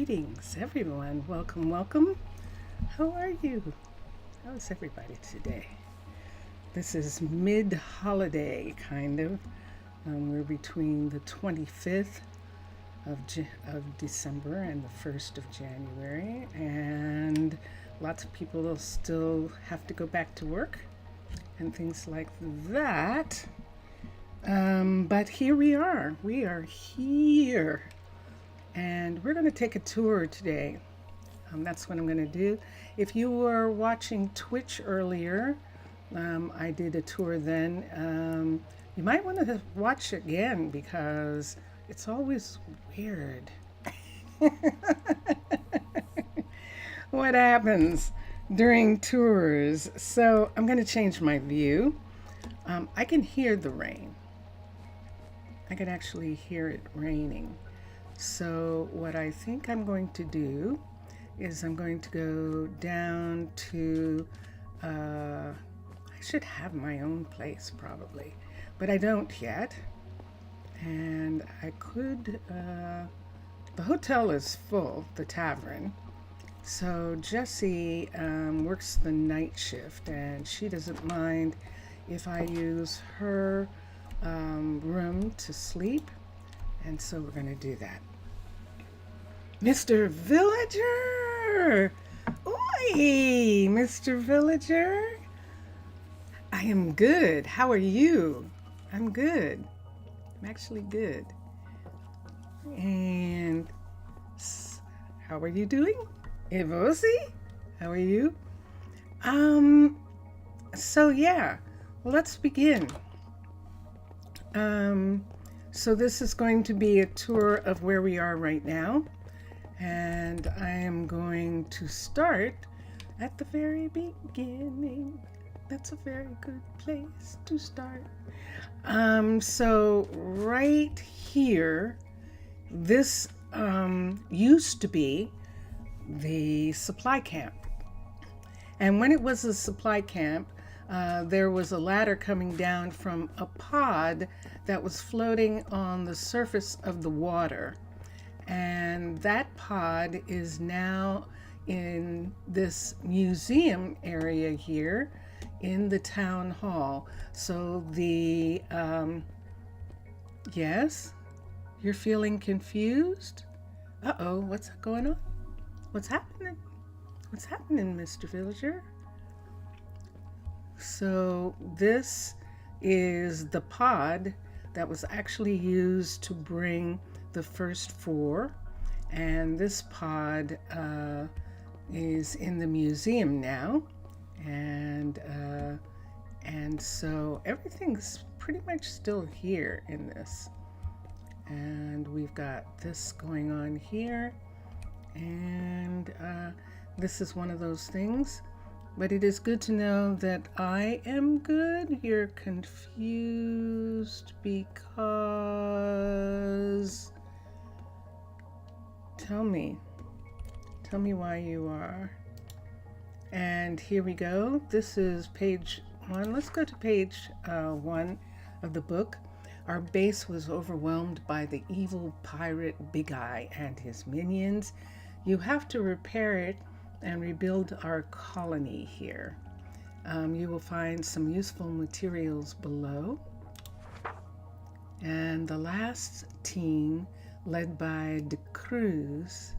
Greetings, everyone. Welcome, welcome. How are you? How is everybody today? This is mid-holiday, kind of. We're between the 25th of December and the 1st of January, and lots of people will still have to go back to work and things like that. But here we are. We are here. And we're going to take a tour today. That's what I'm going to do. If you were watching Twitch earlier, I did a tour then. You might want to watch again because it's always weird what happens during tours. So I'm going to change my view. I can hear the rain. I can actually hear it raining. So what I think I'm going to do is I'm going to go down to, I should have my own place probably, but I don't yet. And I could, the hotel is full, the Cavern. So Jessie works the night shift and she doesn't mind if I use her room to sleep. And so we're going to do that. Mr. Villager! Oi, Mr. Villager! I am good. How are you? I'm good. I'm actually good. And how are you doing? Evosi? How are you? So yeah, let's begin. So this is going to be a tour of where we are right now. And I am going to start at the very beginning. That's a very good place to start. So right here, this used to be the supply camp. And when it was a supply camp, there was a ladder coming down from a pod that was floating on the surface of the water. And that pod is now in this museum area here in the town hall. So the, yes, you're feeling confused? Uh-oh, what's going on? What's happening? What's happening, Mr. Villager? So this is the pod that was actually used to bring the first four, and this pod is in the museum now, and so everything's pretty much still here in this. And we've got this going on here, and this is one of those things. But it is good to know that I am good. You're confused because... Tell me why you are. And here we go. This is page 1. Let's go to page 1 of the book. Our base was overwhelmed by the evil pirate Big Eye and his minions. You have to repair it and rebuild our colony here. You will find some useful materials below. And the last team, led by Decrees,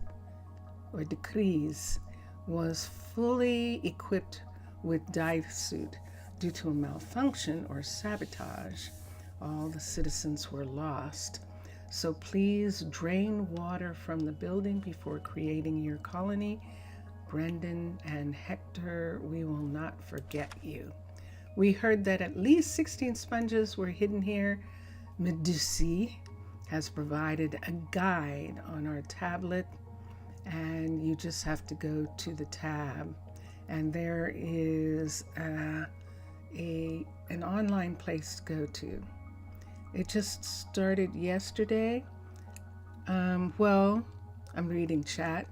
was fully equipped with dive suit. Due to a malfunction or sabotage, all the citizens were lost. So please drain water from the building before creating your colony. Brendan and Hector, we will not forget you. We heard that at least 16 sponges were hidden here. Medusi has provided a guide on our tablet, and you just have to go to the tab, and there is an online place to go to. It just started yesterday. Well, I'm reading chat.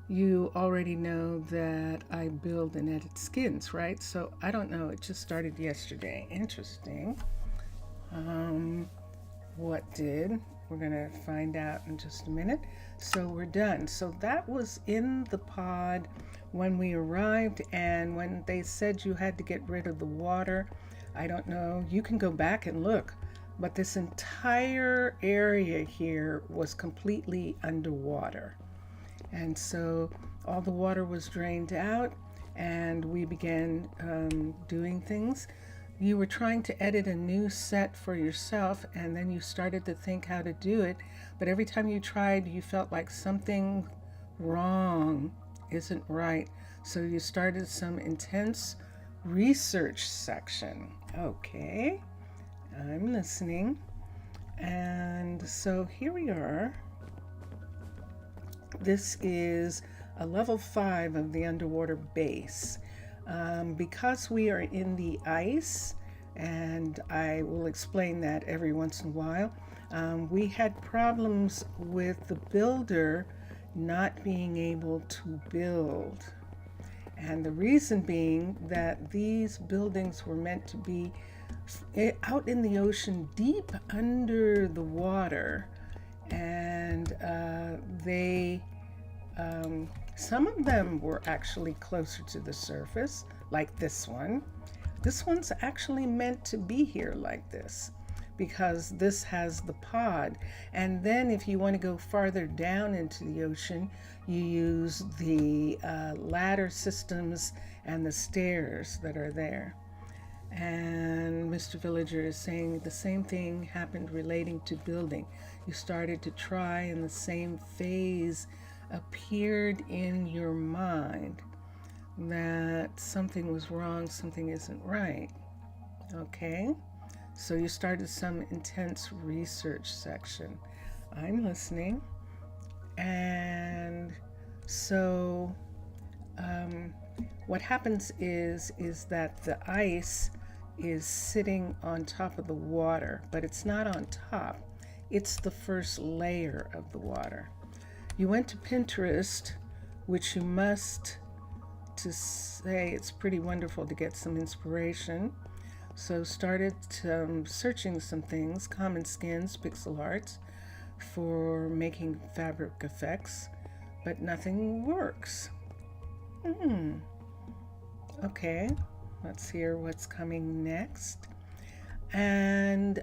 You already know that I build and edit skins, right? So I don't know, it just started yesterday. Interesting. What did? We're going to find out in just a minute. So we're done. So that was in the pod when we arrived, and when they said you had to get rid of the water, I don't know, you can go back and look, but this entire area here was completely underwater. And so all the water was drained out, and we began doing things. You were trying to edit a new set for yourself, and then you started to think how to do it, but every time you tried, you felt like something wrong isn't right. So you started some intense research section. Okay, I'm listening. And so here we are. This is a level 5 of the underwater base. Because we are in the ice, and I will explain that every once in a while, we had problems with the builder not being able to build. And the reason being that these buildings were meant to be out in the ocean, deep under the water, and some of them were actually closer to the surface, like this one. This one's actually meant to be here like this, because this has the pod. And then if you want to go farther down into the ocean, you use the ladder systems and the stairs that are there. And Mr. Villager is saying the same thing happened relating to building. You started to try, and the same phase appeared in your mind that something was wrong, something isn't right. Okay, so you started some intense research section. I'm listening. And so what happens is that the ice is sitting on top of the water, but it's not on top. It's the first layer of the water. You went to Pinterest, which you must, to say it's pretty wonderful to get some inspiration. So started searching some things, common skins, pixel arts, for making fabric effects, but nothing works. Okay, let's hear what's coming next. And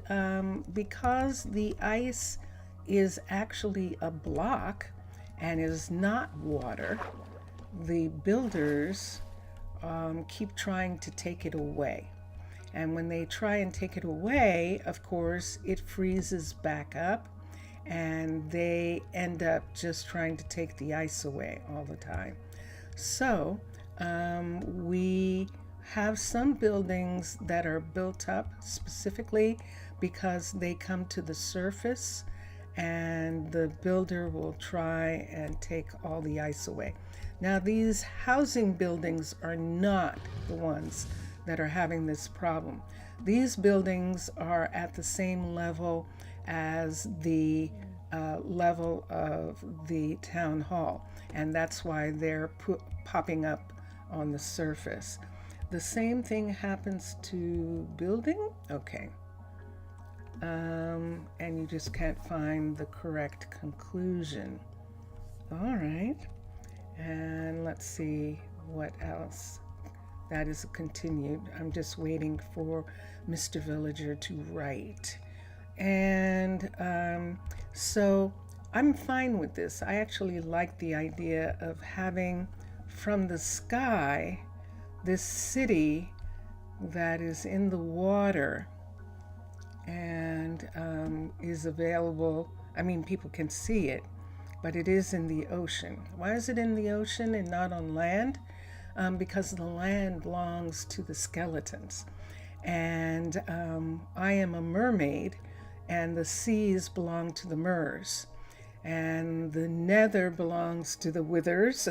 because the ice is actually a block and is not water, the builders keep trying to take it away. And when they try and take it away, of course, it freezes back up, and they end up just trying to take the ice away all the time. So we have some buildings that are built up specifically because they come to the surface, and the builder will try and take all the ice away. Now, these housing buildings are not the ones that are having this problem. These buildings are at the same level as the level of the town hall, and that's why they're popping up on the surface. The same thing happens to building. Okay. And you just can't find the correct conclusion. All right. And let's see what else. That is continued. I'm just waiting for Mr. Villager to write. And so I'm fine with this. I actually like the idea of having from the sky this city that is in the water and is available. I mean, people can see it, but it is in the ocean. Why is it in the ocean and not on land? Because the land belongs to the skeletons. And I am a mermaid, and the seas belong to the mers. And the nether belongs to the withers,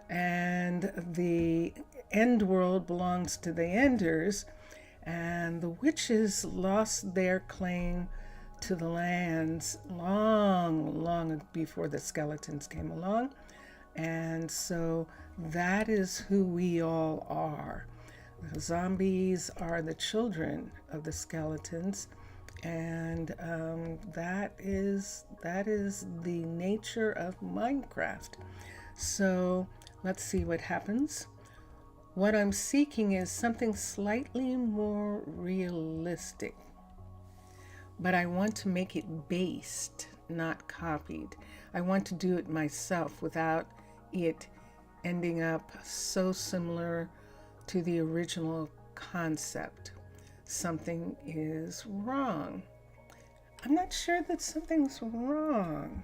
and the end world belongs to the enders. And the witches lost their claim to the lands long before the skeletons came along. And so that is who we all are. The zombies are the children of the skeletons, And that is the nature of Minecraft. So let's see what happens. What I'm seeking is something slightly more realistic, but I want to make it based, not copied. I want to do it myself without it ending up so similar to the original concept. Something is wrong. I'm not sure that something's wrong,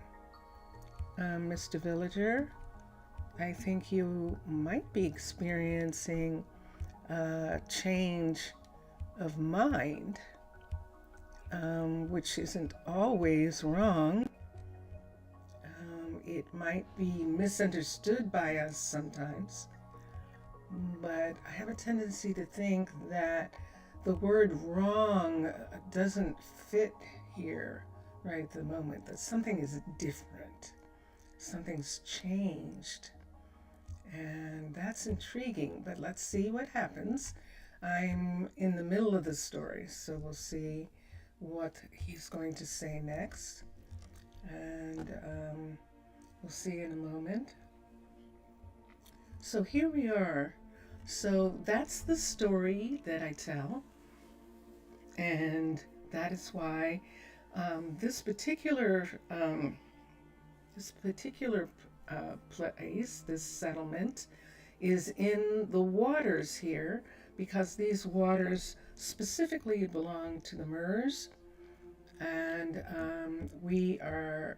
Mr. Villager. I think you might be experiencing a change of mind, which isn't always wrong. It might be misunderstood by us sometimes, but I have a tendency to think that the word wrong doesn't fit here right at the moment, that something is different, something's changed. And that's intriguing, but let's see what happens. I'm in the middle of the story, so we'll see what he's going to say next. And we'll see in a moment. So here we are. So that's the story that I tell. And that is why this particular place, this settlement, is in the waters here, because these waters specifically belong to the Mers, and we are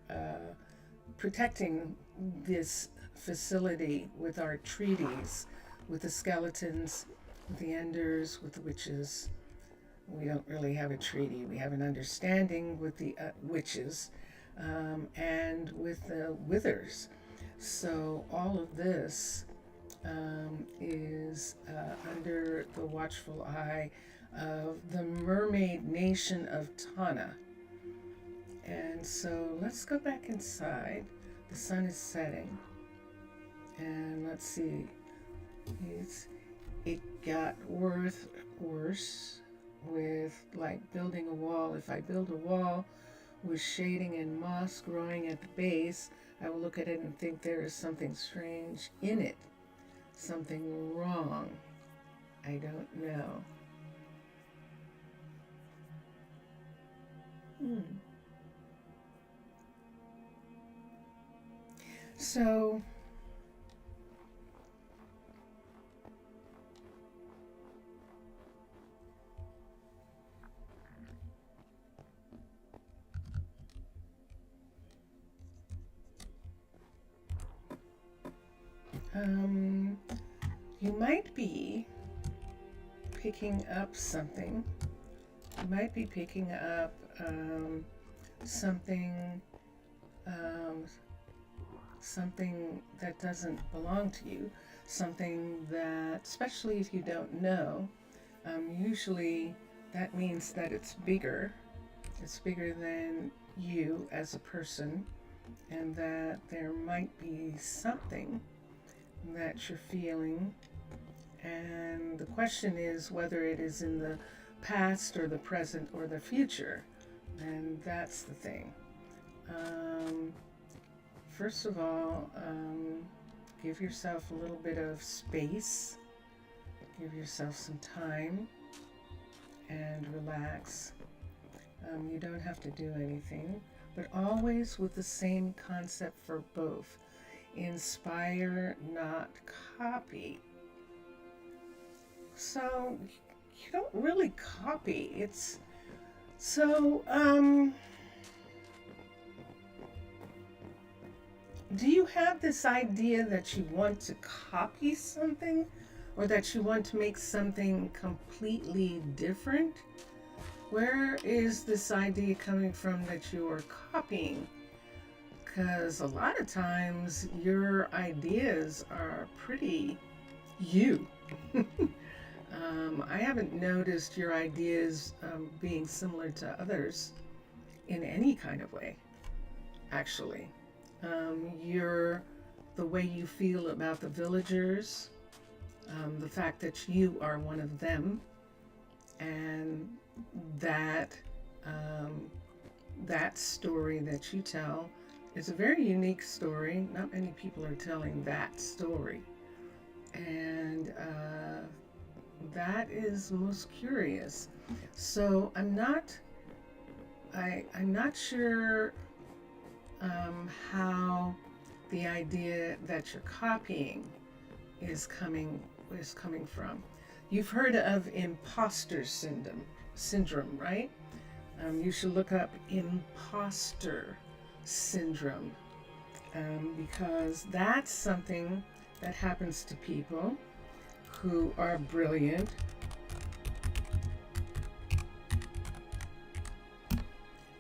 protecting this facility with our treaties, with the skeletons, with the enders, with the witches. We don't really have a treaty. We have an understanding with the witches and with the withers. So all of this is under the watchful eye of the mermaid nation of Tana. And so let's go back inside. The sun is setting. And let's see. It got worse with like building a wall. If I build a wall with shading and moss growing at the base, I will look at it and think there is something strange in it, something wrong. I don't know. So you might be picking up something. You might be picking up something something that doesn't belong to you, something that, especially if you don't know, usually that means that it's bigger. It's bigger than you as a person, and that there might be something that you're feeling. And the question is whether it is in the past or the present or the future. And that's the thing. First of all, give yourself a little bit of space. Give yourself some time and relax. You don't have to do anything, but always with the same concept for both. Inspire, not copy. So you don't really copy. It's so do you have this idea that you want to copy something, or that you want to make something completely different? Where is this idea coming from that you are copying? Because a lot of times your ideas are pretty you. I haven't noticed your ideas being similar to others in any kind of way, actually. The way you feel about the villagers, the fact that you are one of them, and that that story that you tell is a very unique story. Not many people are telling that story. And that is most curious. So I'm not sure how the idea that you're copying is coming from. You've heard of imposter syndrome, right? You should look up imposter syndrome, because that's something that happens to people who are brilliant.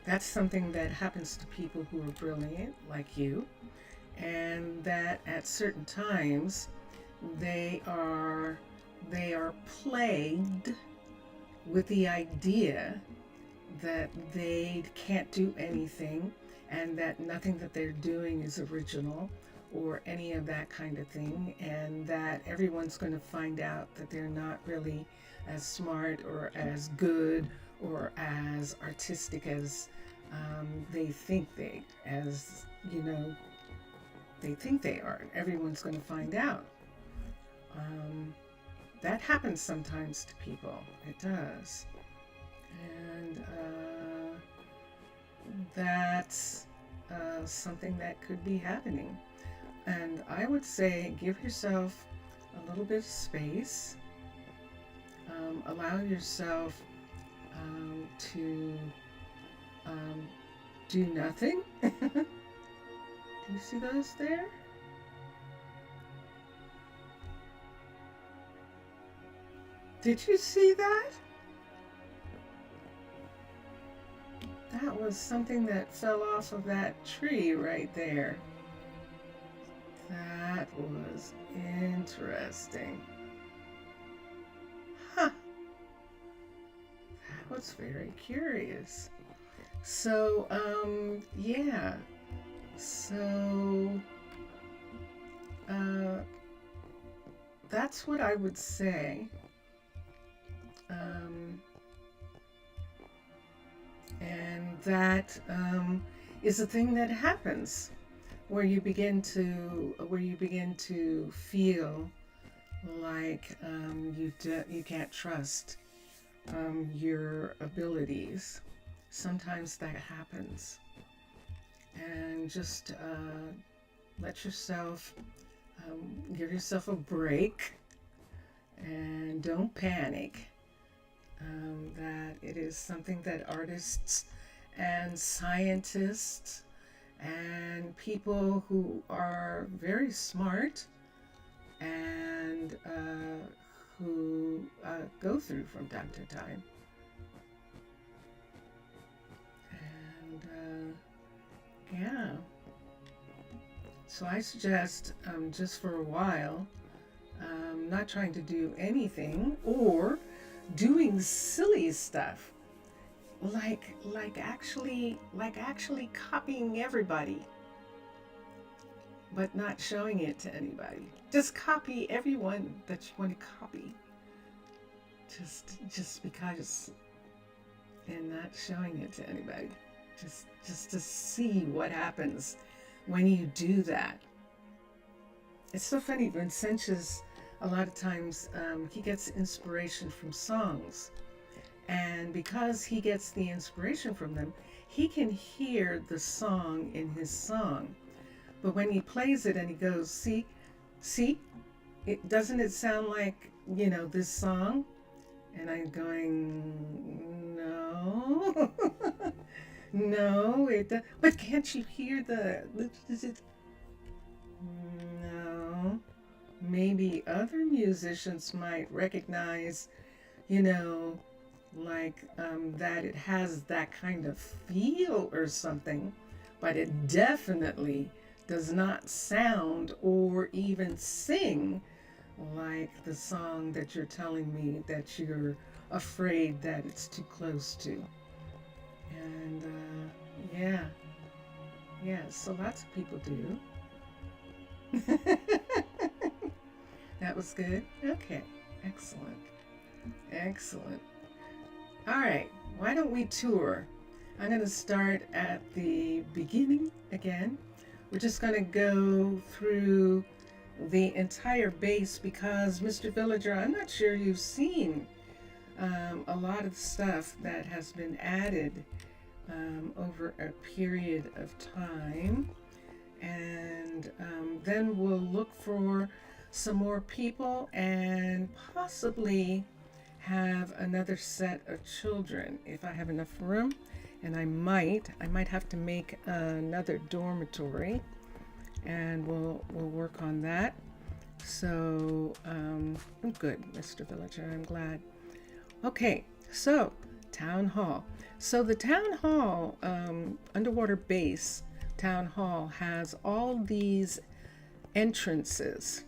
That's something that happens to people who are brilliant, like you, and that at certain times they are plagued with the idea that they can't do anything and that nothing that they're doing is original or any of that kind of thing, and that everyone's going to find out that they're not really as smart or as good or as artistic as they think they think they are. Everyone's going to find out. That happens sometimes to people. It does. And that's something that could be happening. And I would say give yourself a little bit of space. Allow yourself to do nothing. Do you see those there? Did you see that? That was something that fell off of that tree right there. That was interesting. Huh. That was very curious. So, yeah. So, that's what I would say. And that is a thing that happens where you begin to feel like you can't trust your abilities. Sometimes that happens, and just let yourself give yourself a break and don't panic. That it is something that artists and scientists and people who are very smart and who go through from time to time. And yeah. So I suggest just for a while, not trying to do anything or doing silly stuff like actually copying everybody, but not showing it to anybody. Just copy everyone that you want to copy, just because, and not showing it to anybody, just to see what happens when you do that. It's so funny, Vincentius, a lot of times he gets inspiration from songs, and because he gets the inspiration from them, he can hear the song in his song. But when he plays it and he goes, see, doesn't it sound like, this song? And I'm going, no, no, it does. But can't you hear no. Maybe other musicians might recognize, that it has that kind of feel or something, but it definitely does not sound or even sing like the song that you're telling me that you're afraid that it's too close to. And yeah, so lots of people do. That was good. Okay, excellent. All right, why don't we tour? I'm going to start at the beginning again. We're just going to go through the entire base because, Mr. Villager, I'm not sure you've seen a lot of stuff that has been added over a period of time. And then we'll look for some more people and possibly have another set of children if I have enough room. And I might have to make another dormitory, and we'll work on that. So I'm good, Mr. Villager. I'm glad. Okay, so town hall. So the town hall, underwater base town hall, has all these entrances,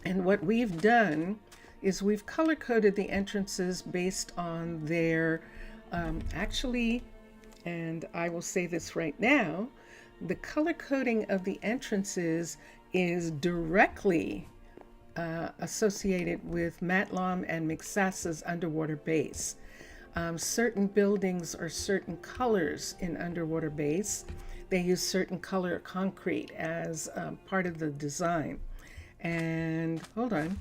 and what we've done is we've color coded the entrances based on their actually, and I will say this right now, the color coding of the entrances is directly associated with Matlom and Mixasa's underwater base. Certain buildings are certain colors in underwater base. They use certain color concrete as part of the design. And hold on.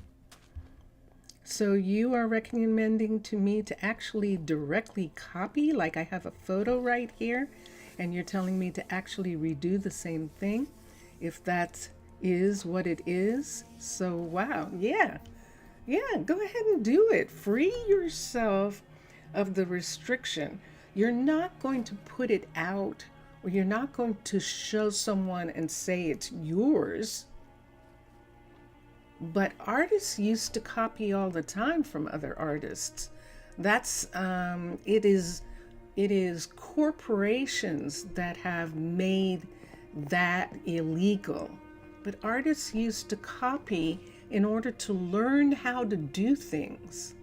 So you are recommending to me to actually directly copy, like I have a photo right here, and you're telling me to actually redo the same thing, if that is what it is. So wow, yeah, go ahead and do it. Free yourself of the restriction. You're not going to put it out, or you're not going to show someone and say it's yours. But artists used to copy all the time from other artists. That's it is corporations that have made that illegal. But artists used to copy in order to learn how to do things.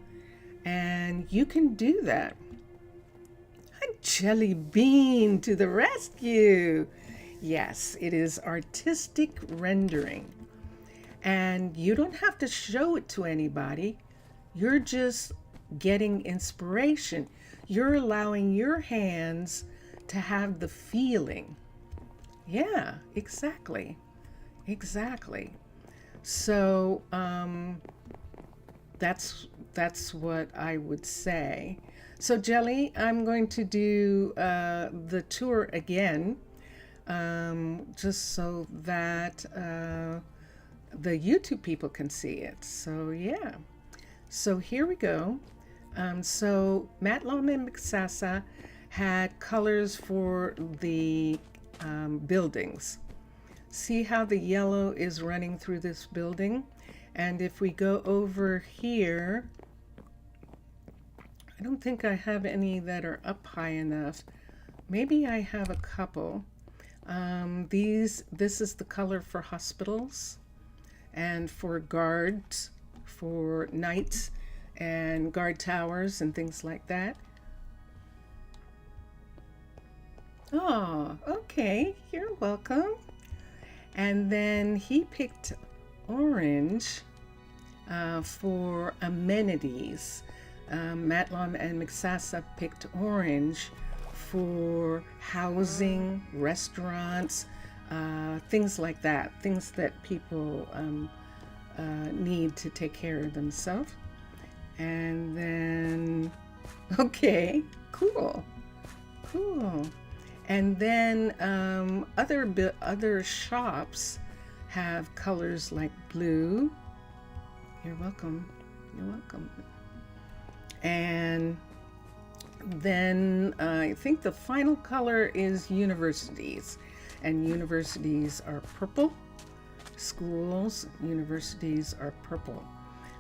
And you can do that. Jelly Bean to the rescue. Yes, it is artistic rendering. And you don't have to show it to anybody. You're just getting inspiration. You're allowing your hands to have the feeling. Yeah, exactly. So that's what I would say. So Jelly, I'm going to do the tour again, just so that the YouTube people can see it. So yeah, so here we go. So Matlom and Mixasa had colors for the buildings. See how the yellow is running through this building? And if we go over here, I don't think I have any that are up high enough. Maybe I have a couple. This is the color for hospitals and for guards, for knights and guard towers and things like that. Oh, okay, you're welcome. And then he picked orange for amenities. Matlom and Mixasa picked orange for housing, restaurants, things like that, things that people need to take care of themselves. And then, okay, cool. And then other shops have colors like blue. You're welcome. And then I think the final color is universities. And universities are purple. Schools, universities are purple.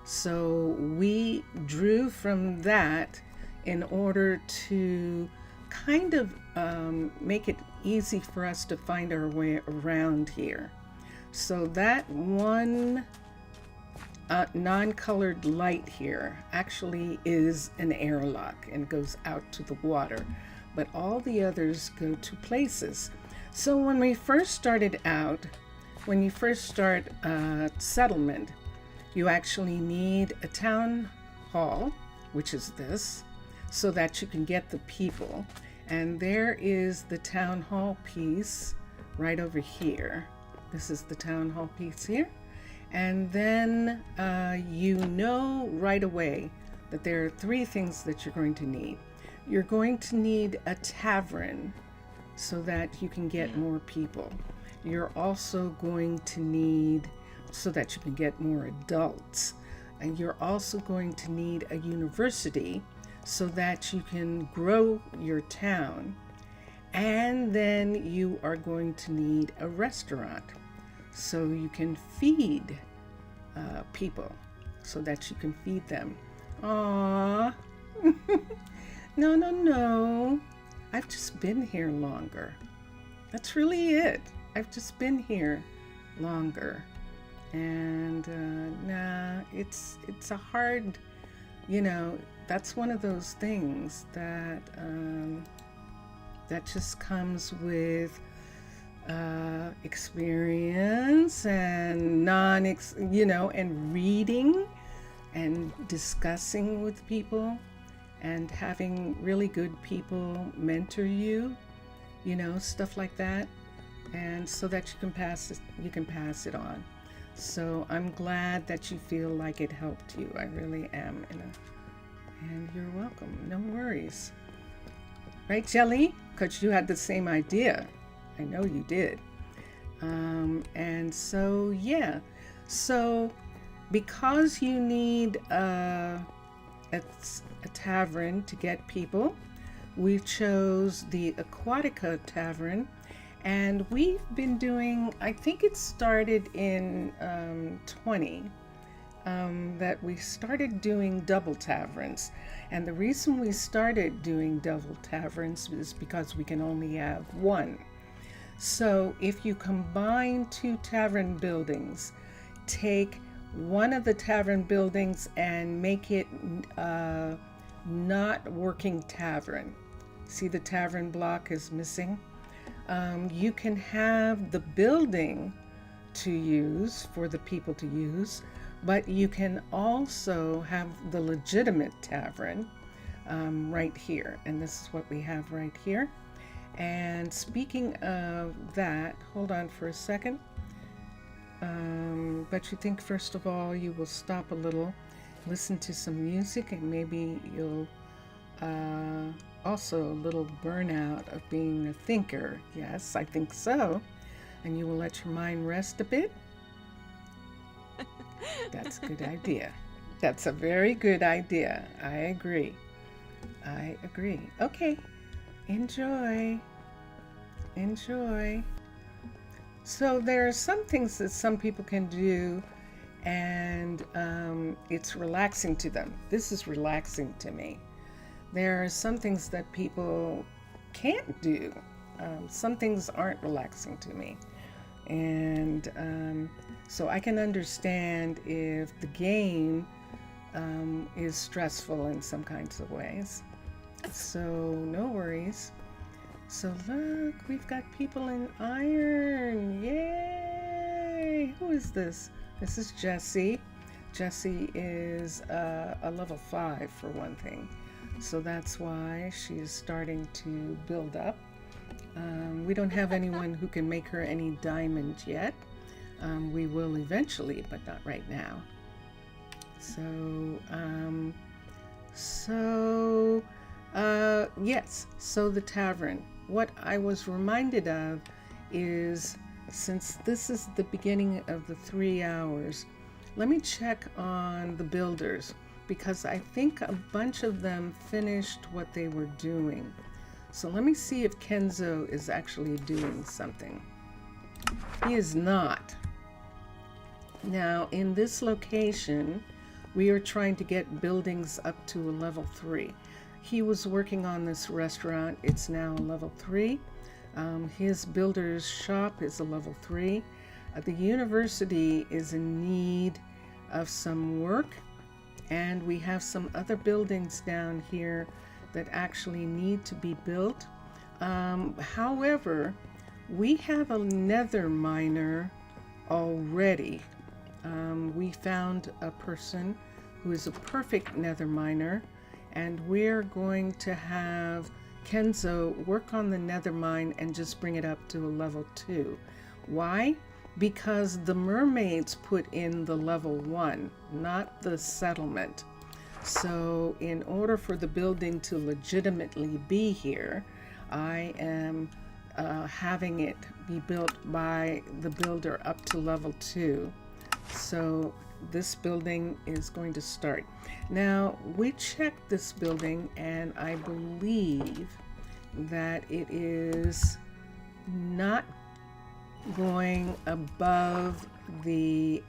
So we drew from that in order to kind of make it easy for us to find our way around here. So that one non-colored light here actually is an airlock and goes out to the water, but all the others go to places. So when we first started out, when you first start settlement, you actually need a town hall, which is this, so that you can get the people. And there is the town hall piece right over here. This is the town hall piece here. And then you know right away that there are three things that you're going to need. You're going to need a tavern so that you can get more people. You're also going to need, so that you can get more adults. And you're also going to need a university so that you can grow your town. And then you are going to need a restaurant so you can feed people, so that you can feed them. Aww. No. I've just been here longer. That's really it. I've just been here longer. And it's a hard, that's one of those things that that just comes with experience and and reading and discussing with people and having really good people mentor you, stuff like that, and so that you can pass it on. So I'm glad that you feel like it helped you. I really am. And you're welcome. No worries. Right, Jelly? Because you had the same idea. I know you did. And so, yeah. So because you need a tavern to get people, we chose the Aquatica Tavern. And we've been doing, I think it started in 20, that we started doing double taverns. And the reason we started doing double taverns is because we can only have one. So if you combine two tavern buildings, take one of the tavern buildings and make it not working tavern. See, the tavern block is missing. You can have the building to use for the people to use, but you can also have the legitimate tavern right here. And this is what we have right here. And speaking of that, hold on for a second. But you think, first of all, you will stop a little, listen to some music, and maybe you'll also a little burnout of being a thinker. Yes, I think so. And you will let your mind rest a bit. That's a good idea. That's a very good idea. I agree. Okay. Enjoy. So there are some things that some people can do, and it's relaxing to them. This is relaxing to me. There are some things that people can't do. Some things aren't relaxing to me. And so I can understand if the game is stressful in some kinds of ways. So no worries. So look, we've got people in iron. Yay! Who is this? This is Jessie. Jessie is a level 5 for one thing. So that's why she's starting to build up. We don't have anyone who can make her any diamond yet. We will eventually, but not right now. Yes, so the tavern. What I was reminded of is, since this is the beginning of the 3 hours, let me check on the builders, because I think a bunch of them finished what they were doing. So let me see if Kenzo is actually doing something. He is not. Now, in this location, we are trying to get buildings up to a level 3. He was working on this restaurant. It's now a level 3. His builder's shop is a level 3. The university is in need of some work, and we have some other buildings down here that actually need to be built. However, we have a nether miner already. We found a person who is a perfect nether miner, and we're going to have Kenzo work on the nether mine and just bring it up to a level 2. Why? Because the mermaids put in the level 1, not the settlement. So in order for the building to legitimately be here, I am having it be built by the builder up to level 2. So this building is going to start. Now, we checked this building and I believe that it is not going above the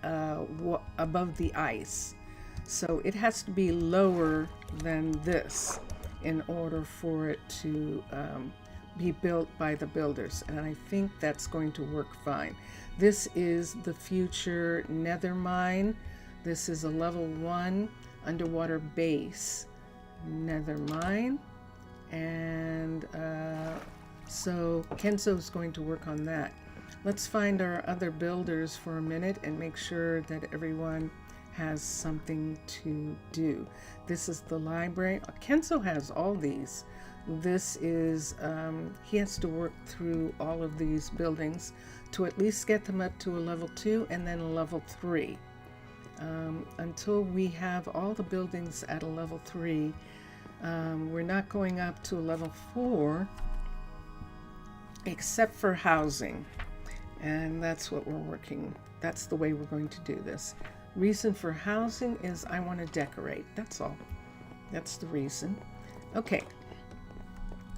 ice. So it has to be lower than this in order for it to be built by the builders. And I think that's going to work fine. This is the future nether mine. This is a level 1 underwater base nether mine. And so Kenzo's going to work on that. Let's find our other builders for a minute and make sure that everyone has something to do. This is the library. Kenzo has all these. This is, he has to work through all of these buildings to at least get them up to a level 2 and then a level 3. Until we have all the buildings at a level 3, we're not going up to a level 4 except for housing. And that's what we're working. That's the way we're going to do this. Reason for housing is I want to decorate. That's all. That's the reason. Okay.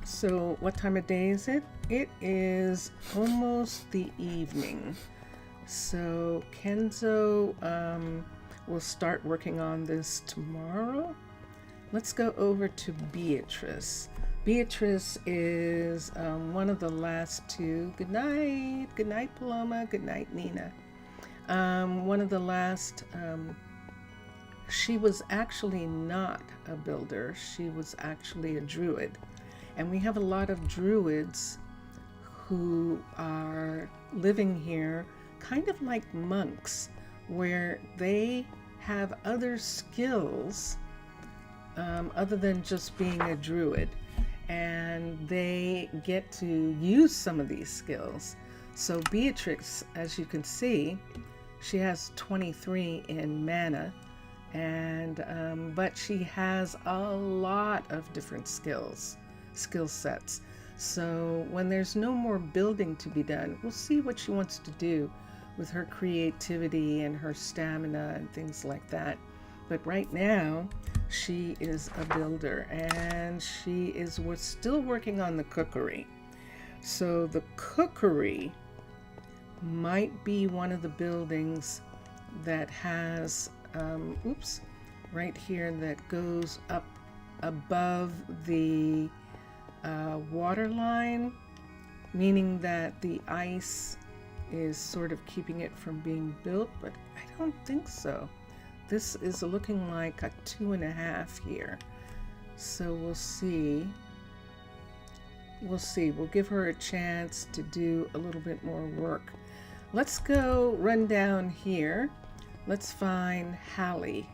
So what time of day is it? It is almost the evening. So Kenzo will start working on this tomorrow. Let's go over to Beatrice. Beatrice is one of the last two. Good night. Good night, Paloma. Good night, Nina. One of the last, she was actually not a builder. She was actually a druid. And we have a lot of druids who are living here kind of like monks, where they have other skills other than just being a druid. And they get to use some of these skills. So Beatrix, as you can see, she has 23 in mana, and but she has a lot of different skill sets. So when there's no more building to be done, we'll see what she wants to do with her creativity and her stamina and things like that. But right now, she is a builder, and she is still working on the cookery. So the cookery might be one of the buildings that has, right here, that goes up above the water line, meaning that the ice is sort of keeping it from being built, but I don't think so. This is looking like a 2.5 here. So we'll see. We'll see. We'll give her a chance to do a little bit more work. Let's go run down here. Let's find Hallie.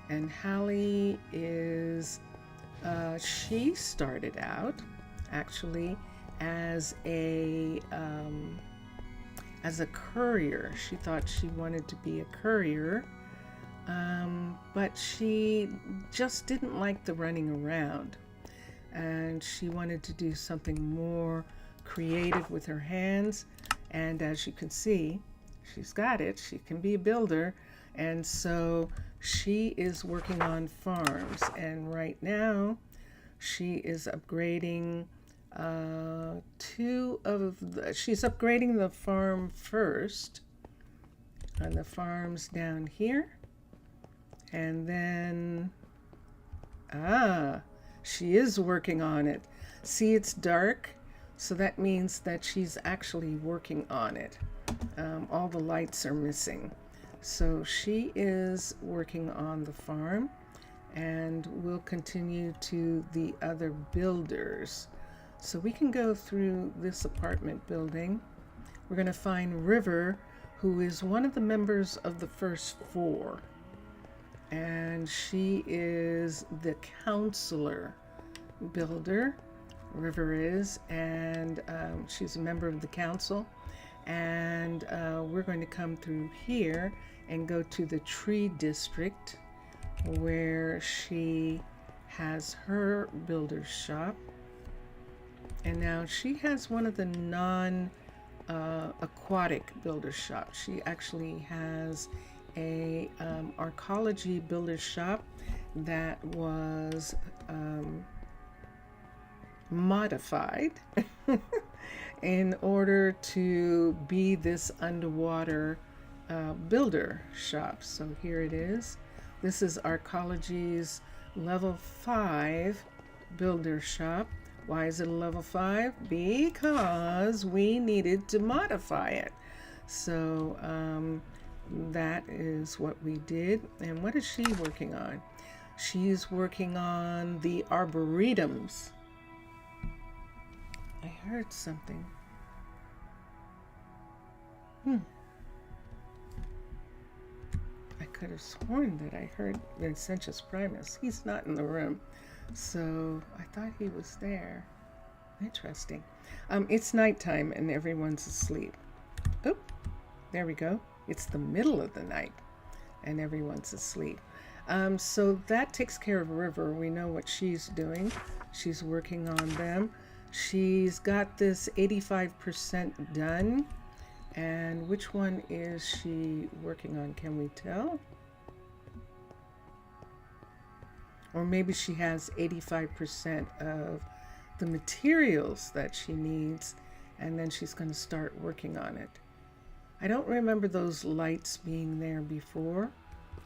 And Hallie is, she started out actually as a courier. She thought she wanted to be a courier. But she just didn't like the running around, and she wanted to do something more creative with her hands. And as you can see, she's got it. She can be a builder, and so she is working on farms. And right now she is upgrading she's upgrading the farm first, on the farms down here. And then, she is working on it. See, it's dark, so that means that she's actually working on it. All the lights are missing. So she is working on the farm, and we'll continue to the other builders. So we can go through this apartment building. We're going to find River, who is one of the members of the first 4. And she is the counselor builder. River is, and she's a member of the council. And we're going to come through here and go to the tree district where she has her builder's shop. And now she has one of the aquatic builder's shops. She actually has a arcology builder's shop that was modified in order to be this underwater builder shop. So here it is. This is Arcology's level 5 builder shop. Why is it a level 5? Because we needed to modify it. So that is what we did. And what is she working on? She's working on the arboretums. I heard something. I could have sworn that I heard Vincentius Primus. He's not in the room, so I thought he was there. Interesting. It's nighttime and everyone's asleep. Oh, there we go. It's the middle of the night and everyone's asleep. So that takes care of River. We know what she's doing. She's working on them. She's got this 85% done. And which one is she working on? Can we tell? Or maybe she has 85% of the materials that she needs, and then she's going to start working on it. I don't remember those lights being there before.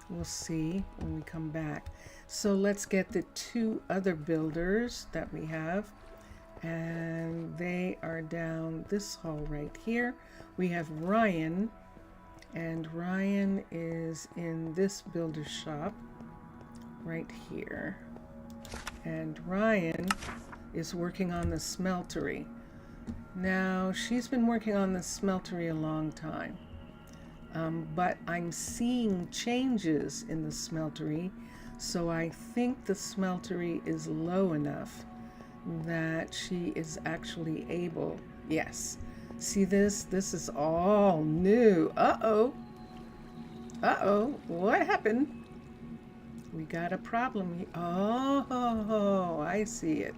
We'll see when we come back. So let's get the 2 other builders that we have. And they are down this hall right here. We have Ryan, and Ryan is in this builder's shop right here. And Ryan is working on the smeltery. Now, she's been working on the smeltery a long time, but I'm seeing changes in the smeltery, so I think the smeltery is low enough that she is actually able, yes. See this? This is all new. Uh-oh. Uh-oh. What happened? We got a problem. Oh, I see it.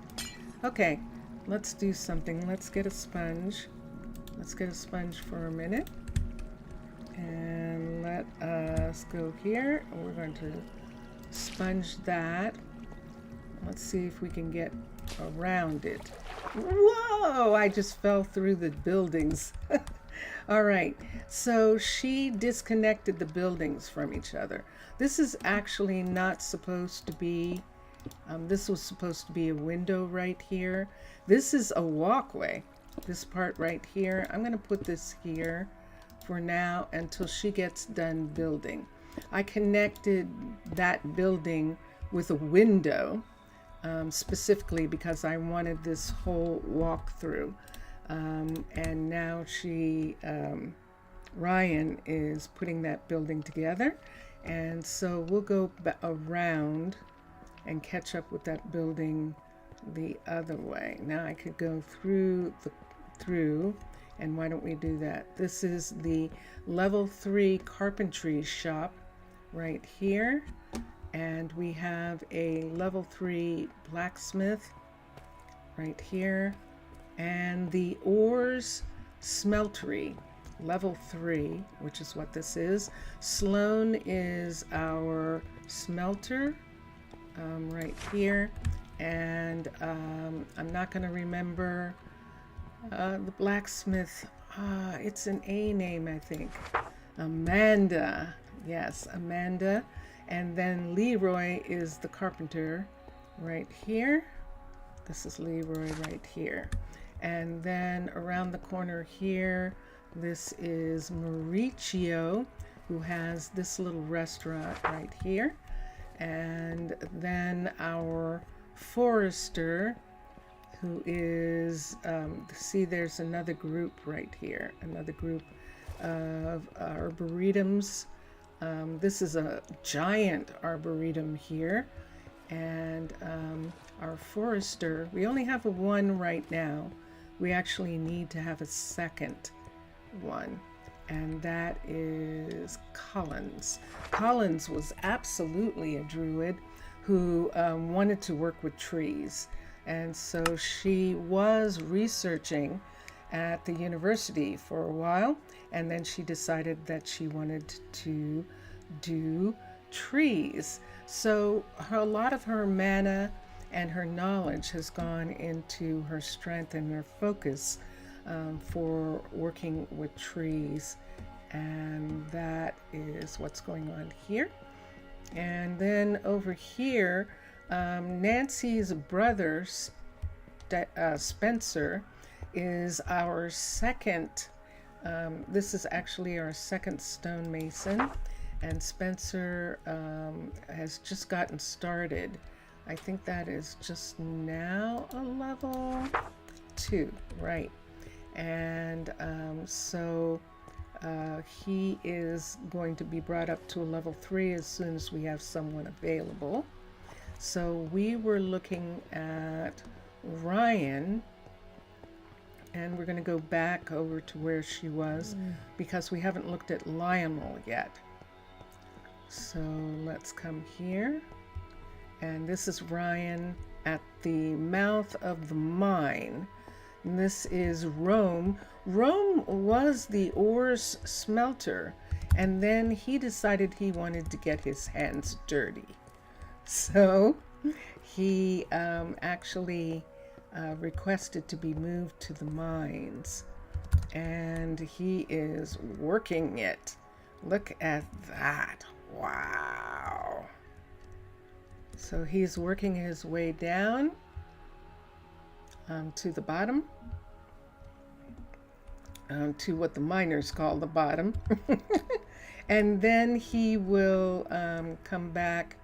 Okay, let's do something. Let's get a sponge. Let's get a sponge for a minute. And let us go here. We're going to sponge that. Let's see if we can get around it. Whoa, I just fell through the buildings. All right, so she disconnected the buildings from each other. This is actually not supposed to be, this was supposed to be a window right here. This is a walkway, this part right here. I'm going to put this here for now until she gets done building. I connected that building with a window specifically because I wanted this whole walkthrough. And now Ryan is putting that building together. And so we'll go around and catch up with that building the other way. Now I could go through, and why don't we do that? This is the level 3 carpentry shop right here. And we have a level 3 blacksmith right here. And the ores smeltery, level 3, which is what this is. Sloan is our smelter right here. And I'm not going to remember the blacksmith. It's an A name, I think. Amanda. Yes, Amanda. And then Leroy is the carpenter right here. This is Leroy right here. And then around the corner here, this is Mauricio, who has this little restaurant right here. And then our forester, who is, see, there's another group right here, another group of arboretums. This is a giant arboretum here. And our forester. We only have a one right now. We actually need to have a second one, and that is Collins. Collins was absolutely a druid who wanted to work with trees, and so she was researching at the university for a while, and then she decided that she wanted to do trees. So a lot of her mana and her knowledge has gone into her strength and her focus for working with trees, and that is what's going on here. And then over here, Nancy's brother Spencer is our second. This is actually our second stonemason, and Spencer has just gotten started. I think that is just now a level 2, right? And so he is going to be brought up to a level 3 as soon as we have someone available. So we were looking at Ryan, and we're going to go back over to where she was because we haven't looked at Lionel yet. So let's come here. And this is Ryan at the mouth of the mine. And this is Rome. Rome was the ores smelter, and then he decided he wanted to get his hands dirty. So he actually requested to be moved to the mines, and he is working it. Look at that. Wow. So he's working his way down to the bottom, to what the miners call the bottom. And then he will come back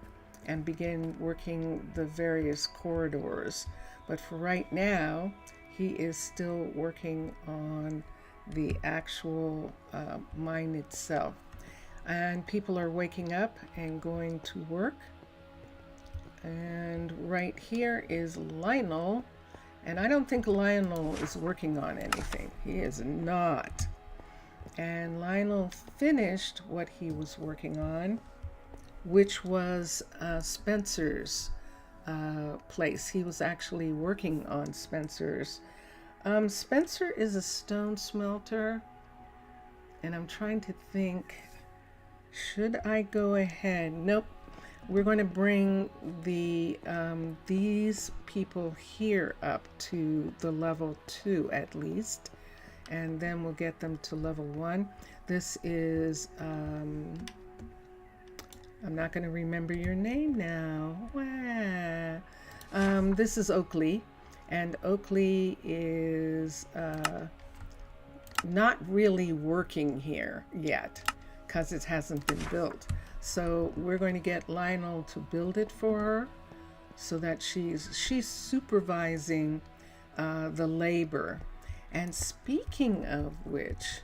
and begin working the various corridors. But for right now, he is still working on the actual mine itself. And people are waking up and going to work. And right here is Lionel. And I don't think Lionel is working on anything. He is not. And Lionel finished what he was working on, which was Spencer's place. He was actually working on Spencer's. Spencer is a stone smelter. And I'm trying to think, should I go ahead? Nope. We're going to bring the these people here up to the level 2 at least, and then we'll get them to level 1. This is I'm not going to remember your name now. This is Oakley, and Oakley is not really working here yet because it hasn't been built. So we're going to get Lionel to build it for her so that she's supervising the labor. And speaking of which,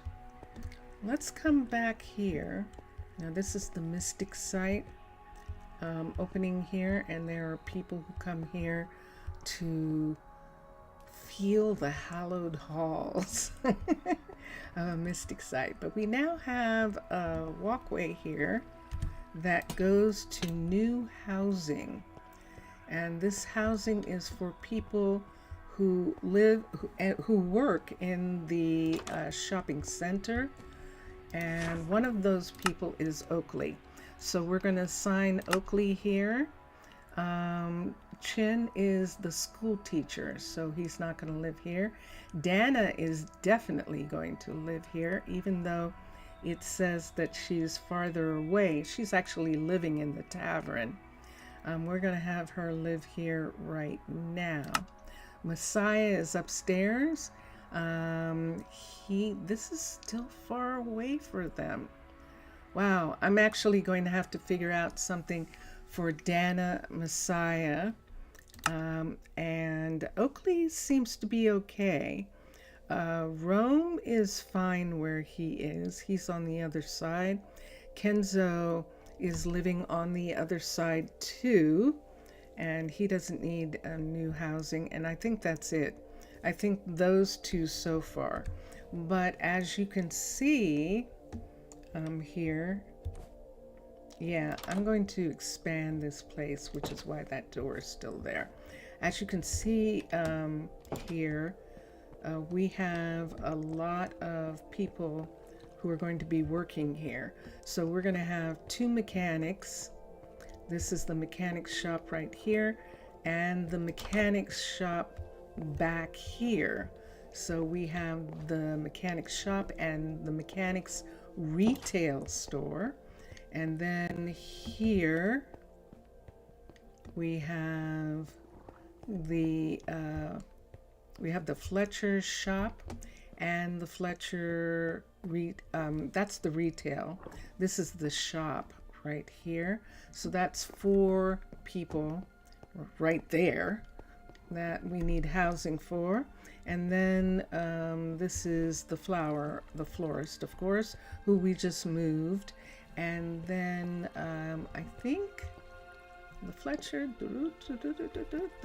let's come back here. Now this is the Mystic site opening here, and there are people who come here to feel the hallowed halls of a Mystic site. But we now have a walkway here that goes to new housing, and this housing is for people who who work in the shopping center, and one of those people is Oakley. So we're going to assign Oakley here. Chin is the school teacher, so he's not going to live here. Dana is definitely going to live here, even though it says that she's farther away. She's actually living in the tavern. We're going to have her live here right now. Messiah is upstairs. This is still far away for them. Wow, I'm actually going to have to figure out something for Dana, Messiah, and Oakley seems to be okay. Rome is fine where he is. He's on the other side. Kenzo is living on the other side too. and he doesn't need a new housing, and I think that's it. I think those two so far. But as you can see here, yeah, I'm going to expand this place, which is why that door is still there. As you can see here, we have a lot of people who are going to be working here. So we're going to have 2 mechanics. This is the mechanics shop right here, and the mechanics shop back here. So we have the mechanics shop and the mechanics retail store. And then here we have the Fletcher shop and the Fletcher that's the retail. This is the shop right here. So that's 4 people right there that we need housing for. And then this is the florist, of course, who we just moved. And then I think the Fletcher, the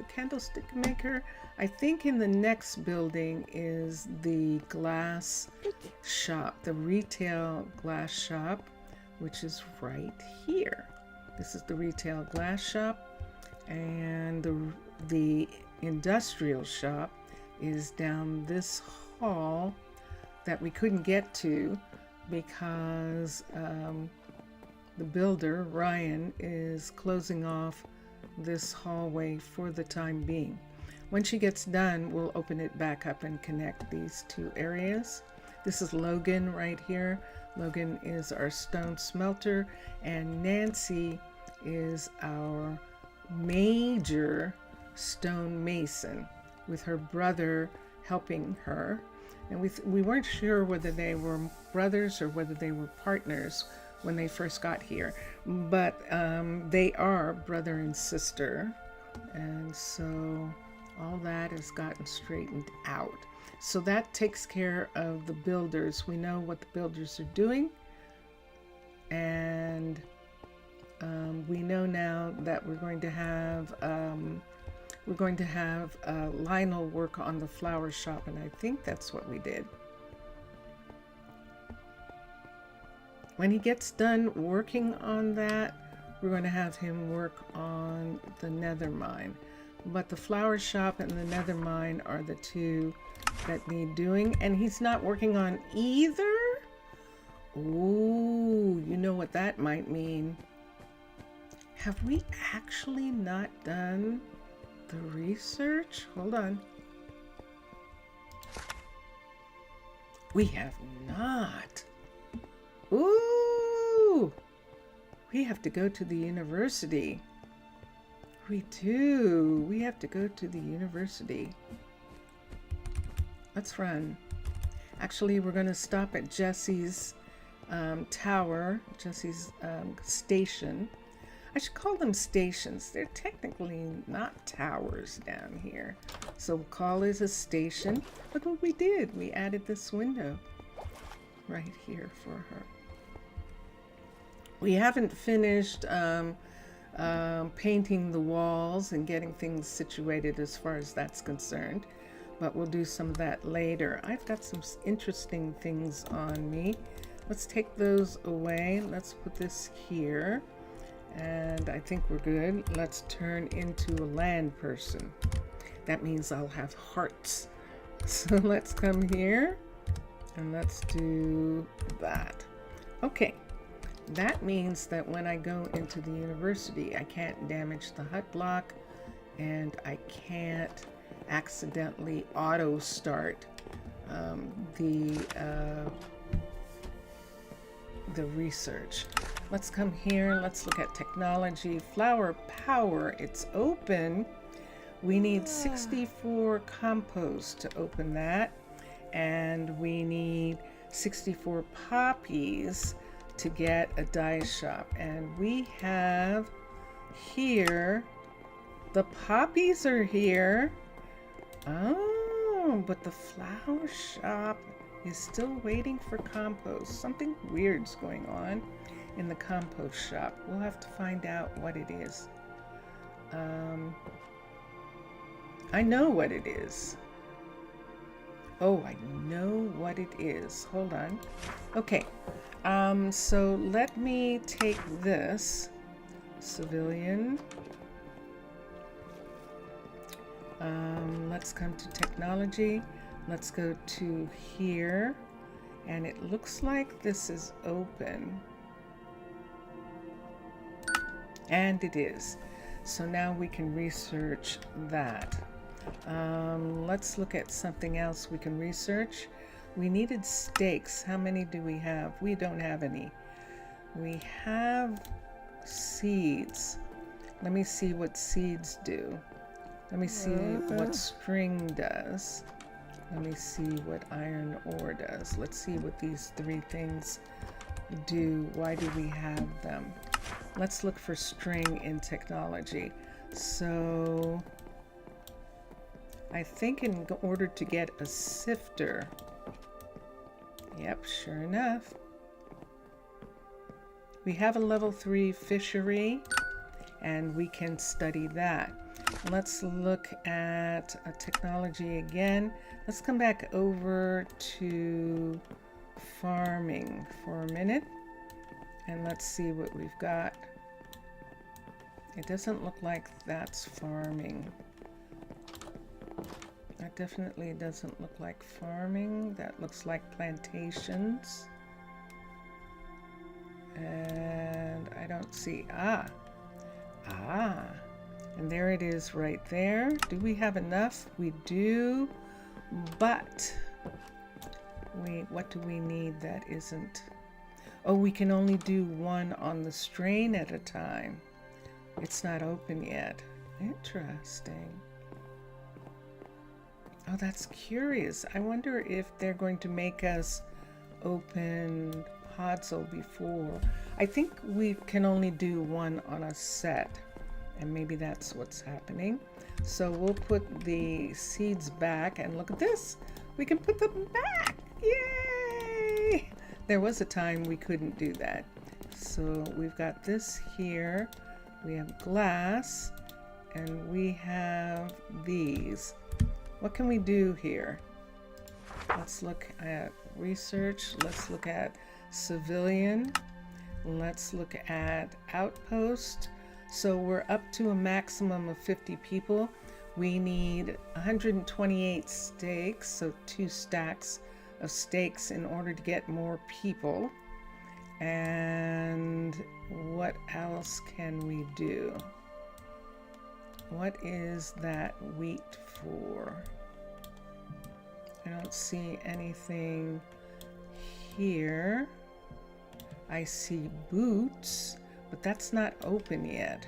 candlestick maker. I think in the next building is the glass shop, the retail glass shop, which is right here. This is the retail glass shop, and the industrial shop is down this hall that we couldn't get to because the builder, Ryan, is closing off this hallway for the time being. When she gets done, we'll open it back up and connect these 2 areas. This is Logan right here. Logan is our stone smelter, and Nancy is our major stone mason, with her brother helping her. And we weren't sure whether they were brothers or whether they were partners when they first got here, but they are brother and sister, and so all that has gotten straightened out. So that takes care of the builders. We know what the builders are doing, and we know now that we're going to have Lionel work on the flower shop, and I think that's what we did. When he gets done working on that, we're going to have him work on the nether mine. But the flower shop and the nether mine are the 2 that need doing, and he's not working on either. Ooh, you know what that might mean. Have we actually not done the research? Hold on. We have not. Ooh, we have to go to the university. We do. We have to go to the university. Let's run. Actually, we're going to stop at Jesse's tower, Jesse's station. I should call them stations. They're technically not towers down here. So we'll call it a station. Look what we did. We added this window right here for her. We haven't finished painting the walls and getting things situated as far as that's concerned, but we'll do some of that later. I've got some interesting things on me. Let's take those away. Let's put this here, and I think we're good. Let's turn into a land person. That means I'll have hearts. So let's come here and let's do that. Okay. That means that when I go into the university, I can't damage the hut block, and I can't accidentally auto start the research. Let's come here. Let's look at technology. Flower power. It's open. We need 64 compost to open that, and we need 64 poppies to get a dye shop. And we have here, the poppies are here. Oh, but the flower shop is still waiting for compost. Something weird's going on in the compost shop. We'll have to find out what it is. I know what it is. Oh, I know what it is. Hold on. Okay. So let me take this civilian. Let's come to technology. Let's go to here. And it looks like this is open. And it is. So now we can research that. Let's look at something else we can research. We needed stakes. How many do we have? We don't have any. We have seeds. Let me see what seeds do. Let me see what string does. Let me see what iron ore does. Let's see what these three things do. Why do we have them? Let's look for string in technology. So I think in order to get a sifter, yep, sure enough, we have a level 3 fishery and we can study that. Let's look at technology again. Let's come back over to farming for a minute and let's see what we've got. It doesn't look like that's farming. That definitely doesn't look like farming. That looks like plantations. And I don't see, and there it is right there. Do we have enough? We do, but what do we need that isn't? Oh, we can only do one on the strain at a time. It's not open yet. Interesting. Oh, that's curious. I wonder if they're going to make us open Podzol before. I think we can only do one on a set, and maybe that's what's happening. So we'll put the seeds back, and look at this. We can put them back. Yay! There was a time we couldn't do that. So we've got this here. We have glass, and we have these. What can we do here? Let's look at research. Let's look at civilian. Let's look at outpost. So we're up to a maximum of 50 people. We need 128 stakes, so 2 stacks of stakes in order to get more people. And what else can we do? What is that wheat for? I don't see anything here. I see boots, but that's not open yet.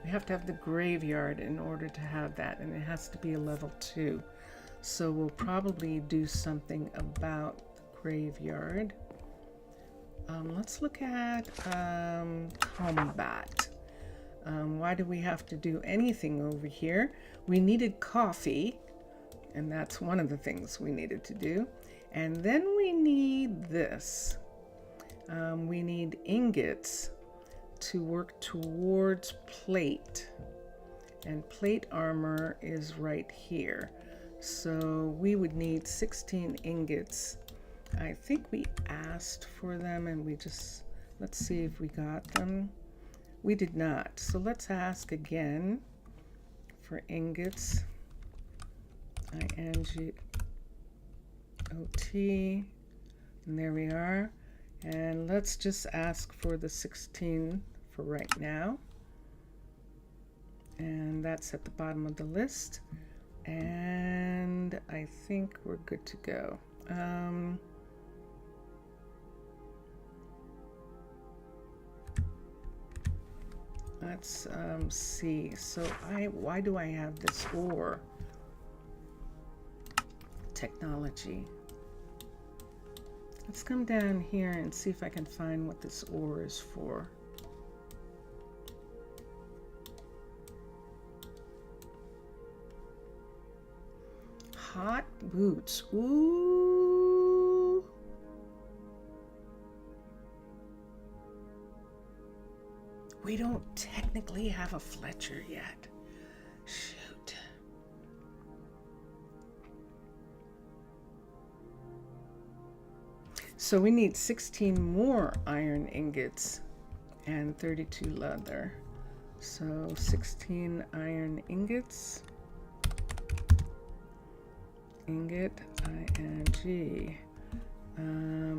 We have to have the graveyard in order to have that, and it has to be a level 2. So we'll probably do something about the graveyard. Let's look at combat. Why do we have to do anything over here? We needed coffee, and that's one of the things we needed to do. And then we need this. We need ingots to work towards plate. And plate armor is right here. So we would need 16 ingots. I think we asked for them and let's see if we got them. We did not. So let's ask again for ingots. INGOT. And there we are. And let's just ask for the 16 for right now. And that's at the bottom of the list. And I think we're good to go. Let's see. So why do I have this ore? Technology. Let's come down here and see if I can find what this ore is for. Hot boots. Ooh. We don't technically have a Fletcher yet. Shoot. So we need 16 more iron ingots and 32 leather. So 16 iron ingots. Ingot, ING.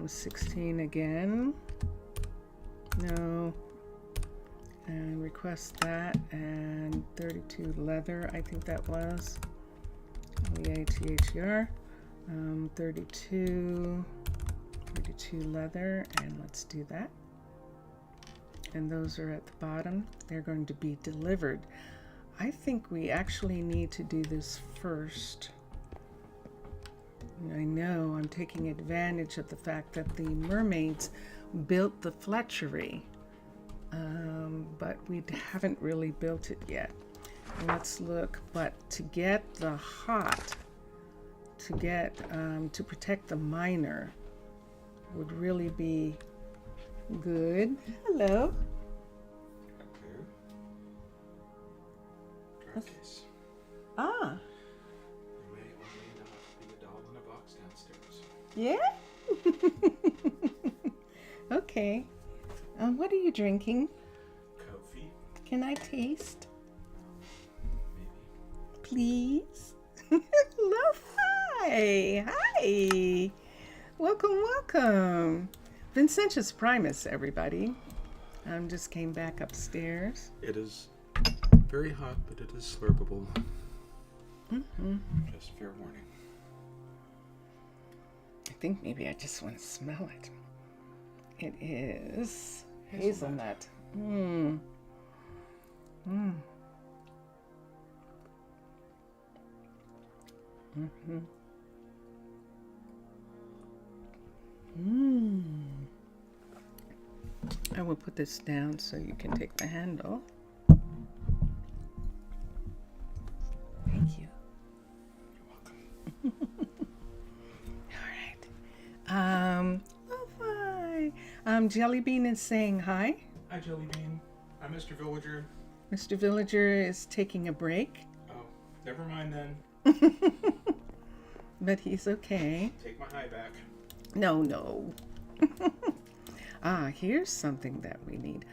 16 again. No. And request that. And 32 leather, I think that was. LEATHER. 32 leather, and let's do that. And those are at the bottom. They're going to be delivered. I think we actually need to do this first. I know I'm taking advantage of the fact that the mermaids built the Fletchery, but we haven't really built it yet. Let's look. But to get the hot, to protect the miner would really be good. Hello. Case. Ah. There may or may not be a doll in a box downstairs. Yeah? Okay. What are you drinking? Coffee. Can I taste? Maybe. Please? Lo-fi! Hi! Welcome, welcome. Vincentius Primus, everybody. Just came back upstairs. It is very hot, but it is slurpable. Mm-hmm. Just fair warning. I think maybe I just want to smell it. It is hazelnut. Mm. Mm. Mm-hmm. Mm. I will put this down so you can take the handle. Thank you. You're welcome. All right. Lo-fi. Jellybean is saying hi. Hi, Jellybean. I'm Mr. Villager. Mr. Villager is taking a break. Oh, never mind then. But he's okay. Take my high back. No. Here's something that we need.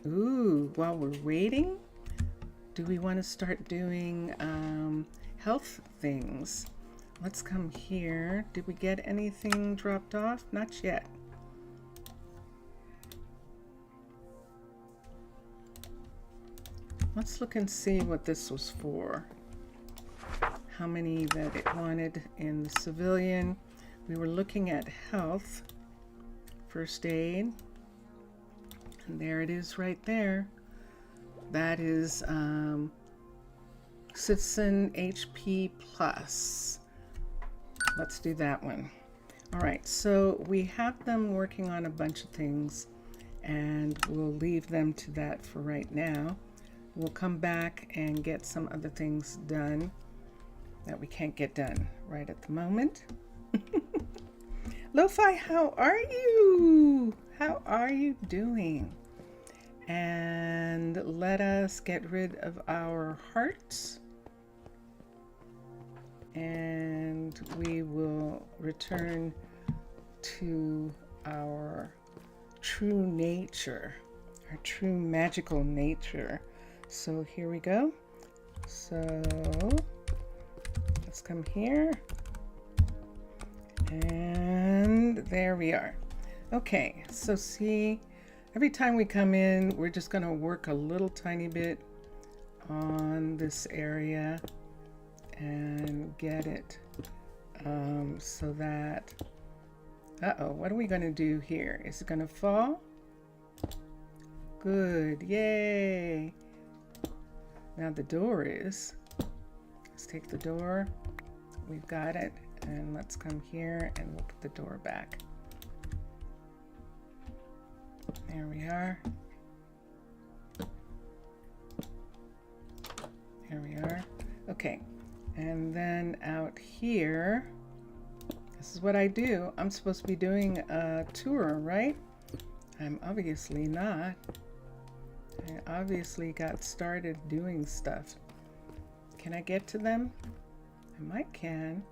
Ooh, while we're waiting, do we want to start doing health things? Let's come here. Did we get anything dropped off? Not yet. Let's look and see what this was for. How many that it wanted in the civilian. We were looking at health, first aid, and there it is right there. That is Citizen HP Plus. Let's do that one. All right, so we have them working on a bunch of things, and we'll leave them to that for right now. We'll come back and get some other things done that we can't get done right at the moment. Lo-fi, how are you? How are you doing? And let us get rid of our hearts. And we will return to our true nature, our true magical nature. So here we go. So let's come here. And there we are. Okay, so see, every time we come in, we're just going to work a little tiny bit on this area and get it so that, what are we going to do here? Is it going to fall? Good, yay. Now the door is. Let's take the door. We've got it. And let's come here and we'll put the door back. There we are. There we are. Okay. And then out here, This is what I do. I'm supposed to be doing a tour, right? I'm obviously not. I obviously got started doing stuff. Can I get to them? I might can.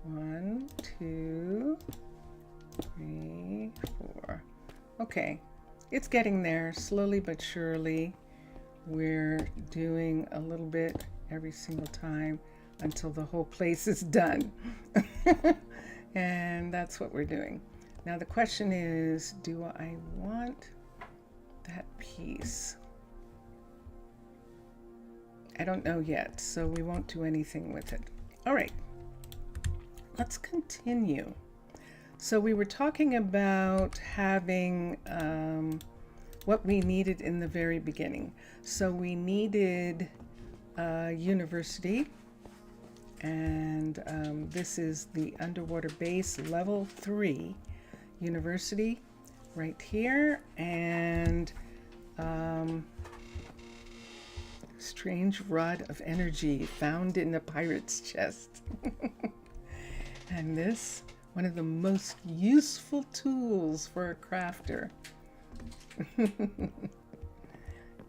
1, 2, 3, 4. Okay, it's getting there slowly but surely. We're doing a little bit every single time until the whole place is done. And that's what we're doing. Now the question is, do I want that piece? I don't know yet, so we won't do anything with it. All right, let's continue. So we were talking about having what we needed in the very beginning. So we needed a university, and this is the underwater base level 3 university right here, and strange rod of energy found in the pirate's chest. And this, one of the most useful tools for a crafter.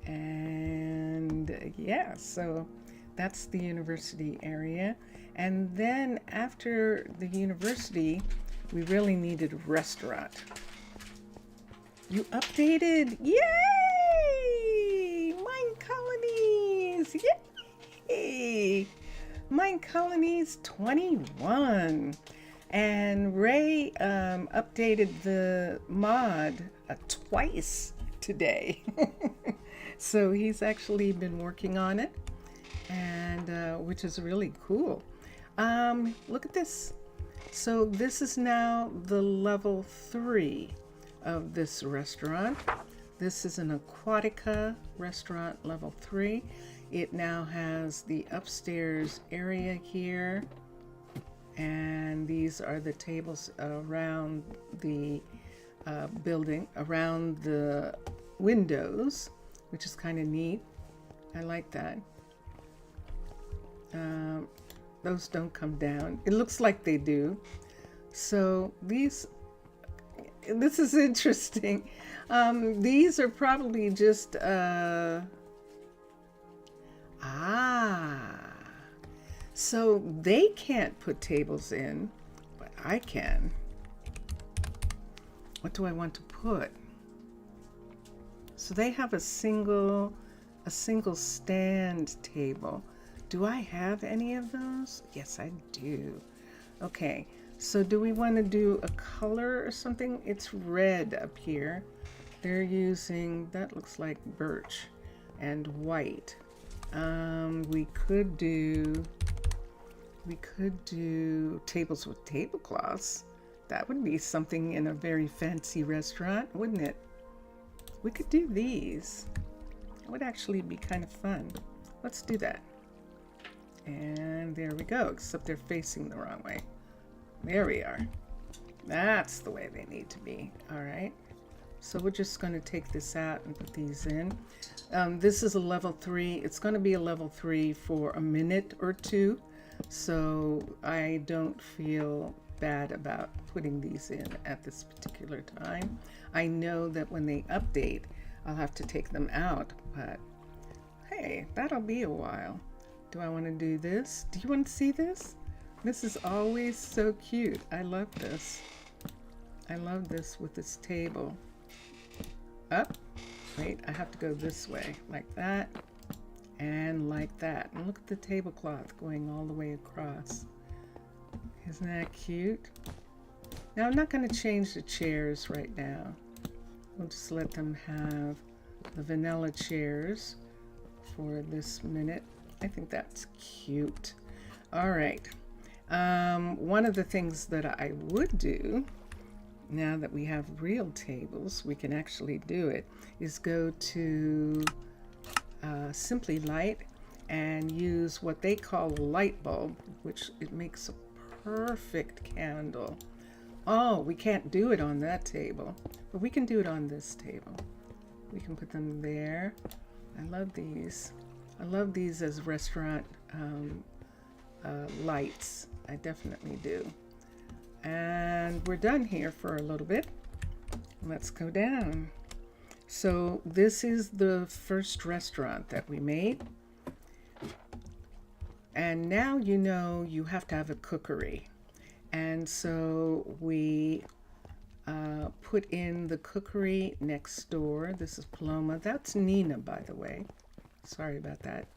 And yeah, so that's the university area. And then after the university, we really needed a restaurant. You updated, yay! Minecolonies, yay! Minecolonies 21. And Ray updated the mod twice today. So he's actually been working on it, and which is really cool. Look at this. So this is now the level 3 of this restaurant. This is an Aquatica restaurant level 3. It now has the upstairs area here, and these are the tables around the building, around the windows, which is kind of neat. I like that. Those don't come down. It looks like they do. So this is interesting. These are probably just so they can't put tables in, but I can. What do I want to put? So they have a single stand table. Do I have any of those? Yes, I do. Okay, so do we want to do a color or something? It's red up here. They're using, that looks like birch and white. We could do tables with tablecloths. That would be something in a very fancy restaurant, wouldn't it? We could do these. It would actually be kind of fun. Let's do that. And there we go, except they're facing the wrong way. There we are. That's the way they need to be. All right. So we're just going to take this out and put these in. This is a level 3. It's going to be a level 3 for a minute or two. So I don't feel bad about putting these in at this particular time. I know that when they update, I'll have to take them out, but hey, that'll be a while. Do I want to do this? Do you want to see this? This is always so cute. I love this. I love this with this table. Up. Wait, I have to go this way, like that, and like that. And look at the tablecloth going all the way across. Isn't that cute? Now I'm not going to change the chairs right now. We'll just let them have the vanilla chairs for this minute. I think that's cute. All right. One of the things that I would do, now that we have real tables, we can actually do it, is go to Simply Light and use what they call a light bulb, which it makes a perfect candle. Oh, we can't do it on that table, but we can do it on this table. We can put them there. I love these. I love these as restaurant lights. I definitely do. And we're done here for a little bit. Let's go down. So this is the first restaurant that we made. And now you know you have to have a cookery. And so we put in the cookery next door. This is Paloma. That's Nina, by the way. Sorry about that.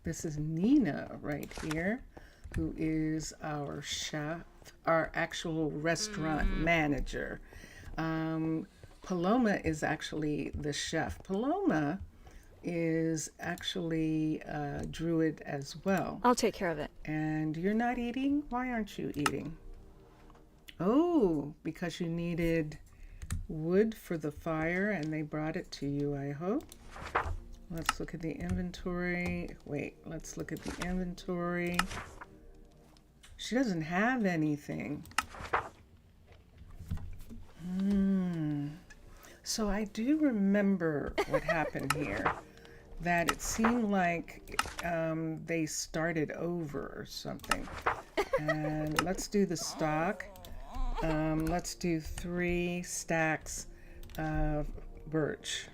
This is Nina right here, who is our chef, our actual restaurant manager. Paloma is actually the chef. Paloma is actually a druid as well. I'll take care of it. And you're not eating? Why aren't you eating? Oh, because you needed wood for the fire and they brought it to you, I hope. Let's look at the inventory. Wait, let's look at the inventory. She doesn't have anything. So I do remember what happened here. That it seemed like they started over or something. And let's do the stock. Let's do 3 stacks of birch.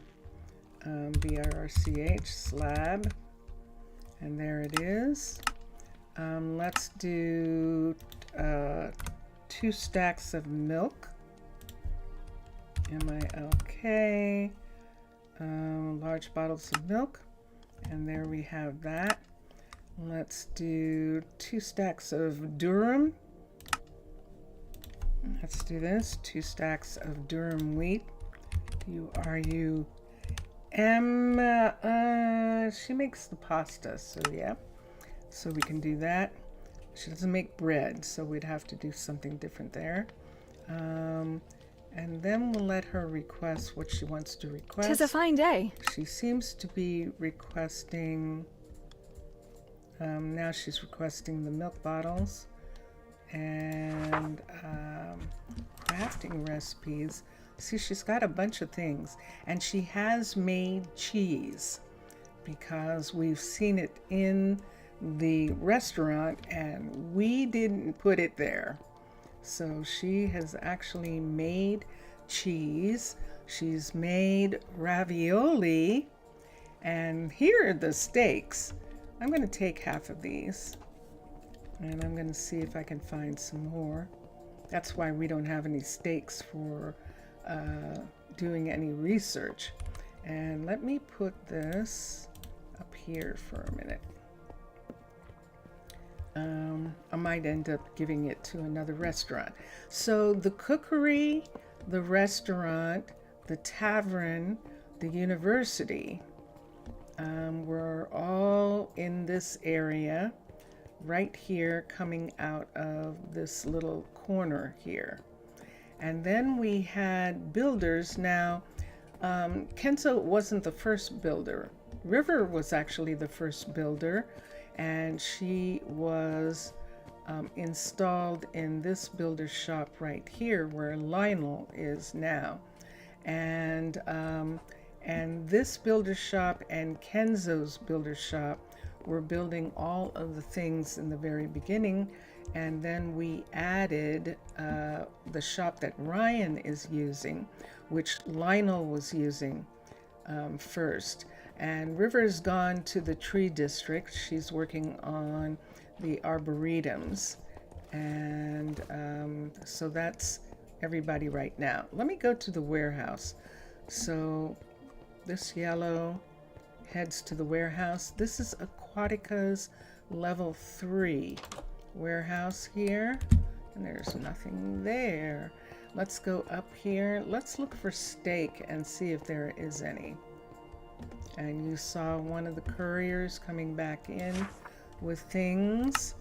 BRCH slab. And there it is. Let's do 2 stacks of milk. MILK. Large bottles of milk. And there we have that. Let's do 2 stacks of durum. Let's do this. 2 stacks of durum wheat. She makes the pasta, so yeah. So we can do that. She doesn't make bread, so we'd have to do something different there. And then we'll let her request what she wants to request. 'Tis a fine day. She seems to be requesting, now she's requesting the milk bottles and crafting recipes. See, she's got a bunch of things. And she has made cheese because we've seen it in the restaurant and we didn't put it there. So she has actually made cheese. She's made ravioli. And here are the steaks. I'm going to take half of these. And I'm going to see if I can find some more. That's why we don't have any steaks for doing any research. And let me put this up here for a minute. I might end up giving it to another restaurant. So the cookery, the restaurant, the tavern, the university, were all in this area right here coming out of this little corner here. And then we had builders. Now, Kenzo wasn't the first builder. River was actually the first builder. And she was installed in this builder shop right here where Lionel is now. And this builder shop and Kenzo's builder shop were building all of the things in the very beginning. And then we added the shop that Ryan is using, which Lionel was using first. And River's gone to the tree district. She's working on the arboretums. And so that's everybody right now. Let me go to the warehouse. So this yellow heads to the warehouse. This is Aquatica's level 3 warehouse here. And there's nothing there. Let's go up here. Let's look for steak and see if there is any. And you saw one of the couriers coming back in with things.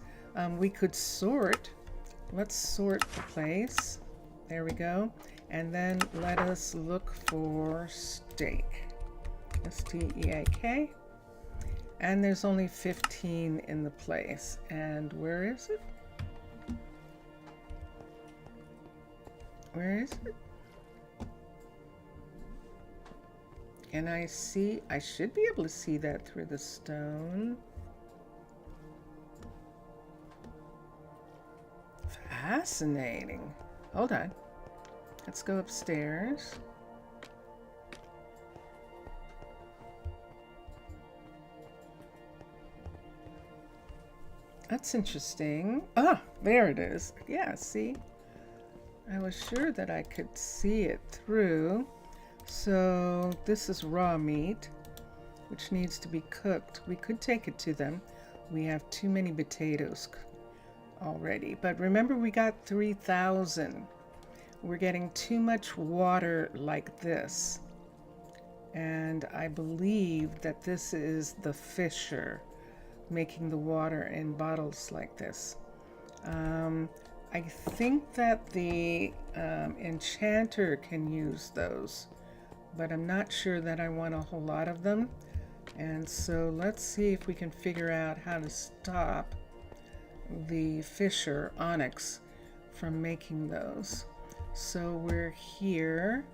We could sort. Let's sort the place. There we go. And then let us look for steak. STEAK. And there's only 15 in the place. And where is it? Where is it? And I should be able to see that through the stone. Fascinating. Hold on. Let's go upstairs. That's interesting. Ah, there it is. Yeah, see? I was sure that I could see it through. So this is raw meat, which needs to be cooked. We could take it to them. We have too many potatoes already. But remember, we got 3,000. We're getting too much water like this. And I believe that this is the fisher making the water in bottles like this. I think that the enchanter can use those, but I'm not sure that I want a whole lot of them. And so let's see if we can figure out how to stop the fisher, onyx, from making those. So we're here.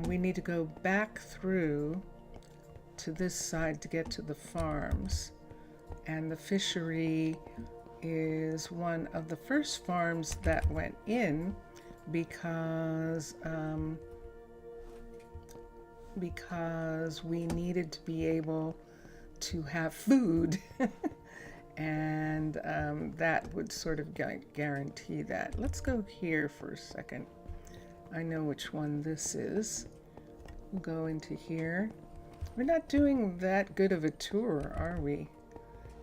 We need to go back through to this side to get to the farms. And the fishery is one of the first farms that went in because we needed to be able to have food. And that would sort of guarantee that. Let's go here for a second. I know which one this is. We'll go into here. We're not doing that good of a tour, are we?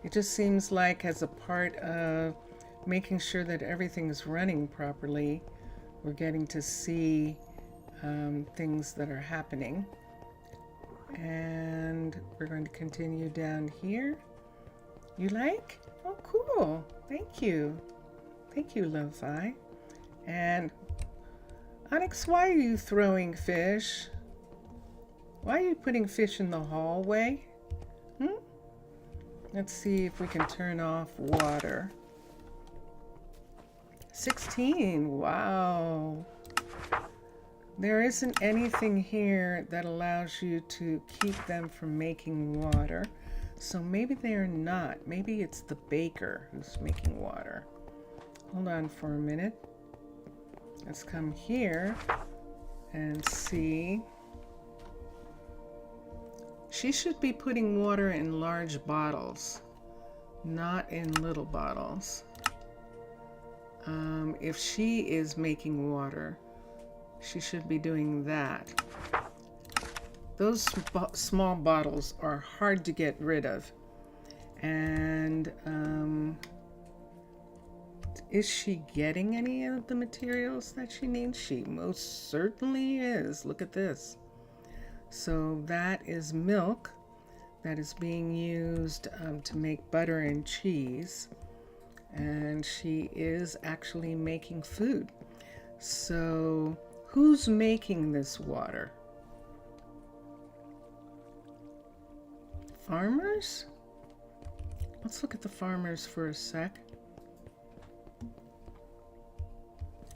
It just seems like as a part of making sure that everything is running properly, we're getting to see things that are happening. And we're going to continue down here. You like? Oh, cool. Thank you. Thank you, Lo-Fi. And Onyx, why are you throwing fish? Why are you putting fish in the hallway? Let's see if we can turn off water. 16, wow. There isn't anything here that allows you to keep them from making water. So maybe they're not. Maybe it's the baker who's making water. Hold on for a minute. Let's come here and see. She should be putting water in large bottles, not in little bottles. If she is making water, she should be doing that. Those small bottles are hard to get rid of. And is she getting any of the materials that she needs? She most certainly is. Look at this. So that is milk that is being used to make butter and cheese. And she is actually making food. So who's making this water? Farmers? Let's look at the farmers for a sec.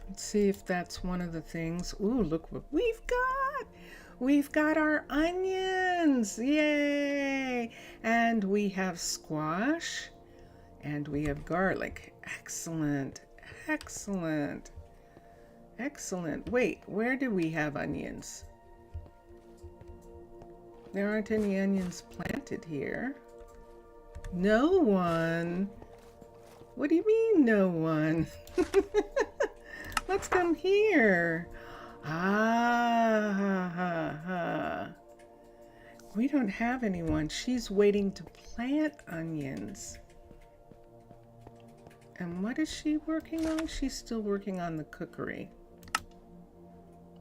Let's see if that's one of the things. Ooh, look what we've got. We've got our onions. Yay! And we have squash. And we have garlic. Excellent. Excellent. Excellent. Wait, where do we have onions? There aren't any onions planted here. No one. What do you mean, no one? Let's come here. We don't have anyone. She's waiting to plant onions. And what is she working on? She's still working on the cookery.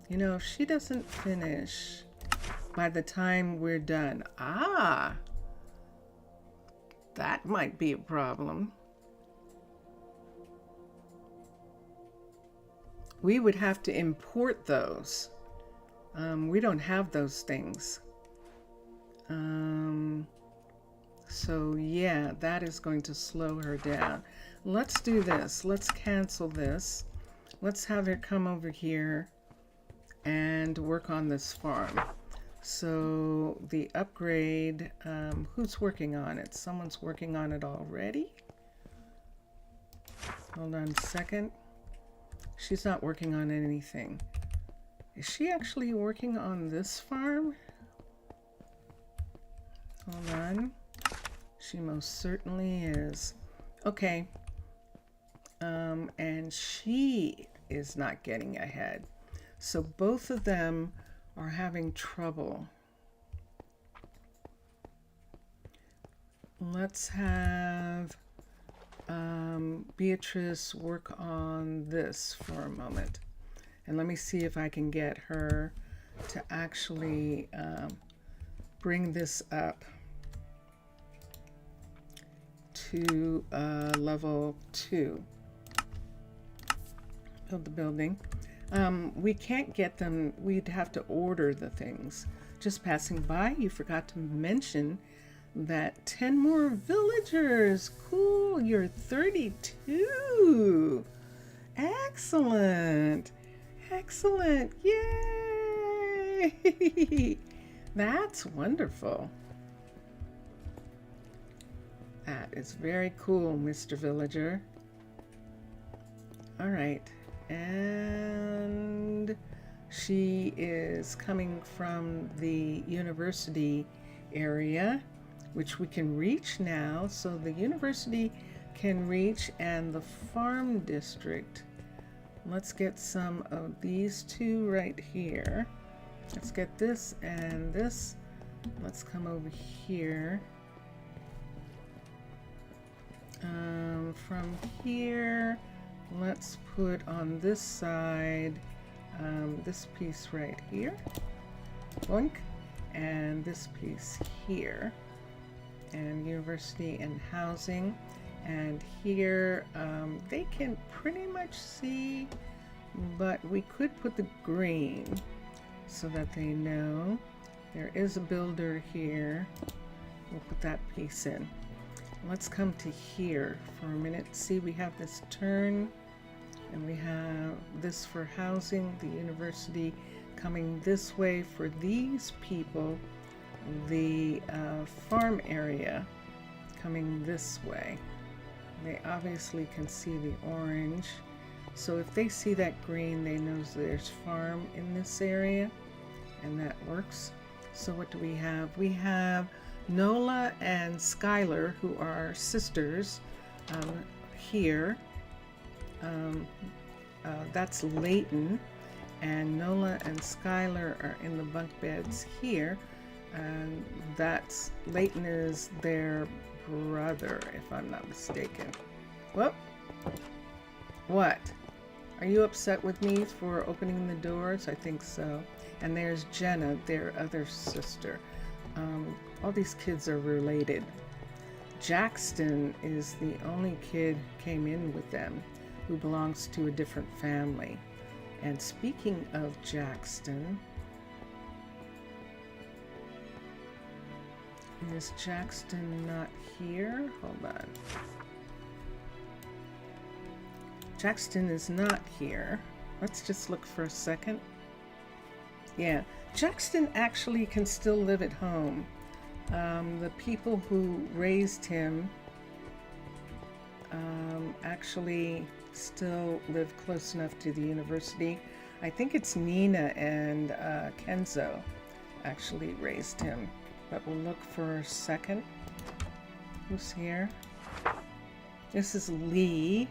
You know, if she doesn't finish by the time we're done, that might be a problem. We would have to import those. We don't have those things. So yeah, that is going to slow her down. Let's do this. Let's cancel this. Let's have her come over here and work on this farm. So the upgrade, who's working on it? Someone's working on it already. Hold on a second. She's not working on anything. Is she actually working on this farm? Hold on. She most certainly is. Okay. And she is not getting ahead. So both of them are having trouble. Let's have Beatrice work on this for a moment. And let me see if I can get her to actually bring this up to level 2 of the building. We can't get them, we'd have to order the things. Just passing by, you forgot to mention that 10 more villagers. Cool, you're 32. Excellent. Excellent. Yay. That's wonderful. That is very cool, Mr. Villager. All right. And she is coming from the university area, which we can reach now. So the university can reach, and the farm district. Let's get some of these two right here. Let's get this and this. Let's come over here. From here, let's put on this side this piece right here. Boink. And this piece here. And university and housing. And here, they can pretty much see, but we could put the green so that they know. There is a builder here. We'll put that piece in. Let's come to here for a minute. See, we have this turn, and we have this for housing, the university coming this way for these people, the farm area coming this way. They obviously can see the orange. So if they see that green, they know there's farm in this area, and that works. So what do we have? We have Nola and Skylar, who are sisters, here. That's Leighton, and Nola and Skylar are in the bunk beds here. And that's Leighton is their brother, if I'm not mistaken. Whoop. What? Are you upset with me for opening the doors? I think so. And there's Jenna, their other sister. All these kids are related. Jackson is the only kid who came in with them who belongs to a different family. And speaking of Jackson, is Jackson not here? Hold on. Jackson is not here. Let's just look for a second. Yeah, Jackson actually can still live at home. The people who raised him actually still live close enough to the university. I think it's Nina and Kenzo actually raised him. But we'll look for a second. Who's here? This is Lee.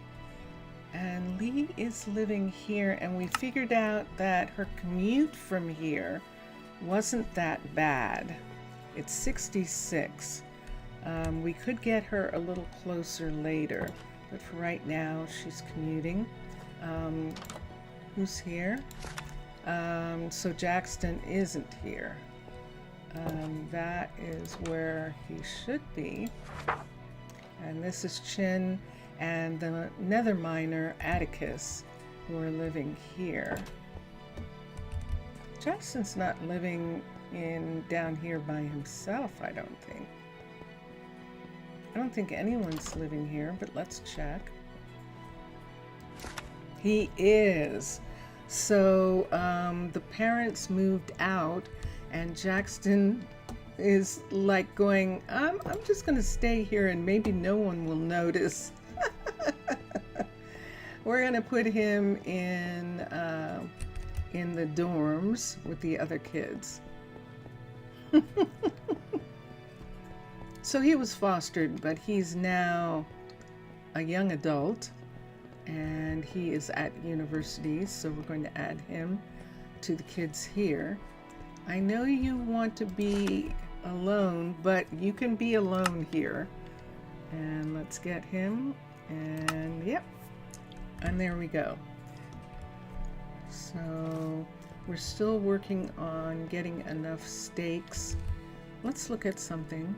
And Lee is living here, and we figured out that her commute from here wasn't that bad. It's 66. We could get her a little closer later, but for right now, she's commuting. Who's here? So Jackson isn't here. That is where he should be. And this is Chin and the nether miner Atticus, who are living here. Jackson's not living down here by himself, I don't think. I don't think anyone's living here, but let's check. He is. So the parents moved out, and Jackson is like going, I'm just going to stay here and maybe no one will notice. We're gonna put him in the dorms with the other kids. So he was fostered, but he's now a young adult and he is at university, so we're going to add him to the kids here. I know you want to be alone, but you can be alone here. And let's get him, and yep, and there we go. So we're still working on getting enough stakes. Let's look at something.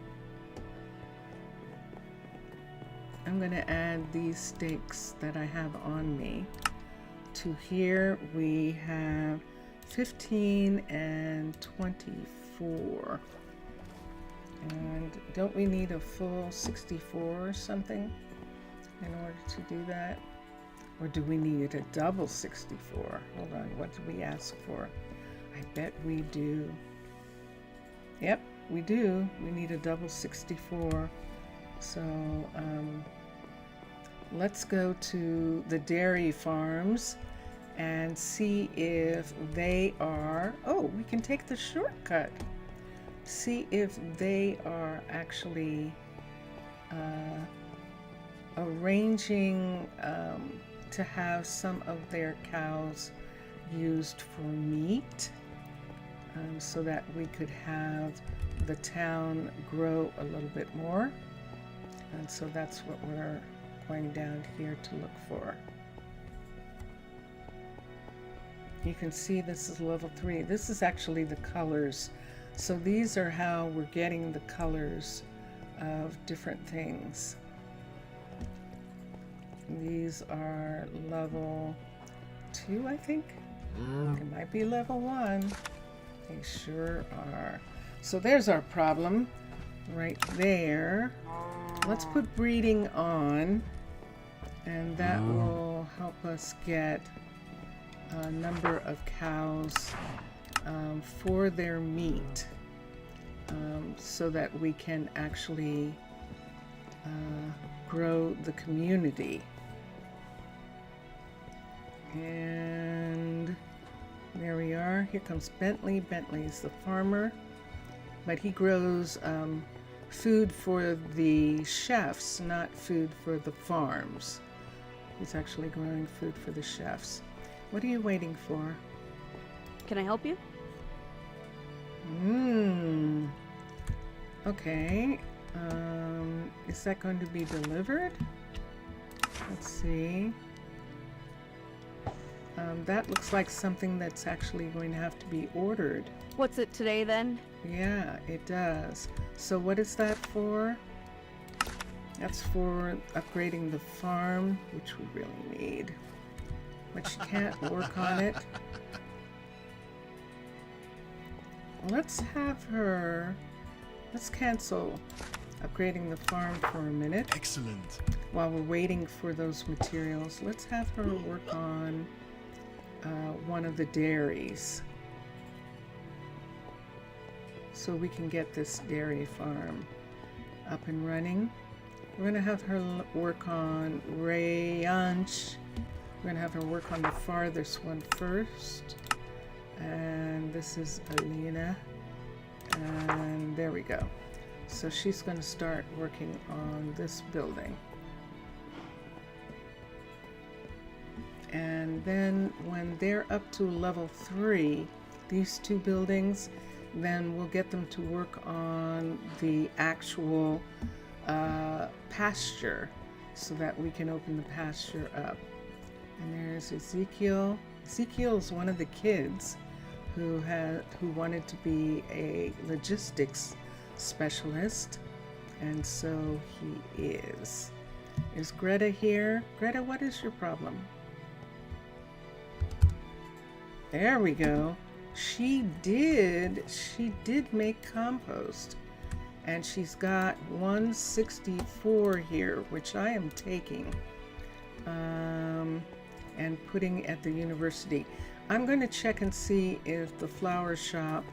I'm going to add these stakes that I have on me to here. We have 15 and 24. And don't we need a full 64 or something in order to do that? Or do we need a double 64? Hold on, what did we ask for? I bet we do. Yep, we do. We need a double 64. So let's go to the dairy farms and see if they are, oh, we can take the shortcut. See if they are actually arranging to have some of their cows used for meat, so that we could have the town grow a little bit more. And so that's what we're going down here to look for. You can see this is level 3. This is actually the colors. So these are how we're getting the colors of different things. These are level 2, I think. It might be level 1. They sure are. So there's our problem right there. Let's put breeding on, and that will help us get a number of cows for their meat, so that we can actually grow the community. And there we are. Here comes Bentley. Bentley's the farmer, but he grows food for the chefs, not food for the farms. He's actually growing food for the chefs. What are you waiting for? Can I help you? Okay. Is that going to be delivered? Let's see. That looks like something that's actually going to have to be ordered. What's it today then? Yeah, it does. So what is that for? That's for upgrading the farm, which we really need. But she can't work on it. Let's have her... Let's cancel upgrading the farm for a minute. Excellent. While we're waiting for those materials, let's have her work on one of the dairies, so we can get this dairy farm up and running. We're going to have her work on ranch. We're going to have her work on the farthest one first. And this is Alina. And there we go. So she's going to start working on this building. And then when they're up to level 3, these 2 buildings, then we'll get them to work on the actual pasture, so that we can open the pasture up. And there's Ezekiel. Ezekiel is one of the kids who wanted to be a logistics specialist, and so he is. Is Greta here? Greta, what is your problem? There we go. She did make compost, and she's got 164 here, which I am taking and putting at the university. I'm going to check and see if the flower shop,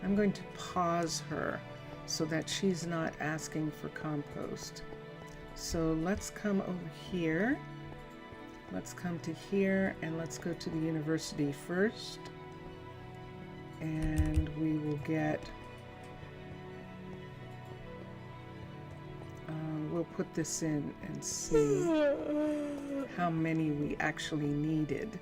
I'm going to pause her so that she's not asking for compost. So let's come over here let's come to here and let's go to the university first. And we will get, we'll put this in and see how many we actually needed.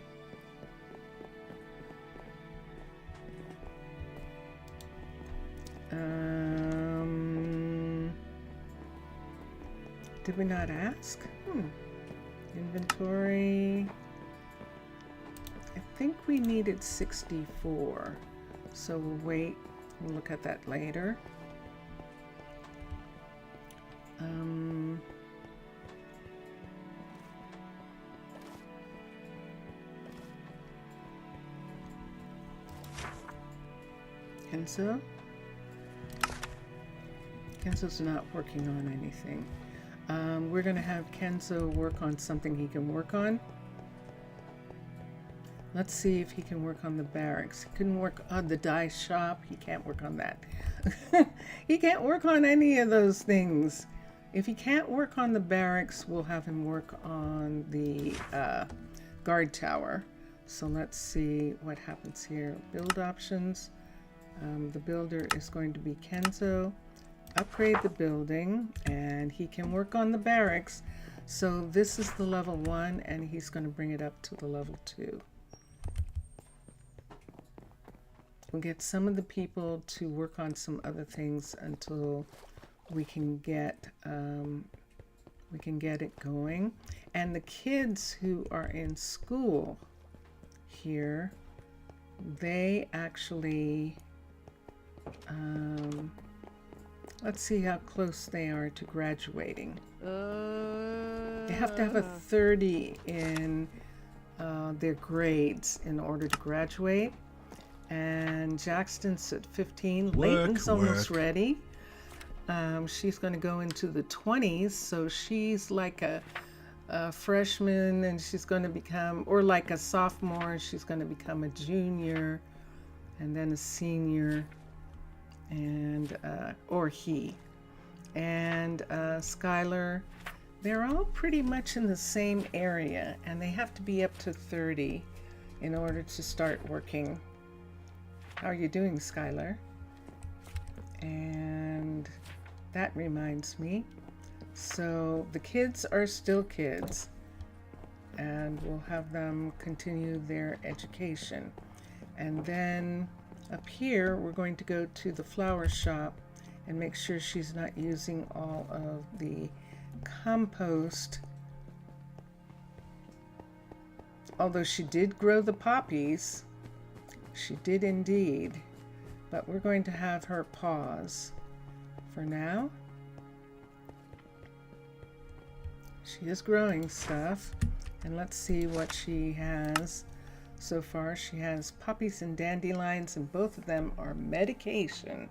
Did we not ask? Inventory. I think we needed 64. So we'll wait. We'll look at that later. Kenzo? Kenzo's not working on anything. We're going to have Kenzo work on something he can work on. Let's see if he can work on the barracks. He can work on the dye shop. He can't work on that. He can't work on any of those things. If he can't work on the barracks, we'll have him work on the guard tower. So let's see what happens here. Build options. The builder is going to be Kenzo. Upgrade the building, and he can work on the barracks. So this is the level 1, and he's going to bring it up to the level 2. We'll get some of the people to work on some other things until we can get it going. And the kids who are in school here, they actually let's see how close they are to graduating. They have to have a 30 in their grades in order to graduate. And Jackson's at 15. Layton's almost ready. She's going to go into the 20s, so she's like a freshman, and she's going to become, or like a sophomore, she's going to become a junior, and then a senior, and or he. And Skylar, they're all pretty much in the same area, and they have to be up to 30 in order to start working. How are you doing, Skylar? And that reminds me, so the kids are still kids, and we'll have them continue their education. And then up here, we're going to go to the flower shop and make sure she's not using all of the compost. Although she did grow the poppies, she did indeed, but we're going to have her pause for now. She is growing stuff, and let's see what she has so far. She has poppies and dandelions, and both of them are medication.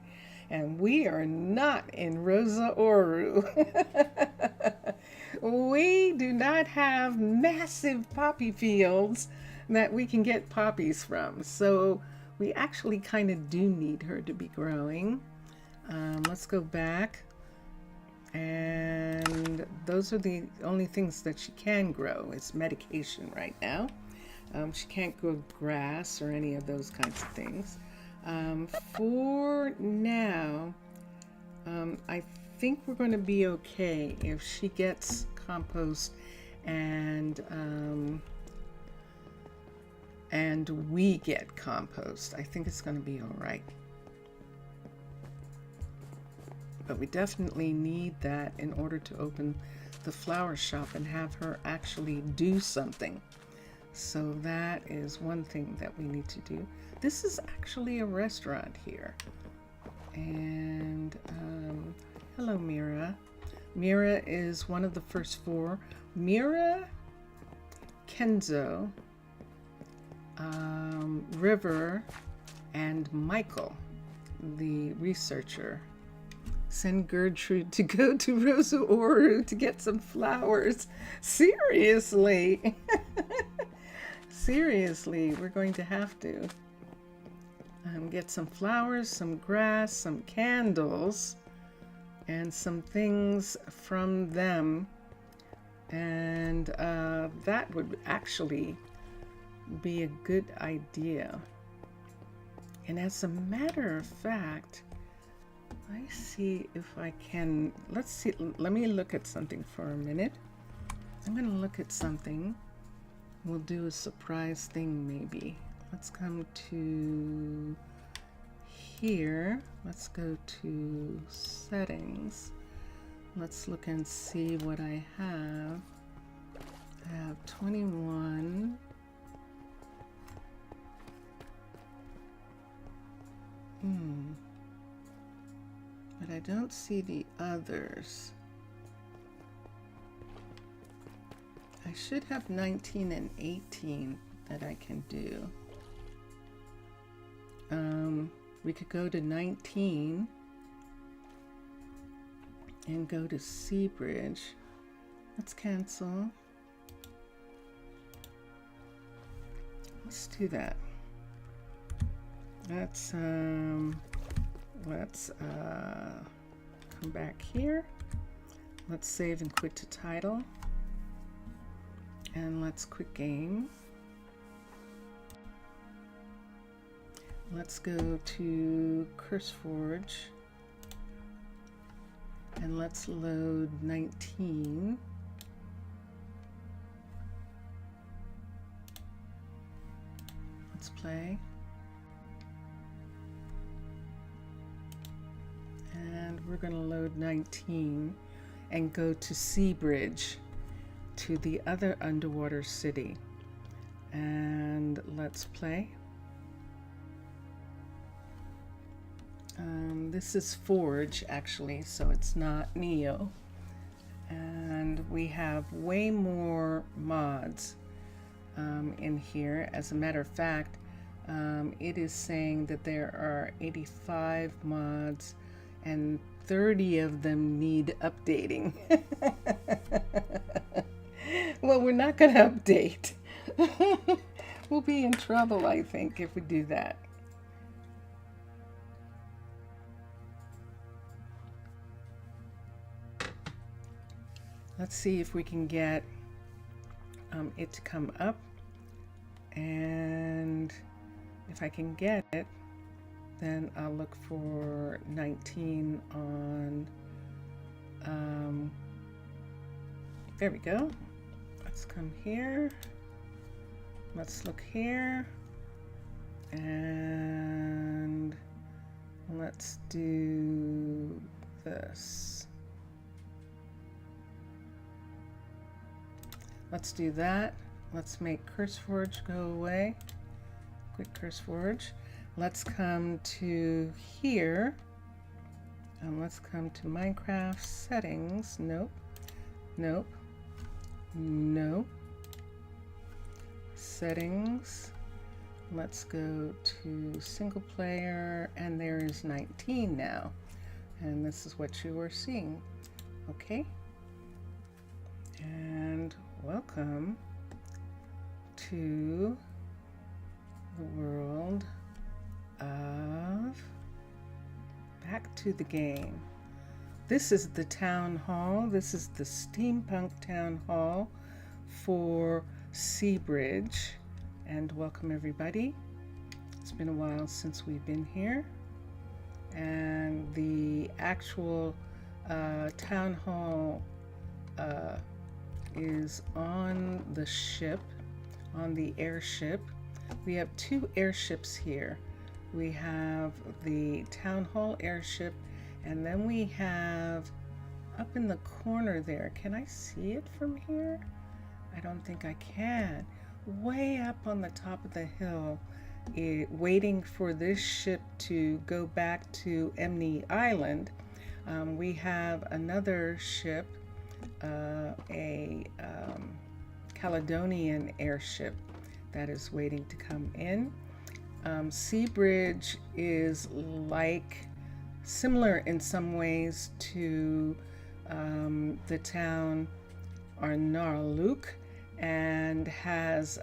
And we are not in Rosa Oru. We do not have massive poppy fields that we can get poppies from. So we actually kind of do need her to be growing. Let's go back. And those are the only things that she can grow. It's medication right now. She can't grow grass or any of those kinds of things. For now, I think we're going to be okay if she gets compost and we get compost. I think it's going to be all right. But we definitely need that in order to open the flower shop and have her actually do something. So that is one thing that we need to do. This is actually a restaurant here. And hello, Mira. Mira is one of the first four. Mira, Kenzo, River, and Michael, the researcher. Send Gertrude to go to Rosa Oru to get some flowers. Seriously. Seriously, we're going to have to get some flowers, some grass, some candles, and some things from them. And that would actually be a good idea. And as a matter of fact, I see if I can, let's see, let me look at something for a minute. I'm going to look at something. We'll do a surprise thing maybe. Let's come to here. Let's go to settings. Let's look and see what I have. I have 21. But I don't see the others. I should have 19 and 18 that I can do. We could go to 19 and go to Seabridge. Let's cancel. Let's do that. Let's come back here. Let's save and quit to title. And let's quit game. Let's go to CurseForge. And let's load 19. Let's play. And we're going to load 19 and go to Seabridge, to the other underwater city. And let's play. This is Forge actually, so it's not Neo. And we have way more mods in here. As a matter of fact, it is saying that there are 85 mods and 30 of them need updating. Well, we're not going to update. We'll be in trouble, I think, if we do that. Let's see if we can get it to come up. And if I can get it, then I'll look for 19 on, there we go. Let's come here. Let's look here. And let's do this. Let's do that. Let's make CurseForge go away. Quit CurseForge. Let's come to here. Let's come to Minecraft settings. Nope. Nope. No. Settings. Let's go to single player, and there is 19 now. And this is what you are seeing. Okay. And welcome to the world of back to the game. This is the town hall. This is the steampunk town hall for Seabridge. And welcome everybody. It's been a while since we've been here. And the actual town hall is on the ship, on the airship. We have two airships here. We have the town hall airship, and then we have up in the corner there. Can I see it from here? I don't think I can. Way up on the top of the hill, waiting for this ship to go back to Emney Island, we have another ship, a Caledonian airship that is waiting to come in. Seabridge is similar in some ways to the town Arnaaluk, and has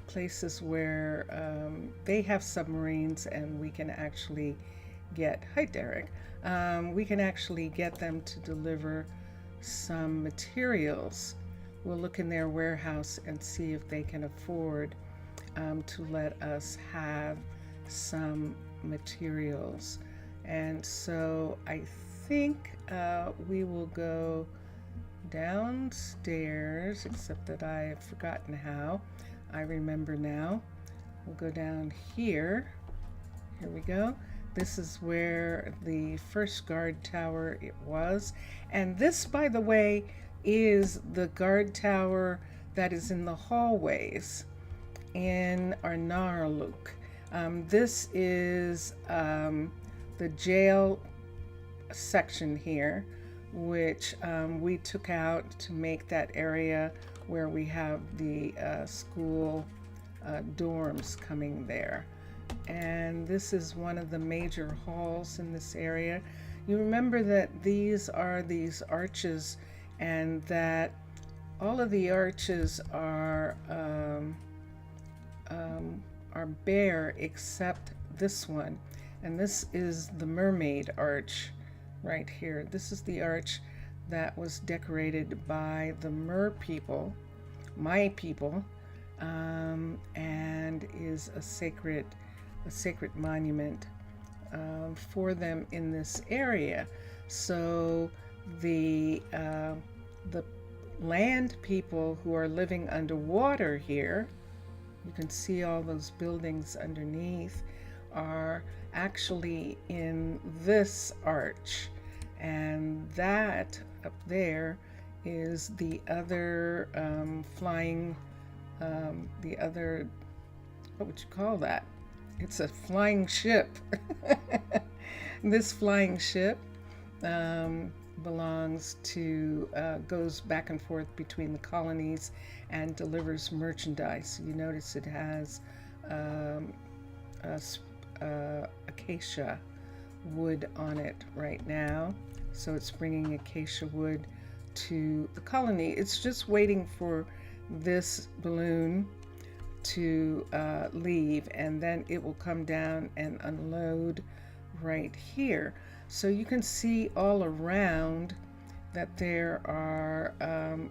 places where they have submarines, and we can actually get, hi Derek, we can actually get them to deliver some materials. We'll look in their warehouse and see if they can afford to let us have some materials. And so I think we will go downstairs, except that I have forgotten how. I remember now. We'll go down here. Here we go. This is where the first guard tower it was. And this, by the way, is the guard tower that is in the hallways in Arnaaluk. This is the jail section here, which we took out to make that area where we have the school dorms coming there. And this is one of the major halls in this area. You remember that these are these arches, and that all of the arches are bare except this one. And this is the mermaid arch right here. This is the arch that was decorated by the Mer people, my people, and is a sacred monument for them in this area. So the land people who are living underwater here, you can see all those buildings underneath, are actually in this arch. And that up there is the other flying, what would you call that? It's a flying ship. This flying ship belongs to, goes back and forth between the colonies and delivers merchandise. You notice it has acacia wood on it right now. So it's bringing acacia wood to the colony. It's just waiting for this balloon to leave, and then it will come down and unload right here. So you can see all around that there are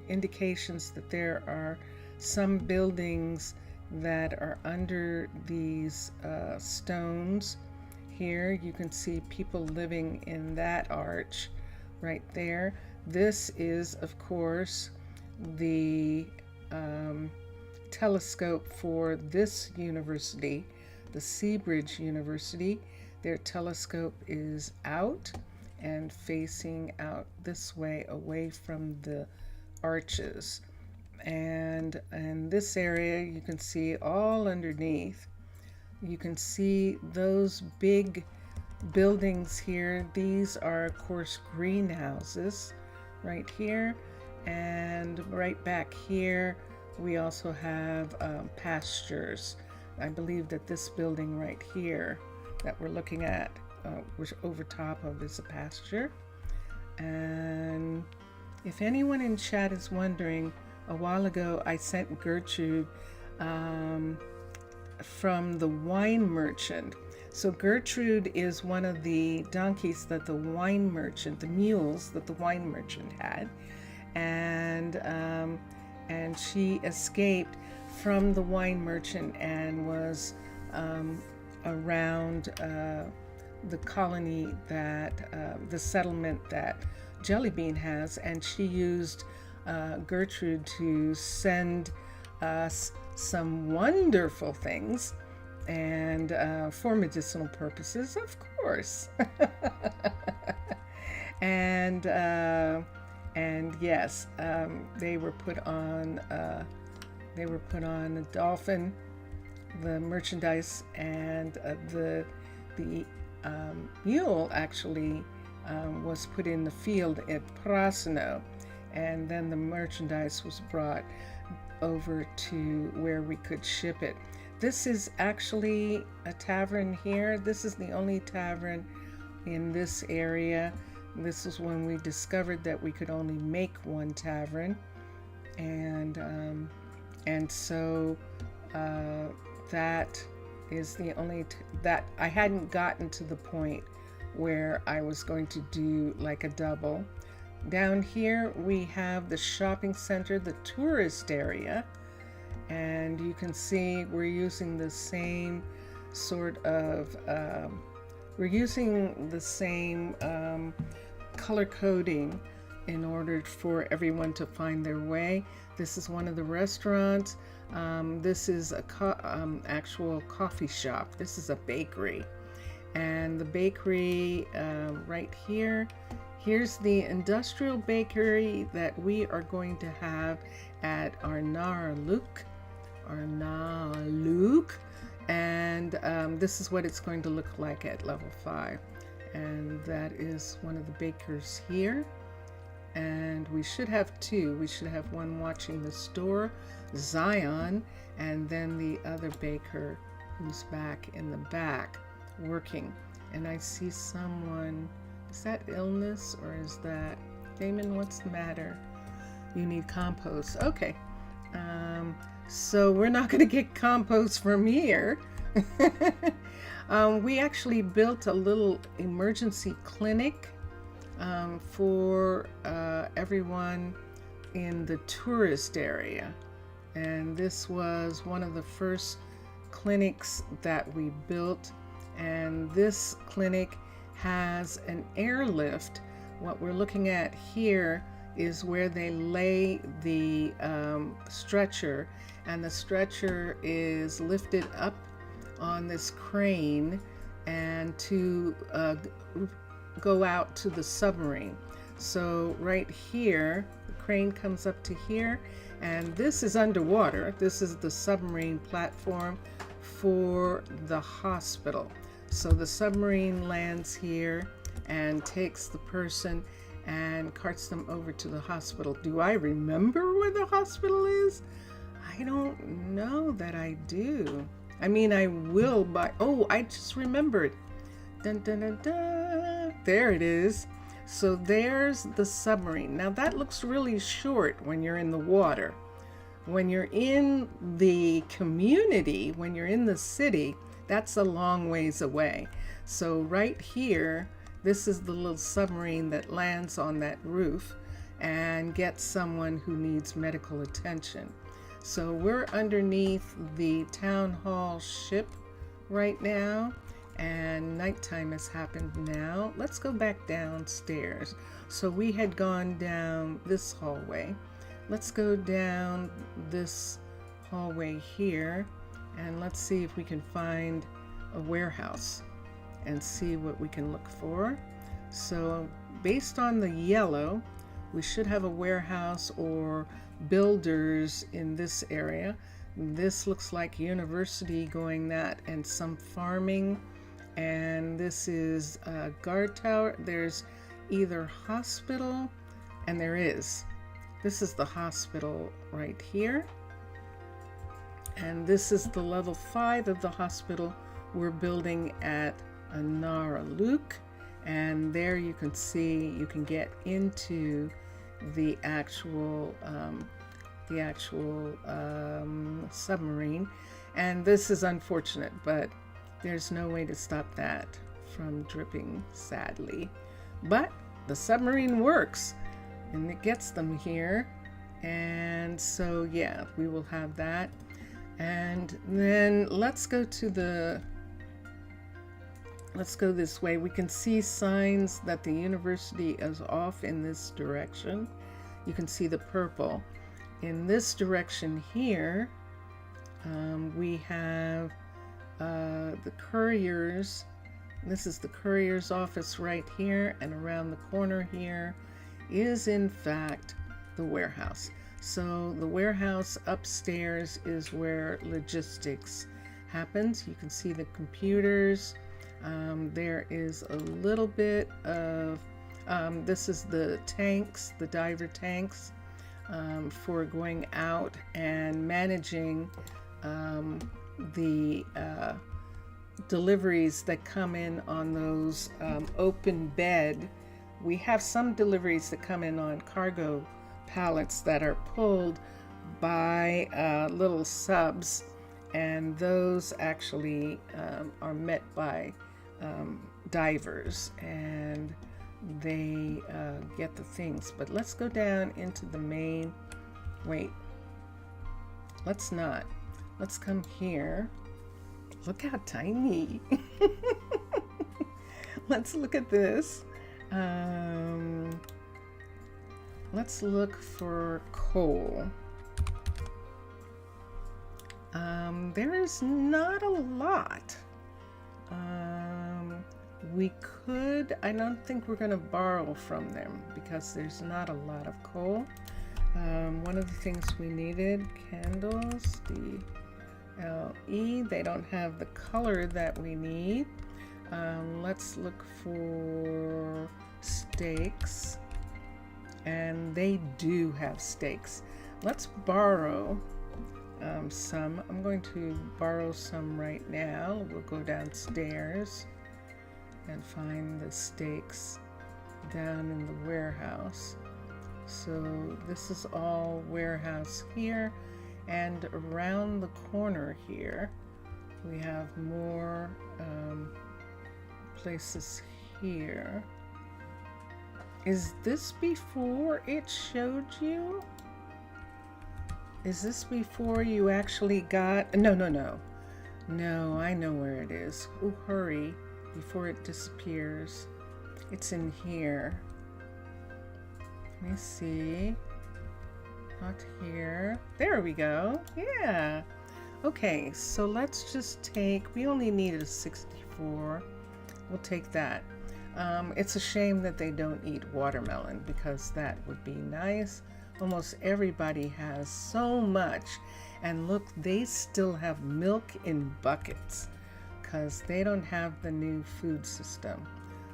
indications that there are some buildings that are under these stones. Here you can see people living in that arch right there. This is, of course, the telescope for this university, the Seabridge University. Their telescope is out and facing out this way, away from the arches. And in this area, you can see all underneath, you can see those big buildings here. These are, of course, greenhouses right here. And right back here, we also have pastures. I believe that this building right here that we're looking at, which over top of, is a pasture. And if anyone in chat is wondering, a while ago I sent Gertrude from the wine merchant. So Gertrude is one of the donkeys that the wine merchant, the mules that the wine merchant had, and she escaped from the wine merchant and was around the colony that the settlement that Jellybean has, and she used Gertrude to send us some wonderful things, and for medicinal purposes, of course. and yes, they were put on a dolphin, the merchandise, and the mule actually was put in the field at Prasino, and then the merchandise was brought over to where we could ship it. This is actually a tavern here. This is the only tavern in this area. This is when we discovered that we could only make one tavern, and so that is the only that I hadn't gotten to the point where I was going to do like a double. Down here we have the shopping center, the tourist area, and you can see we're using the same sort of color coding in order for everyone to find their way. This is one of the restaurants. This is a actual coffee shop. This is a bakery, and the bakery right here. Here's the industrial bakery that we are going to have at Arnaaluk, and this is what it's going to look like at level 5. And that is one of the bakers here. And we should have two. We should have one watching the store, Zion, and then the other baker who's back in the back working. And I see someone. Is that illness or is that Damon? What's the matter? You need compost. Okay. So we're not going to get compost from here. We actually built a little emergency clinic for everyone in the tourist area. And this was one of the first clinics that we built. And this clinic has an airlift. What we're looking at here is where they lay the stretcher, and the stretcher is lifted up on this crane and to go out to the submarine. So right here, the crane comes up to here, and this is underwater. This is the submarine platform for the hospital. So the submarine lands here and takes the person and carts them over to the hospital. Do I remember where the hospital is? I don't know that I do. I mean, I will, but oh, I just remembered. Dun, dun, dun, dun. There it is. So there's the submarine. Now that looks really short when you're in the water. When you're in the community, when you're in the city, that's a long ways away. So right here, this is the little submarine that lands on that roof and gets someone who needs medical attention. So we're underneath the town hall ship right now, and nighttime has happened now. Let's go back downstairs. So we had gone down this hallway. Let's go down this hallway here, and let's see if we can find a warehouse and see what we can look for. So based on the yellow, we should have a warehouse or builders in this area. This looks like university going that, and some farming. And this is a guard tower. There's either hospital, and there is. This is the hospital right here. And this is the level 5 of the hospital we're building at Arnaaluk. And there you can see, you can get into the actual submarine. And this is unfortunate, but there's no way to stop that from dripping, sadly. But the submarine works, and it gets them here. And so, yeah, we will have that. And then let's go this way. We can see signs that the university is off in this direction. You can see the purple. In this direction here, we have the couriers. This is the courier's office right here, and around the corner here is in fact the warehouse. So the warehouse upstairs is where logistics happens. You can see the computers. There is a little bit of, this is the tanks, the diver tanks, for going out and managing the deliveries that come in on those open bed. We have some deliveries that come in on cargo pallets that are pulled by little subs, and those actually are met by divers. And they get the things. But let's go down into the main. Wait, let's not. Let's come here. Look how tiny. Let's look at this. Let's look for coal. There is not a lot. We could, I don't think we're going to borrow from them because there's not a lot of coal. One of the things we needed, candles, DLE, they don't have the color that we need. Let's look for steaks, and they do have steaks. Let's borrow some. I'm going to borrow some right now. We'll go downstairs and find the steaks down in the warehouse. So this is all warehouse here, and around the corner here we have more places here. Is this before it showed you? Is this before you actually got? No, I know where it is. Oh, hurry before it disappears. It's in here. Let me see. Not here. There we go. Yeah. Okay, so let's just take, we only needed a 64. We'll take that. It's a shame that they don't eat watermelon because that would be nice. Almost everybody has so much. And look, they still have milk in buckets because they don't have the new food system.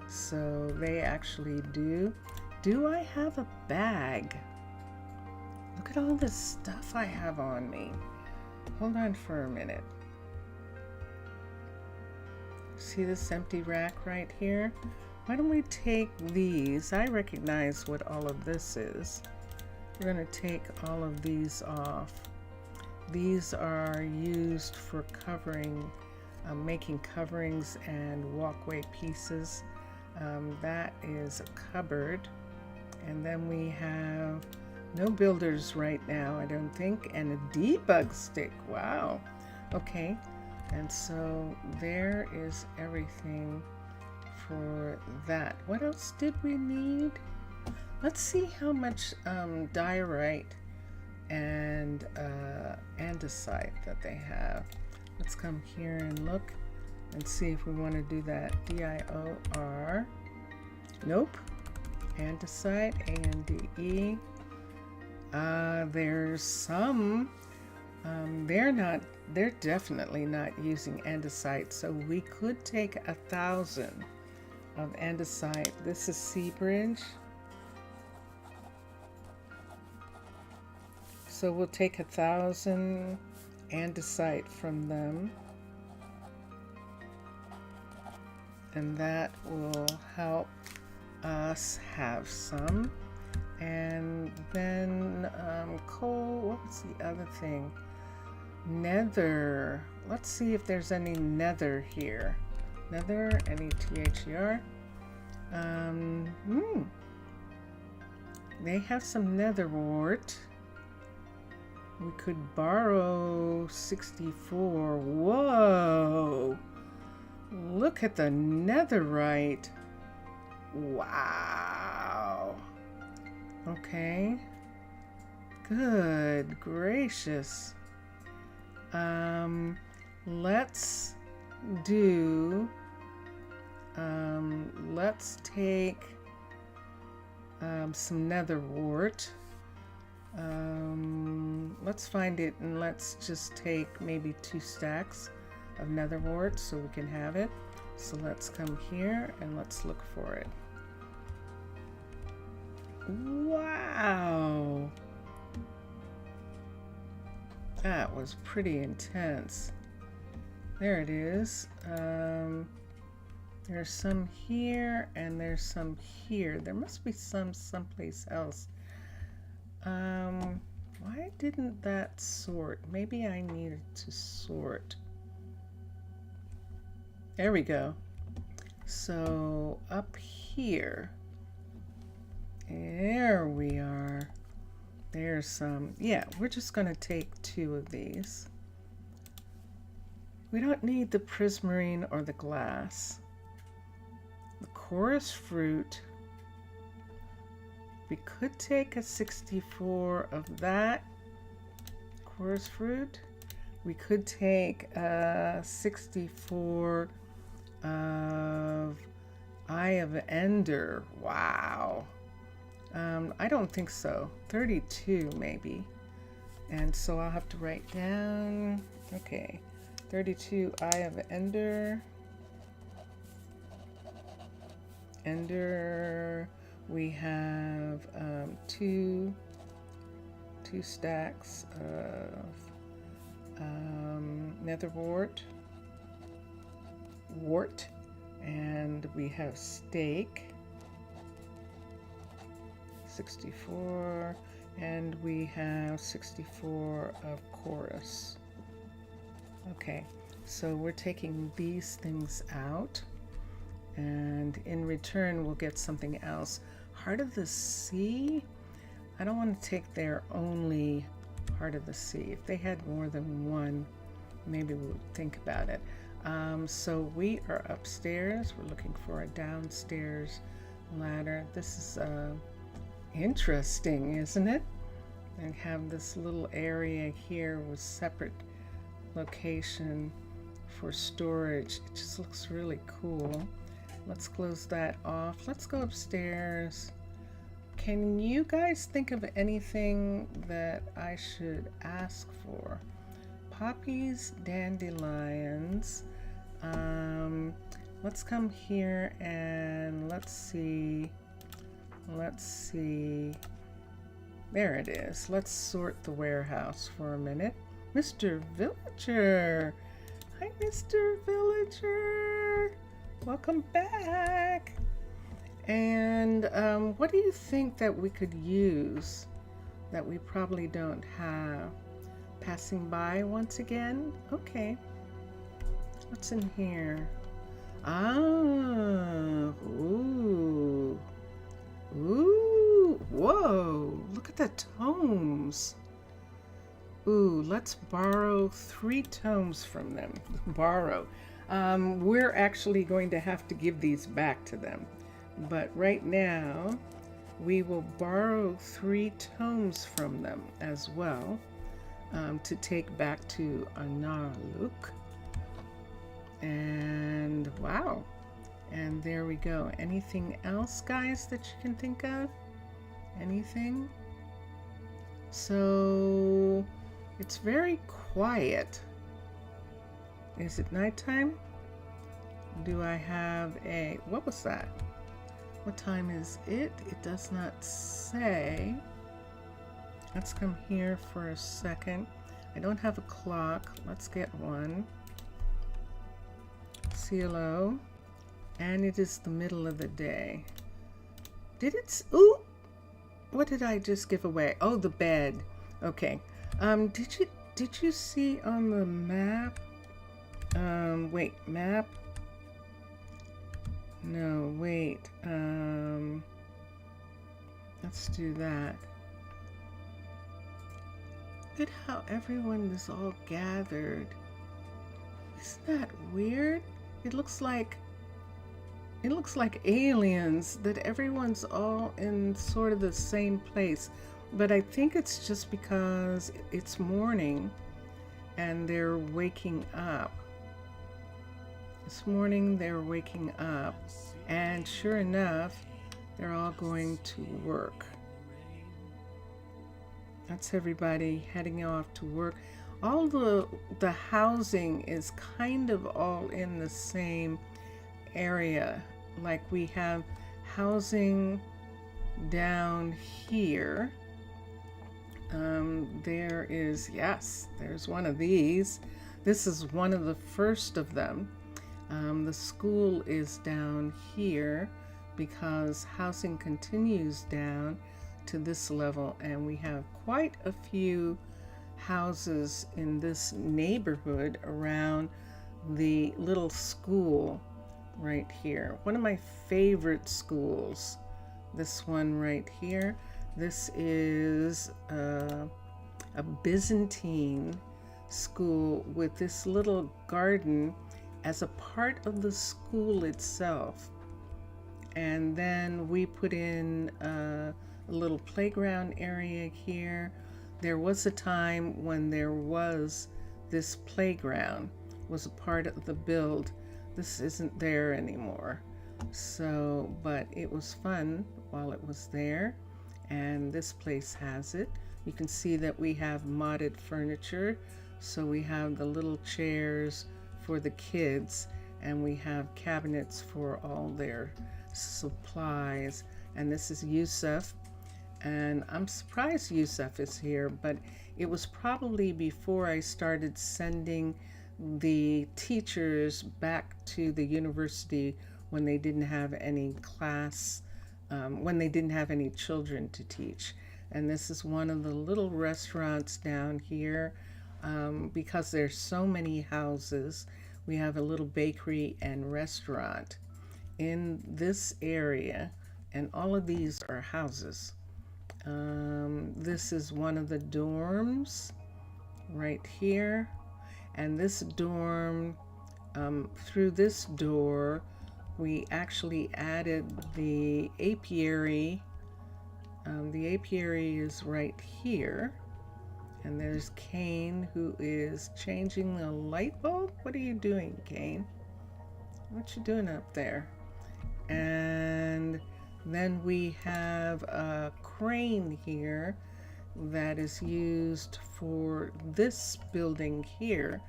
So they actually do. Do I have a bag? Look at all this stuff I have on me. Hold on for a minute. See this empty rack right here? Why don't we take these? I recognize what all of this is. We're going to take all of these off. These are used for covering, making coverings and walkway pieces. That is a cupboard. And then we have no builders right now, I don't think, and a debug stick. Wow. Okay. And so there is everything for that. What else did we need? Let's see how much diorite and andesite that they have. Let's come here and look and see if we want to do that. DIOR. Nope. Andesite, ANDE. There's some. They're definitely not using andesite, so we could take 1,000 of andesite. This is Seabridge. So we'll take 1,000 andesite from them. And that will help us have some. And then coal, what was the other thing? Nether. Let's see if there's any nether here. Nether, N-E-T-H-E-R. They have some nether wart. We could borrow 64. Whoa! Look at the netherite. Wow. Okay. Good gracious. Let's do, let's take some nether wart. Let's find it and let's just take maybe 2 stacks of nether wart so we can have it. So let's come here and let's look for it. Wow! That was pretty intense. There it is. There's some here and there's some here. There must be some someplace else. Why didn't that sort? Maybe I needed to sort. There we go. So up here, There we are. There's some. Yeah, we're just going to take 2 of these. We don't need the prismarine or the glass. The chorus fruit. We could take a 64 of that chorus fruit. We could take a 64 of Eye of Ender. Wow. I don't think so. 32 maybe. And so I'll have to write down, okay, 32 Eye of Ender. Ender, we have 2 stacks of netherwort, wart, and we have steak, 64, and we have 64 of chorus. Okay, so we're taking these things out, and in return we'll get something else. Heart of the Sea, I don't want to take their only Heart of the Sea. If they had more than one, maybe we would think about it. So we are upstairs. We're looking for a downstairs ladder. This is interesting, isn't it? And have this little area here with separate location for storage. It just looks really cool. Let's close that off. Let's go upstairs. Can you guys think of anything that I should ask for? Poppies, dandelions. Let's come here and let's see. There it is. Let's sort the warehouse for a minute. Mr. Villager. Hi, Mr. Villager. Welcome back. And what do you think that we could use that we probably don't have? Passing by once again? Okay. What's in here? Ah, ooh. Ooh, whoa, look at the tomes. Ooh, let's borrow 3 tomes from them. Borrow. We're actually going to have to give these back to them. But right now, we will borrow 3 tomes from them as well to take back to Arnaaluk. And wow. And there we go. Anything else, guys, that you can think of? Anything? So it's very quiet. Is it nighttime? Do I have a... What was that? What time is it? It does not say. Let's come here for a second. I don't have a clock. Let's get one. CLO. And it is the middle of the day. Did it? Ooh! What did I just give away? Oh, the bed. Okay. Did you see on the map? Wait, map? No, wait. Let's do that. Look at how everyone is all gathered. Isn't that weird? It looks like aliens, that everyone's all in sort of the same place. But I think it's just because it's morning and they're waking up. This morning they're waking up, and sure enough, they're all going to work. That's everybody heading off to work. All the housing is kind of all in the same area. Like we have housing down here. There is, yes, there's one of these. This is one of the first of them. The school is down here because housing continues down to this level, and we have quite a few houses in this neighborhood around the little school right here. One of my favorite schools This one right here. This is a Byzantine school with this little garden as a part of the school itself. And then we put in a little playground area here. There was a time when there was this playground, was a part of the build. This isn't there anymore. So, but it was fun while it was there, and this place has it. You can see that we have modded furniture. So we have the little chairs for the kids, and we have cabinets for all their supplies. And this is Yusuf, and I'm surprised Yusuf is here, but it was probably before I started sending the teachers back to the university when they didn't have any class, when they didn't have any children to teach. And this is one of the little restaurants down here. Because there's so many houses, we have a little bakery and restaurant in this area, and all of these are houses. This is one of the dorms right here, and this dorm, through this door, we actually added the apiary. The apiary is right here. And there's Kane, who is changing the light bulb. What are you doing, Kane? What you doing up there? And then we have a crane here that is used for this building here,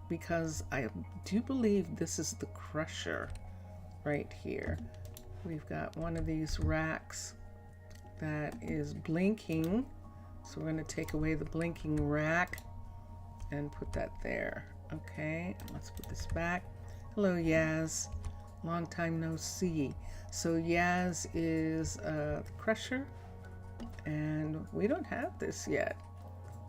because I do believe this is the crusher right here. We've got one of these racks that is blinking. So we're going to take away the blinking rack and put that there. Okay, let's put this back. Hello, Yaz. Long time no see. So Yaz is the crusher, and we don't have this yet.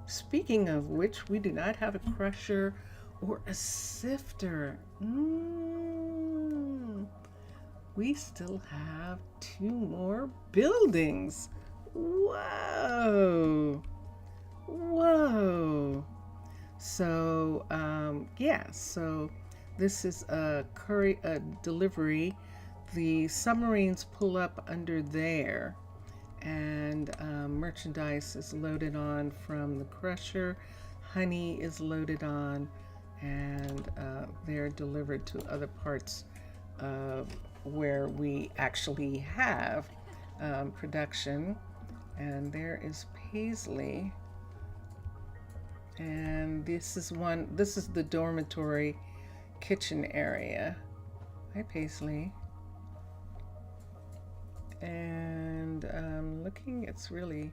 Speaking of which, we do not have a crusher or a sifter. We still have 2 more buildings. Whoa. Whoa. So, yeah, so this is a delivery. The submarines pull up under there, and merchandise is loaded on from the crusher. Honey is loaded on, and they're delivered to other parts of where we actually have production. And there is Paisley, and this is the dormitory kitchen area. Hi, Paisley. And looking, it's really,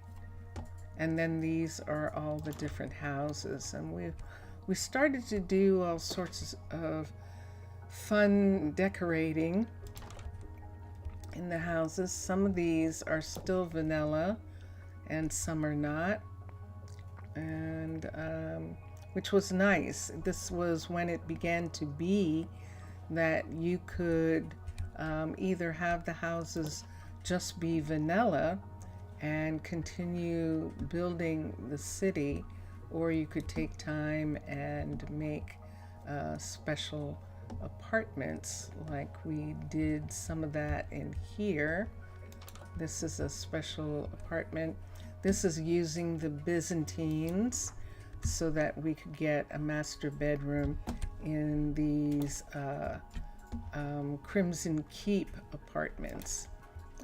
and then these are all the different houses, and we started to do all sorts of fun decorating in the houses. Some of these are still vanilla and some are not, and which was nice. This was when it began to be that you could either have the houses just be vanilla and continue building the city, or you could take time and make special apartments, like we did some of that in here. This is a special apartment. This is using the Byzantines so that we could get a master bedroom in these Crimson Keep apartments.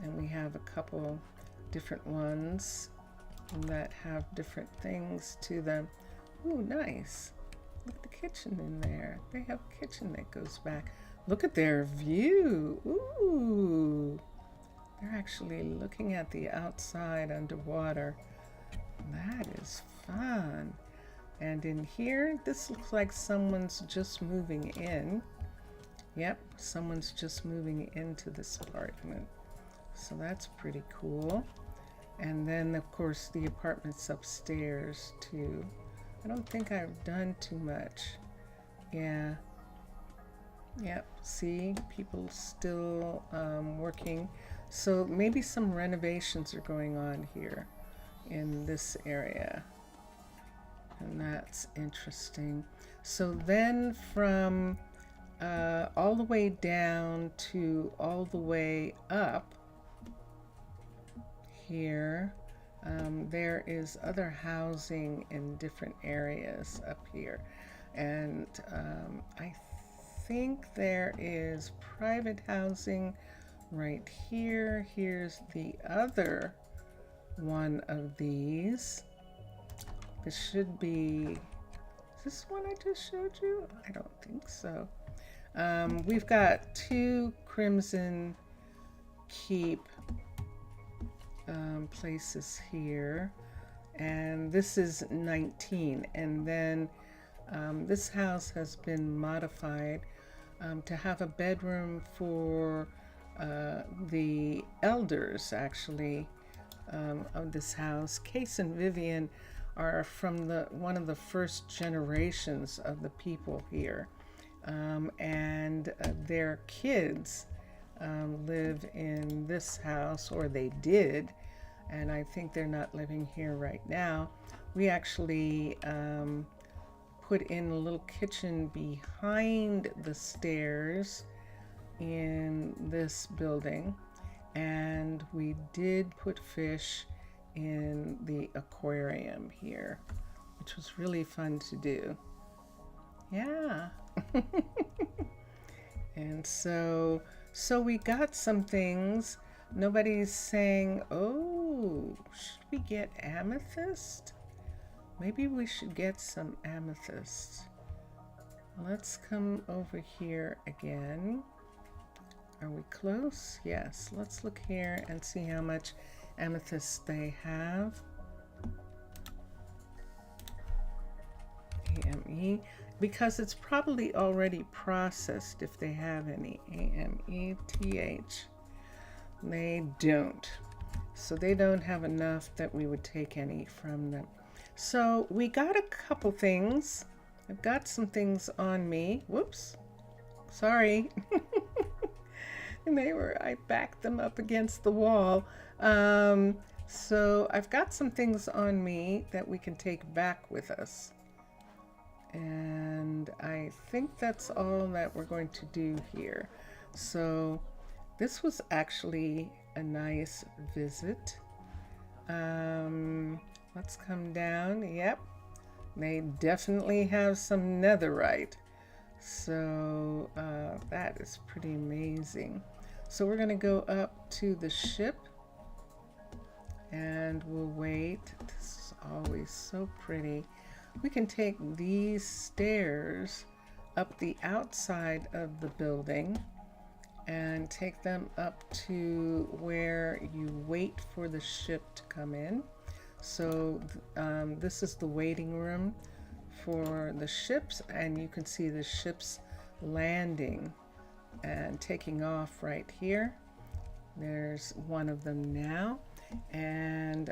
And we have a couple different ones that have different things to them. Ooh, nice. Look at the kitchen in there. They have a kitchen that goes back. Look at their view. Ooh. They're actually looking at the outside underwater. That is fun. And in here, this looks like someone's just moving in. Yep, someone's just moving into this apartment. So that's pretty cool. And then, of course, the apartments upstairs, too. I don't think I've done too much. Yeah. Yep, see, people still working. So maybe some renovations are going on here in this area. And that's interesting. So then from all the way down to all the way up here, there is other housing in different areas up here. And I think there is private housing right here. Here's the other one of these. This should be, is this one I just showed you? I don't think so. We've got 2 Crimson Keep places here, and this is 19. And then this house has been modified to have a bedroom for the elders, actually, of this house. Case and Vivian are from one of the first generations of the people here, and their kids live in this house, or they did, and I think they're not living here right now. We actually put in a little kitchen behind the stairs in this building, and we did put fish in the aquarium here, which was really fun to do. Yeah. And so we got some things. Nobody's saying, oh, should we get amethyst? Maybe we should get some amethyst. Let's come over here again. Are we close? Yes. Let's look here and see how much amethyst they have. AME, because it's probably already processed if they have any. AMETH. They don't. So they don't have enough that we would take any from them. So we got a couple things. I've got some things on me. Whoops. Sorry. And I backed them up against the wall. So I've got some things on me that we can take back with us. And I think that's all that we're going to do here. So this was actually a nice visit. Let's come down. Yep, they definitely have some netherite. So that is pretty amazing. So we're going to go up to the ship and we'll wait. This is always so pretty. We can take these stairs up the outside of the building and take them up to where you wait for the ship to come in. So this is the waiting room for the ships, and you can see the ships landing and taking off right here. There's one of them now, and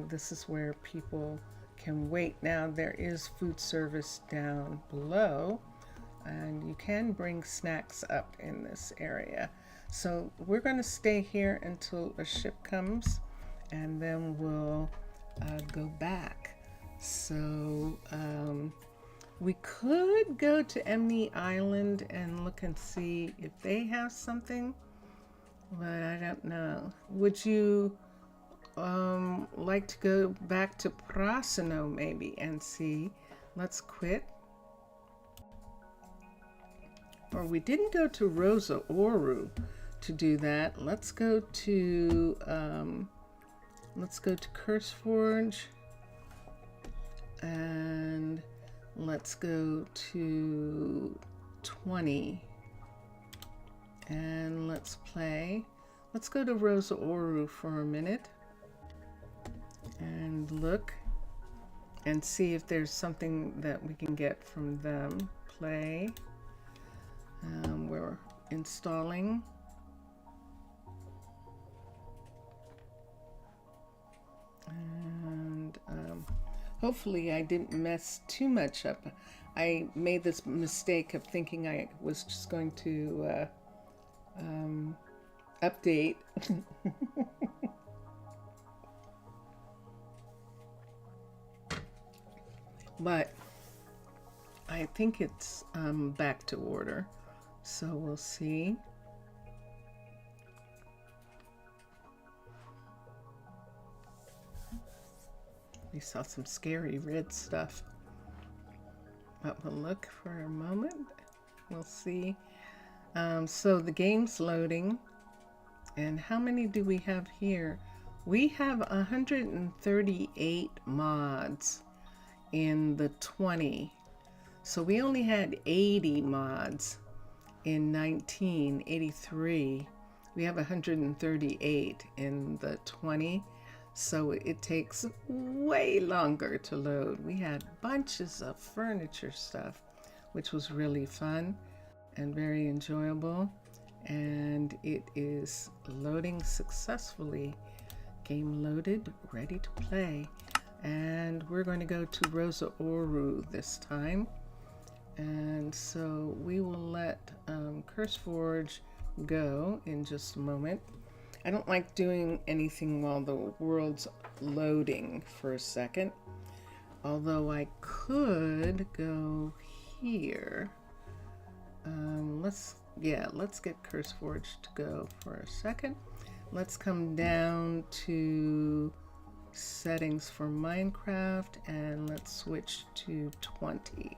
this is where people can wait. Now there is food service down below, and you can bring snacks up in this area. So we're going to stay here until a ship comes, and then we'll go back. So we could go to Emney Island and look and see if they have something, but I don't know. Would you like to go back to Prasino maybe and see? Let's quit. Or we didn't go to Rosa Oru to do that. Let's go to Curseforge, and let's go to 20, and let's play. Let's go to Rosa Oru for a minute and look and see if there's something that we can get from them. Play. We're installing. And hopefully I didn't mess too much up. I made this mistake of thinking I was just going to update. But I think it's back to order, so we'll see. We saw some scary red stuff, but we'll look for a moment. We'll see. So the game's loading, and how many do we have here? We have 138 mods in the 20. So we only had 80 mods in 1983. We have 138 in the 20. So it takes way longer to load. We had bunches of furniture stuff, which was really fun and very enjoyable. And it is loading successfully. Game loaded, ready to play. And we're going to go to Rosa Oru this time. And so we will let CurseForge go in just a moment. I don't like doing anything while the world's loading for a second. Although I could go here. Let's get CurseForge to go for a second. Let's come down to settings for Minecraft and let's switch to 20.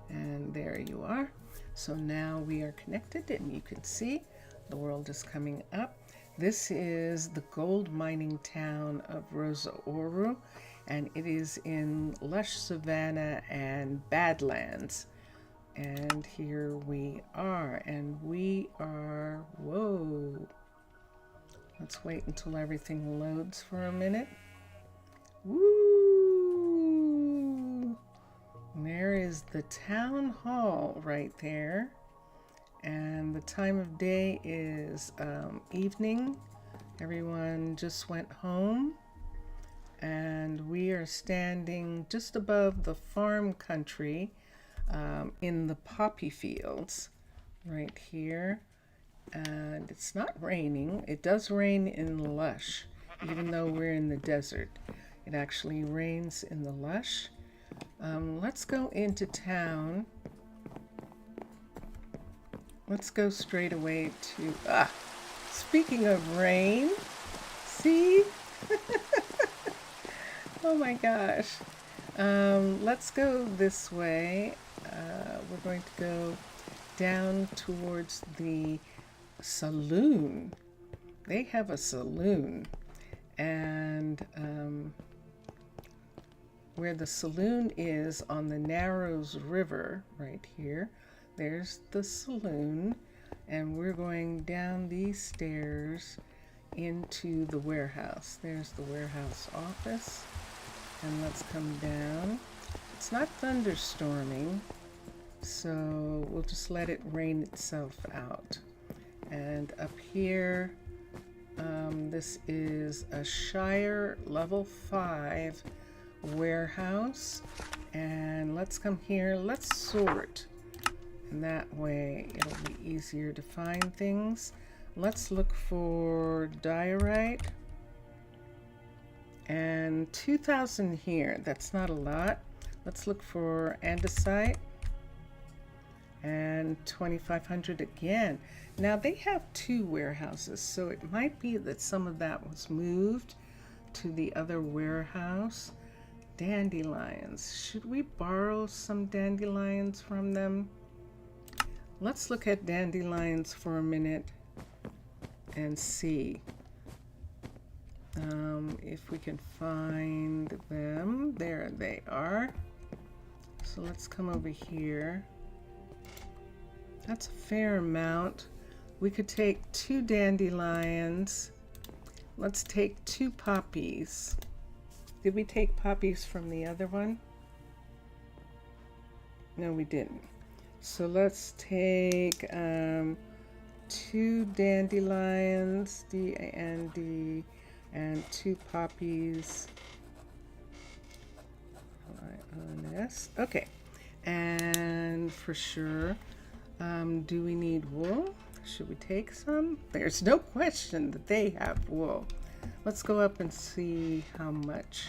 And there you are. So now we are connected and you can see the world is coming up. This is the gold mining town of Rosa Oru, and it is in lush savanna and badlands. And here we are, and we are, whoa. Let's wait until everything loads for a minute. Woo! There is the town hall right there. And the time of day is evening. Everyone just went home. And we are standing just above the farm country in the poppy fields right here. And it's not raining. It does rain in lush, even though we're in the desert. It actually rains in the lush. Let's go into town. Let's go straight away to, speaking of rain, see? Oh my gosh. Let's go this way. We're going to go down towards the saloon. They have a saloon. And where the saloon is on the Narrows River, right here, there's the saloon, and we're going down these stairs into the warehouse. There's the warehouse office, and let's come down. It's not thunderstorming, so we'll just let it rain itself out. And up here, this is a Shire level 5 warehouse, and let's come here, let's sort. And that way it'll be easier to find things. Let's look for diorite. And 2,000 here. That's not a lot. Let's look for andesite. And 2,500 again. Now they have 2 warehouses, so it might be that some of that was moved to the other warehouse. Dandelions. Should we borrow some dandelions from them? Let's look at dandelions for a minute and see if we can find them. There they are. So let's come over here. That's a fair amount. We could take 2 dandelions. Let's take 2 poppies. Did we take poppies from the other one? No, we didn't. So let's take 2 dandelions, D-A-N-D, and 2 poppies. I-O-N-S. Okay. And for sure, do we need wool? Should we take some? There's no question that they have wool. Let's go up and see how much.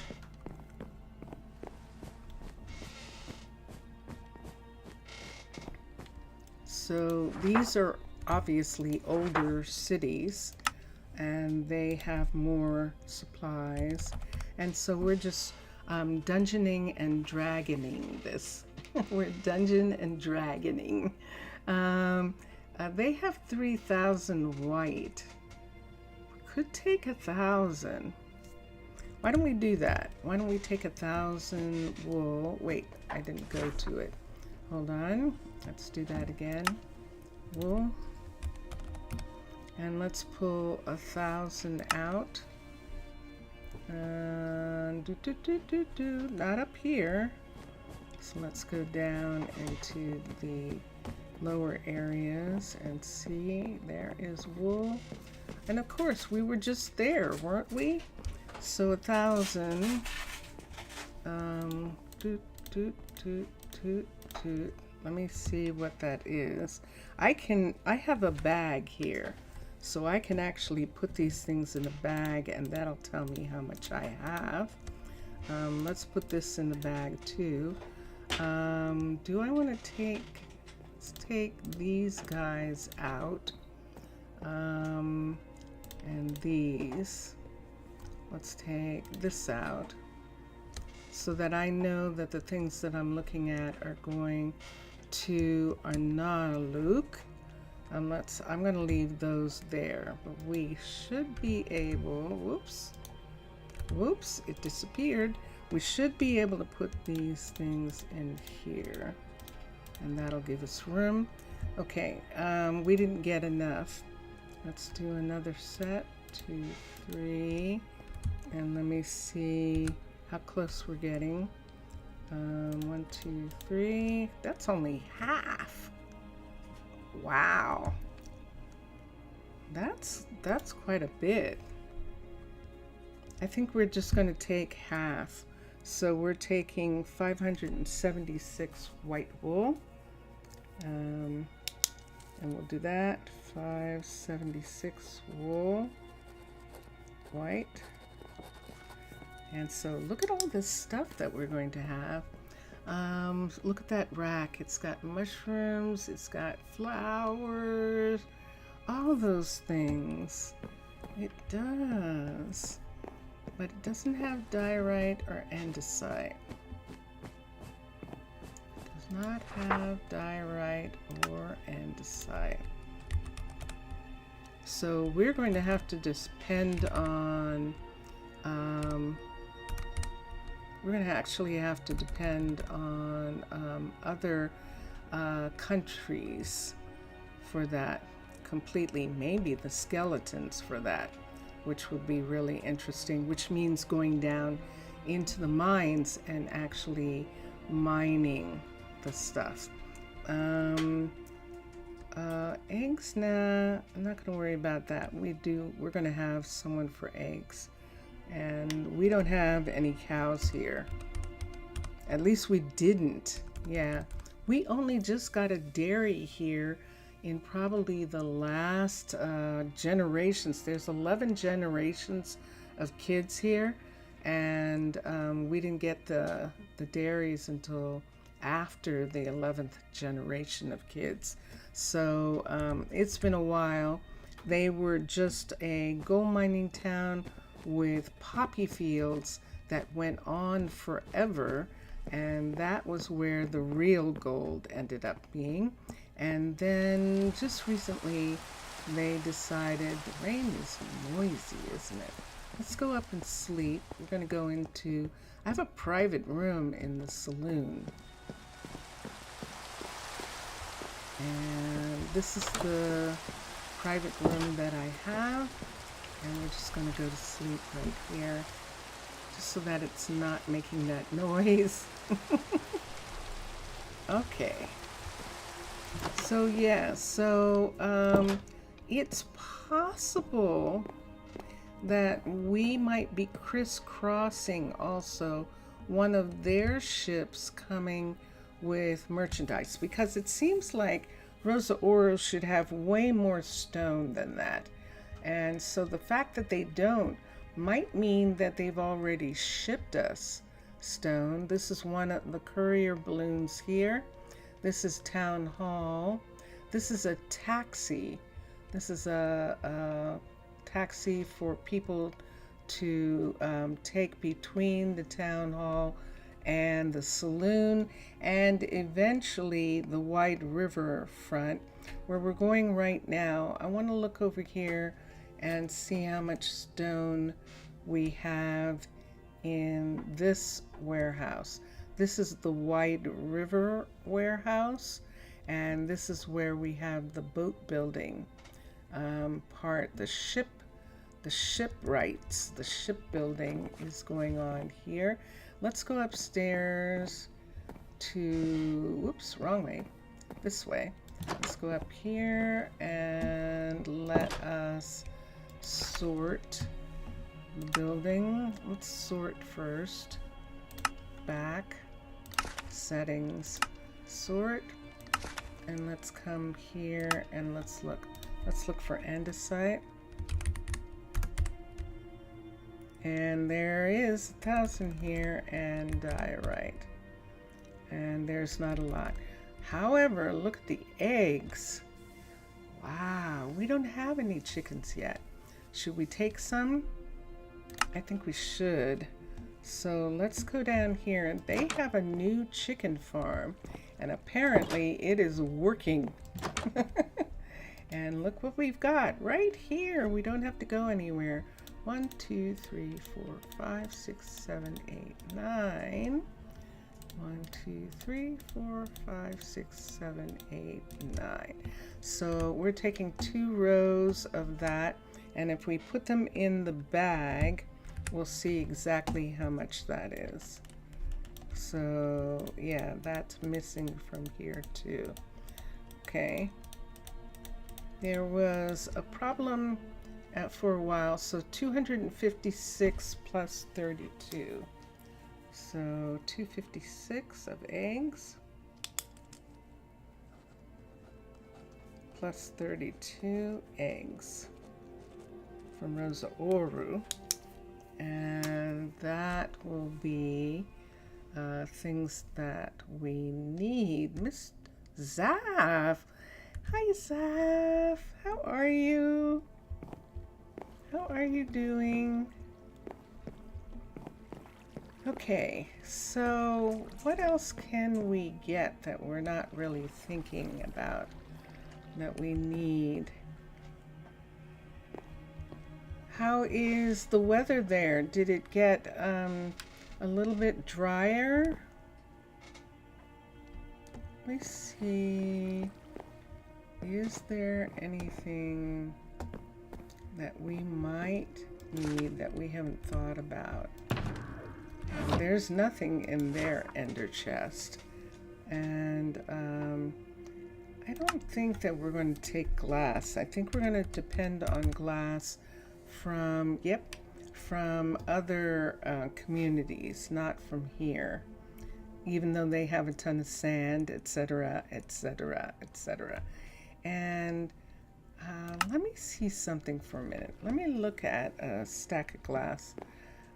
So these are obviously older cities and they have more supplies. And so we're just dungeoning and dragoning this. We're dungeon and dragoning. They have 3,000 white. Could take 1,000. Why don't we do that? Why don't we take 1,000 wool? Wait, I didn't go to it. Hold on. Let's do that again. Wool. And let's pull 1,000 out. Not up here. So let's go down into the lower areas and see. There is wool. And of course, we were just there, weren't we? So 1,000. Let me see what that is. I have a bag here. So I can actually put these things in a bag and that'll tell me how much I have. Let's put this in the bag too. Do I want to let's take these guys out. And these. Let's take this out so that I know that the things that I'm looking at are going to Arnaaluk. I'm going to leave those there, but we should be able, whoops, it disappeared. We should be able to put these things in here and that'll give us room. Okay, we didn't get enough. Let's do another set, 2, 3, and let me see how close we're getting. 1, 2, 3, that's only half. Wow, that's quite a bit. I think we're just going to take half. So we're taking 576 white wool, and we'll do that. 576 wool, white. And so look at all this stuff that we're going to have. Look at that rack. It's got mushrooms, it's got flowers, all those things. It does. But it doesn't have diorite or andesite. It does not have diorite or andesite. So we're going to have to depend on we're going to actually have to depend on other countries for that completely. Maybe the skeletons for that, which would be really interesting, which means going down into the mines and actually mining the stuff. Eggs, nah, I'm not going to worry about that. We're going to have someone for eggs. And we don't have any cows here. At least we didn't. Yeah. We only just got a dairy here in probably the last generations. There's 11 generations of kids here. And we didn't get the dairies until after the 11th generation of kids. So it's been a while. They were just a gold mining town with poppy fields that went on forever, and that was where the real gold ended up being. And then just recently they decided, the rain is noisy, isn't it? Let's go up and sleep. We're going to go into, I have a private room in the saloon, and this is the private room that I have. And we're just going to go to sleep right here, just so that it's not making that noise. Okay. So yeah, it's possible that we might be crisscrossing also one of their ships coming with merchandise, because it seems like Rosa Oro should have way more stone than that. And so the fact that they don't might mean that they've already shipped us stone. This is one of the courier balloons here. This is Town Hall. This is a taxi. This is a taxi for people to take between the Town Hall and the saloon, and eventually the White River front, where we're going right now. I want to look over here and see how much stone we have in this warehouse. This is the White River warehouse, and this is where we have the boat building part. The shipwrights, the shipbuilding is going on here. Let's go upstairs to, whoops, wrong way, this way. Let's go up here and let us sort the building. Let's sort first. Back, settings, sort, and let's come here and let's look for andesite. And there is 1,000 here, and diorite. And there's not a lot. However, look at the eggs. Wow, we don't have any chickens yet. Should we take some? I think we should. So let's go down here. They have a new chicken farm, and apparently it is working. And look what we've got right here. We don't have to go anywhere. 1, 2, 3, 4, 5, 6, 7, 8, 9. 1, 2, 3, 4, 5, 6, 7, 8, 9. So we're taking 2 rows of that, and if we put them in the bag, we'll see exactly how much that is. So yeah, that's missing from here too. Okay. There was a problem for a while, so 256 plus 32. So 256 of eggs plus 32 eggs from Rosa Oru. And that will be things that we need. Miss Zaf. Hi, Zaf. How are you? How are you doing? Okay, so what else can we get that we're not really thinking about that we need? How is the weather there? Did it get a little bit drier? Let me see. Is there anything that we might need that we haven't thought about? There's nothing in their ender chest. And I don't think that we're going to take glass. I think we're going to depend on glass from other communities, not from here, even though they have a ton of sand, etc., etc., etc. And let me see something for a minute. Let me look at a stack of glass.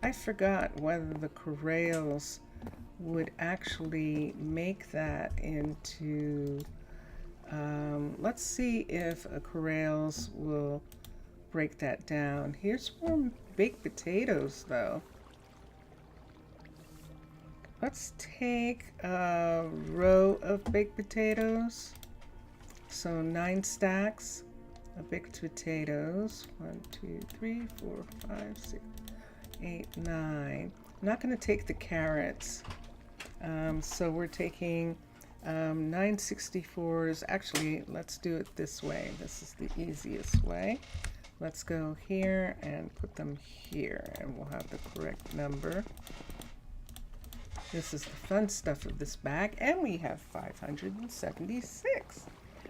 I forgot whether the corrals would actually make that into, let's see if a corrals will break that down. Here's more baked potatoes though. Let's take a row of baked potatoes. So 9 stacks of baked potatoes. 1, 2, 3, 4, 5, 6, 8, 9. I'm not going to take the carrots. So we're taking 964s. Actually, let's do it this way. This is the easiest way. Let's go here and put them here, and we'll have the correct number. This is the fun stuff of this bag, and we have 576.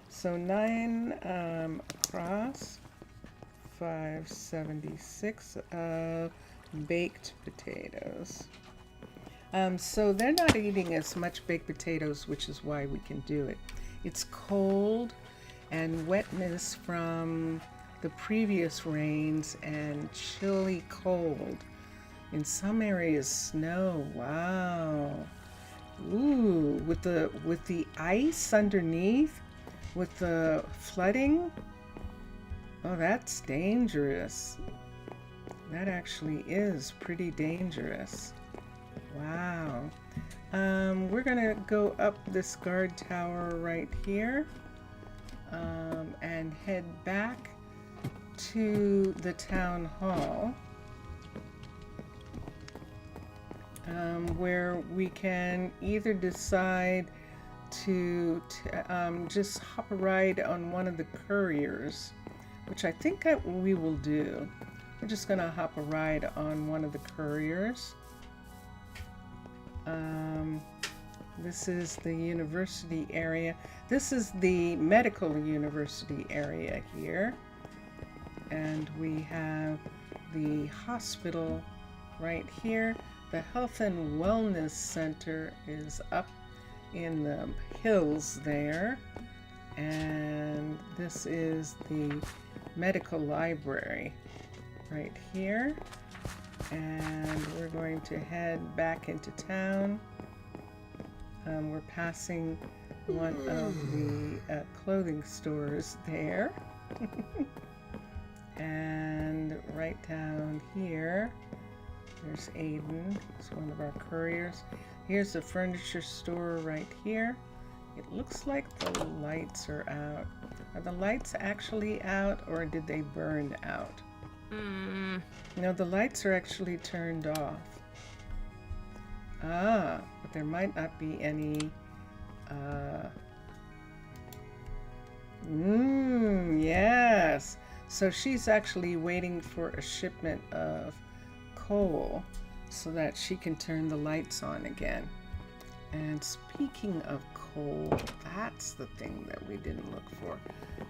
So 9 across, 576 of baked potatoes. So they're not eating as much baked potatoes, which is why we can do it. It's cold, and wetness from the previous rains and chilly cold. In some areas, snow. Wow. Ooh, with the ice underneath, with the flooding. Oh, that's dangerous. That actually is pretty dangerous. Wow. We're gonna go up this guard tower right here, and head back to the town hall, where we can either decide to just hop a ride on one of the couriers, which I think we will do. We're just gonna hop a ride on one of the couriers. This is the university area. This is the medical university area here. And we have the hospital right here. The health and wellness center is up in the hills there. And this is the medical library right here. And we're going to head back into town. We're passing one of the clothing stores there. And right down here, there's Aiden. It's one of our couriers. Here's the furniture store right here. It looks like the lights are out. Are the lights actually out, or did they burn out? No, the lights are actually turned off. Ah, but there might not be any. Yes. So she's actually waiting for a shipment of coal so that she can turn the lights on again. And speaking of coal, that's the thing that we didn't look for.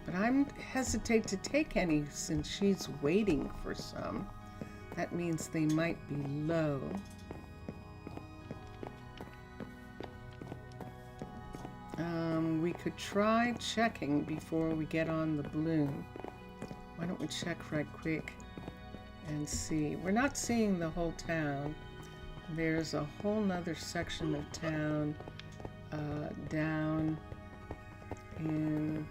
But I'm hesitate to take any since she's waiting for some. That means they might be low. We could try checking before we get on the balloon. Why don't we check right quick and see? We're not seeing the whole town. There's a whole nother section of town down in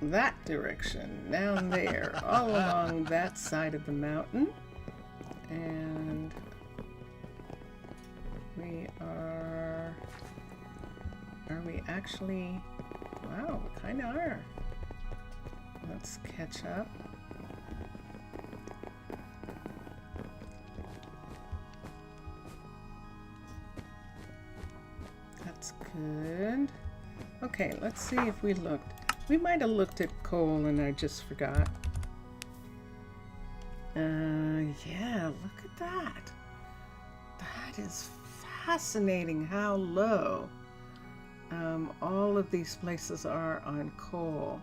that direction, down there, all along that side of the mountain. And we are we actually, wow, we kind of are. Let's catch up. That's good. Okay, let's see if we looked. We might have looked at coal and I just forgot. Yeah, look at that. That is fascinating how low all of these places are on coal.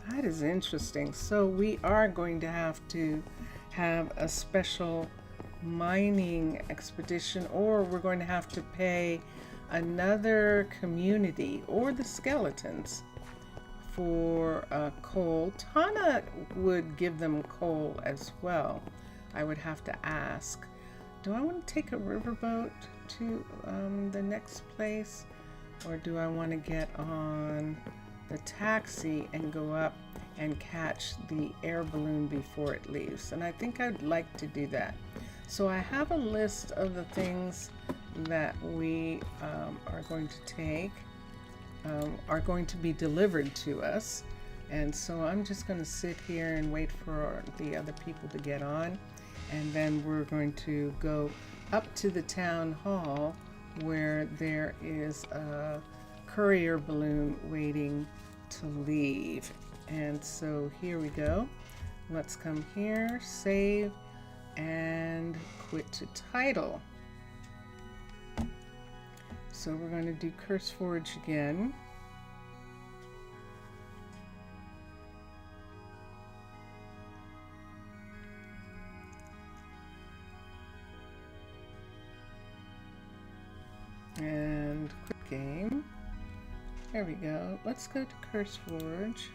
That is interesting. So we are going to have a special mining expedition, or we're going to have to pay another community or the skeletons for coal. Tana would give them coal as well. I would have to ask. Do I want to take a riverboat to the next place, or do I want to get on the taxi and go up and catch the air balloon before it leaves? And I think I'd like to do that. So I have a list of the things that we are going to take, are going to be delivered to us. And so I'm just going to sit here and wait for the other people to get on. And then we're going to go up to the town hall where there is a courier balloon waiting to leave. And so here we go. Let's come here, save, and quit to title. So we're going to do Curse Forge again. And quit game. There we go. Let's go to Curse Forge.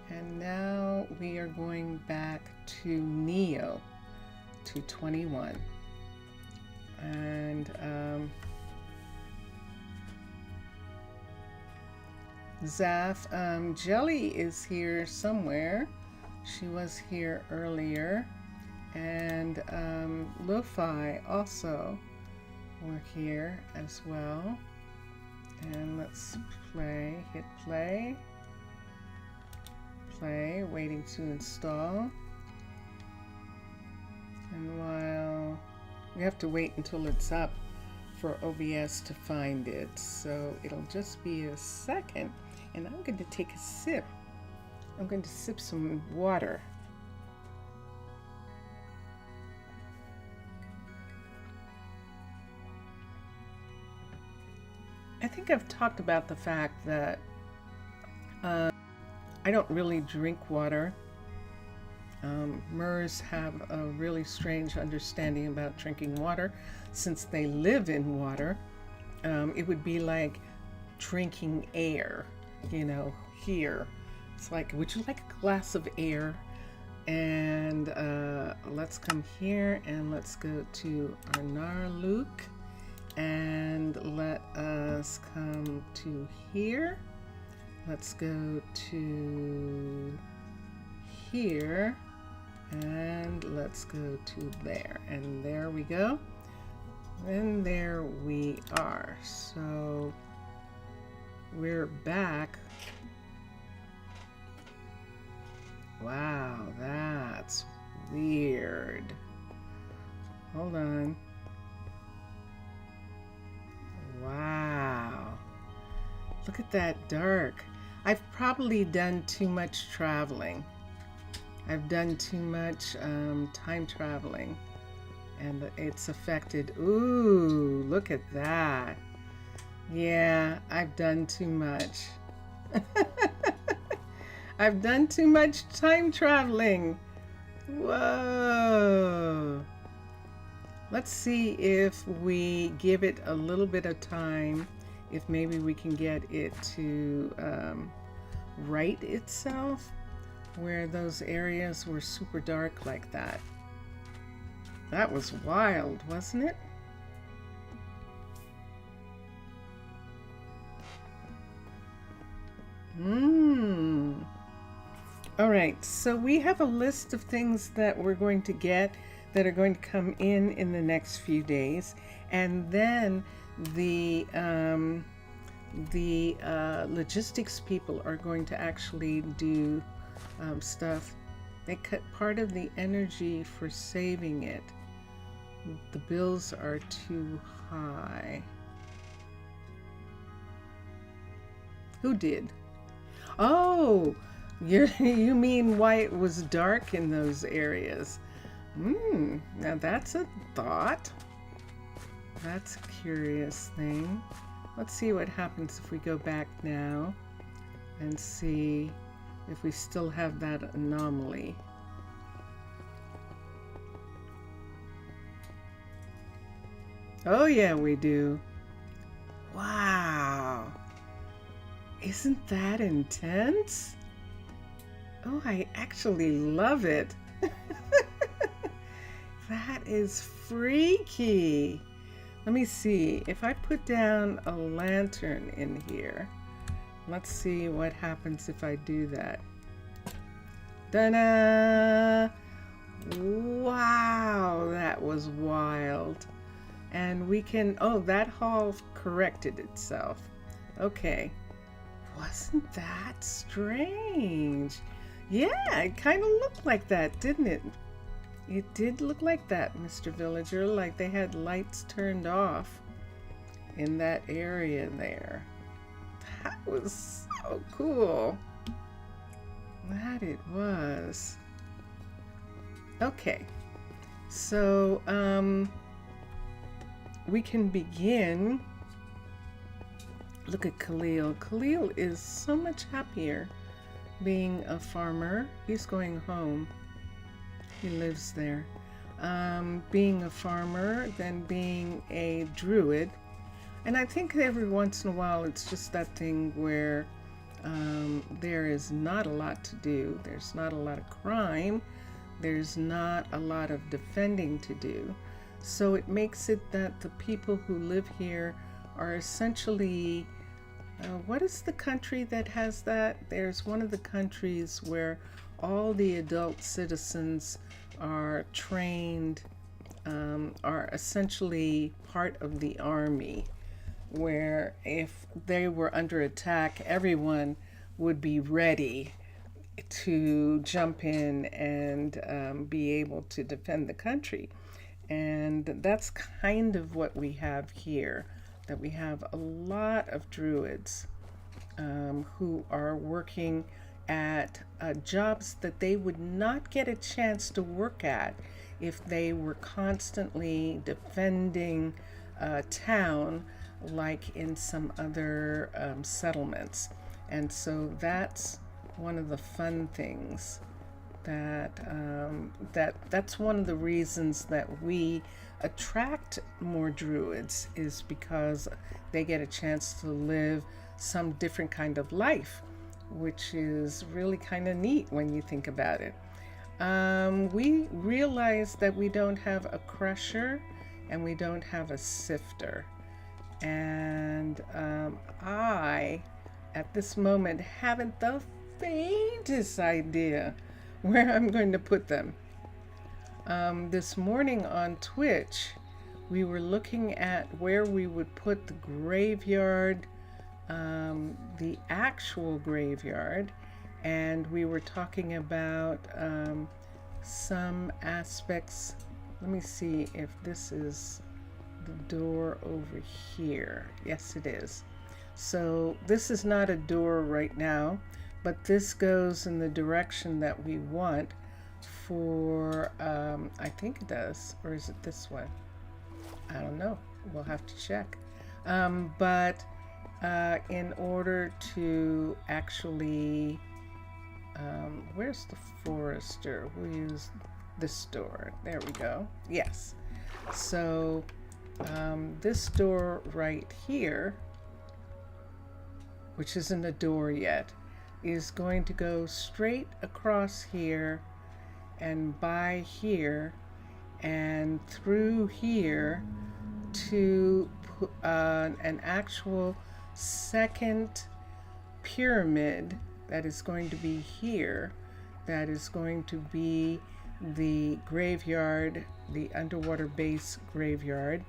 And now we are going back to Neo, to 21. And Zaf, Jelly is here somewhere. She was here earlier. And Lo-Fi also were here as well. And let's play, hit play. Play, waiting to install. And while we have to wait until it's up for OBS to find it, so it'll just be a second, and I'm going to take a sip. I'm going to sip some water. I think I've talked about the fact that I don't really drink water. Murs have a really strange understanding about drinking water. Since they live in water, it would be like drinking air, you know, here. It's like, would you like a glass of air? And let's come here and let's go to Arnaaluk and let us come to here. Let's go to here and let's go to there, and there we go, and there we are. So we're back. Wow, that's weird. Hold on. Wow, look at that dark. I've probably done too much traveling. I've done too much time traveling, and it's affected. Ooh, look at that. Yeah, I've done too much. I've done too much time traveling. Whoa. Let's see if we give it a little bit of time, if maybe we can get it to right itself, where those areas were super dark like that. That was wild, wasn't it? All right, so we have a list of things that we're going to get that are going to come in the next few days, and then the logistics people are going to actually do stuff. They cut part of the energy for saving it. The bills are too high. Who did? Oh, you mean why it was dark in those areas? Now that's a thought. That's a curious thing. Let's see what happens if we go back now and see if we still have that anomaly. Oh yeah, we do. Wow. Isn't that intense? Oh, I actually love it. That is freaky. Let me see. If I put down a lantern in here, let's see what happens if I do that. Ta-da! Wow, that was wild. And we can, oh, that hall corrected itself. Okay. Wasn't that strange? Yeah, it kind of looked like that, didn't it? It did look like that, Mr. Villager, like they had lights turned off in that area there. That was so cool. That it was. Okay, so we can begin. Look at Khalil. Khalil is so much happier being a farmer. He's going home. He lives there. Being a farmer than being a druid. And I think every once in a while it's just that thing where there is not a lot to do, there's not a lot of crime, there's not a lot of defending to do. So it makes it that the people who live here are essentially, what is the country that has that? There's one of the countries where all the adult citizens are trained, are essentially part of the army, where if they were under attack, everyone would be ready to jump in and be able to defend the country. And that's kind of what we have here, that we have a lot of druids who are working at jobs that they would not get a chance to work at if they were constantly defending a town like in some other settlements. And so that's one of the fun things that's one of the reasons that we attract more druids, is because they get a chance to live some different kind of life, which is really kind of neat when you think about it. We realize that we don't have a crusher and we don't have a sifter. And I, at this moment, haven't the faintest idea where I'm going to put them. This morning on Twitch, we were looking at where we would put the graveyard, the actual graveyard, and we were talking about some aspects. Let me see if this is the door over here. Yes, it is. So this is not a door right now, but this goes in the direction that we want for, I think it does, or is it this one? I don't know. We'll have to check. But in order to actually, where's the forester? We'll use this door. There we go. Yes. So this door right here, which isn't a door yet, is going to go straight across here and by here and through here to an actual second pyramid that is going to be here, that is going to be the graveyard, the underwater base graveyard,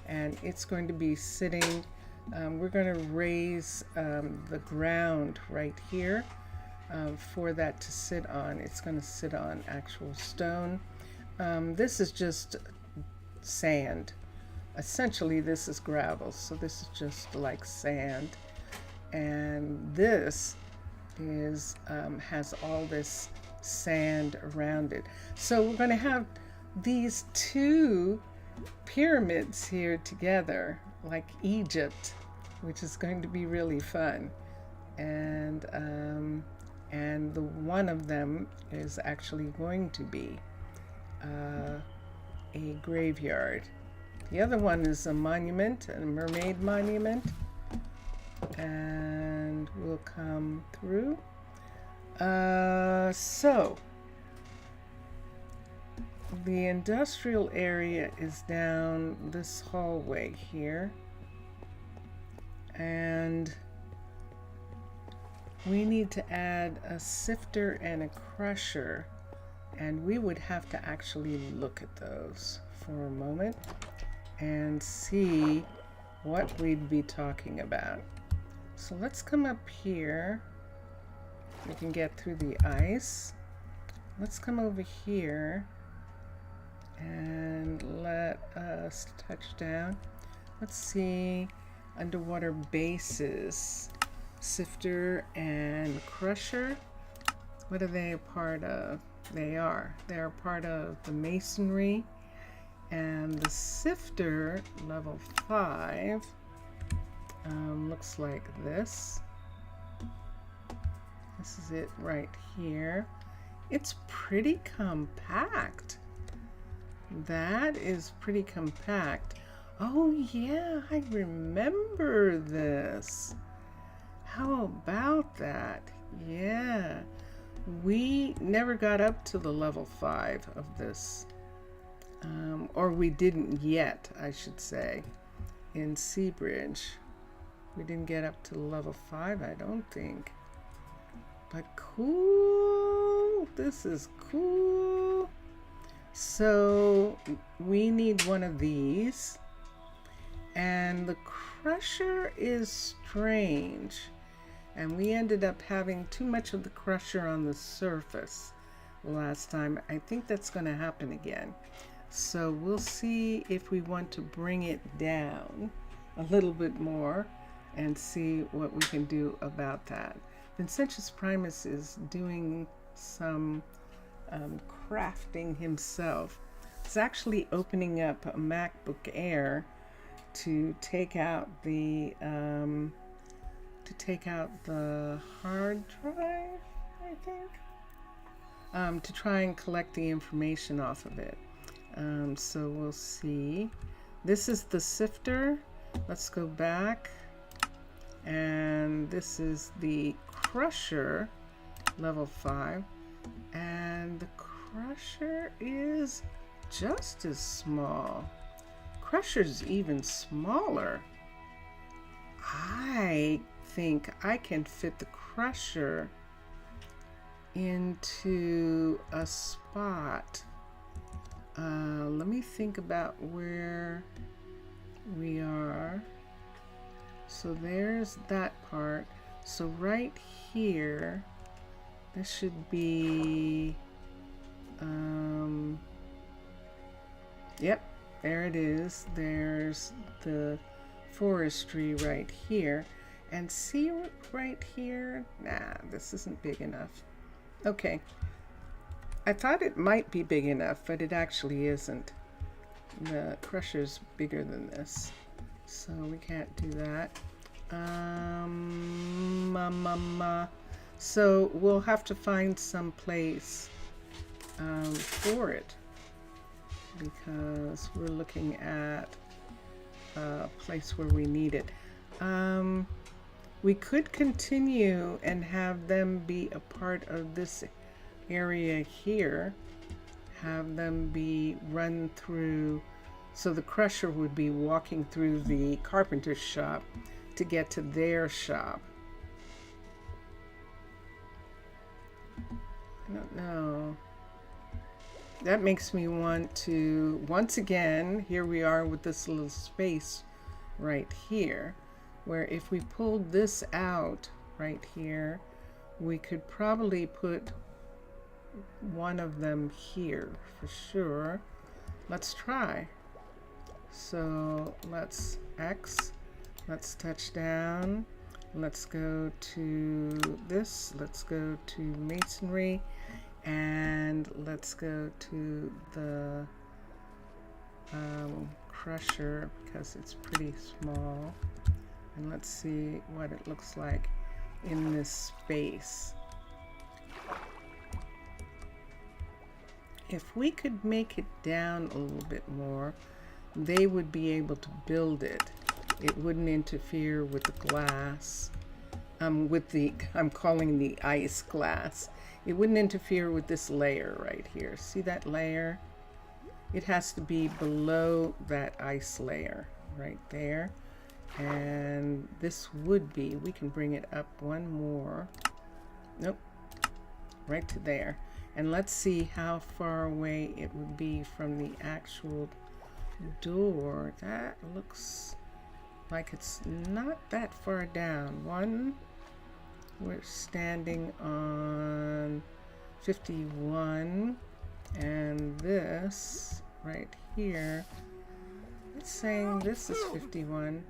and it's going to be sitting, we're going to raise the ground right here for that to sit on. It's going to sit on actual stone. This is just sand. Essentially, this is gravel, so this is just like sand. And this is has all this sand around it. So we're going to have these two pyramids here together, like Egypt, which is going to be really fun. And the one of them is actually going to be a graveyard. The other one is a monument, a mermaid monument, and we'll come through. So the industrial area is down this hallway here, and we need to add a sifter and a crusher, and we would have to actually look at those for a moment and see what we'd be talking about. So let's come up here. We can get through the ice. Let's come over here and let us touch down. Let's see, underwater bases, sifter and crusher. What are they a part of? They're part of the masonry, and the sifter, level 5, looks like this. This is it right here. It's pretty compact. That is pretty compact. Oh yeah, I remember this. How about that? Yeah. We never got up to the level 5 of this. Or we didn't yet, I should say. In Seabridge. We didn't get up to level 5, I don't think. But cool. This is cool. So we need one of these. And the crusher is strange. And we ended up having too much of the crusher on the surface last time. I think that's going to happen again. So we'll see if we want to bring it down a little bit more and see what we can do about that. Vincentius Primus is doing some crafting himself. He's actually opening up a MacBook Air to take out the hard drive, I think, to try and collect the information off of it. So we'll see. This is the sifter. Let's go back. And this is the crusher, level 5. And the crusher is just as small. Crusher's even smaller. I think I can fit the crusher into a spot. Let me think about where we are. So there's that part. So right here, this should be, yep, there it is. There's the forestry right here. And see right here? Nah, this isn't big enough. Okay. I thought it might be big enough, but it actually isn't. The crusher's bigger than this. So we can't do that. So we'll have to find some place for it, because we're looking at a place where we need it. We could continue and have them be a part of this area here, have them be run through, so the crusher would be walking through the carpenter's shop to get to their shop. I don't know. That makes me want to, once again, here we are with this little space right here, where if we pulled this out right here, we could probably put one of them here for sure. Let's try. So let's X, let's touch down, let's go to this, let's go to masonry, and let's go to the crusher because it's pretty small, and let's see what it looks like in this space. If we could make it down a little bit more, they would be able to build it. It wouldn't interfere with the glass, with the, I'm calling the ice glass. It wouldn't interfere with this layer right here. See that layer? It has to be below that ice layer right there. And this would be, we can bring it up one more. Nope, right to there. And let's see how far away it would be from the actual door. That looks like it's not that far down. We're standing on 51, and this right here, it's saying this is 51.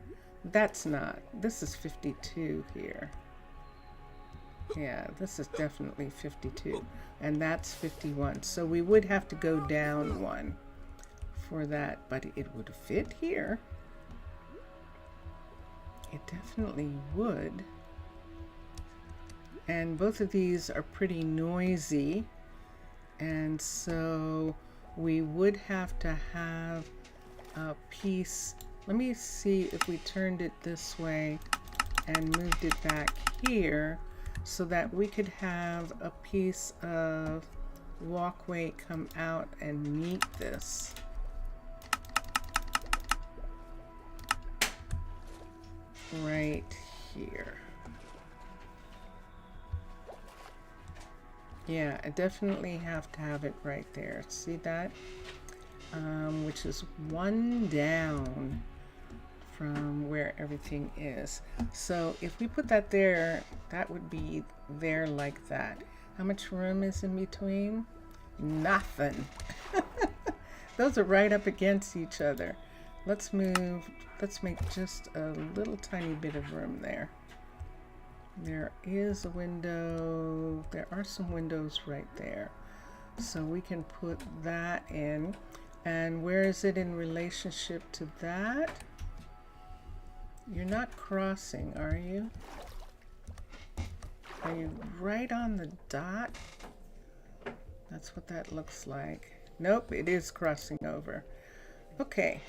That's not. This is 52 here. Yeah, this is definitely 52, and that's 51. So we would have to go down one for that, but it would fit here. It definitely would. And both of these are pretty noisy, and so we would have to have a piece Let me see if we turned it this way and moved it back here so that we could have a piece of walkway come out and meet this. Right here. Yeah, I definitely have to have it right there. See that? Which is one down from where everything is. So if we put that there, that would be there like that. How much room is in between? Nothing. Those are right up against each other. Let's move, let's make just a little tiny bit of room there. There is a window, there are some windows right there. So we can put that in. And where is it in relationship to that? You're not crossing, are you? Are you right on the dot? That's what that looks like. Nope, it is crossing over. Okay.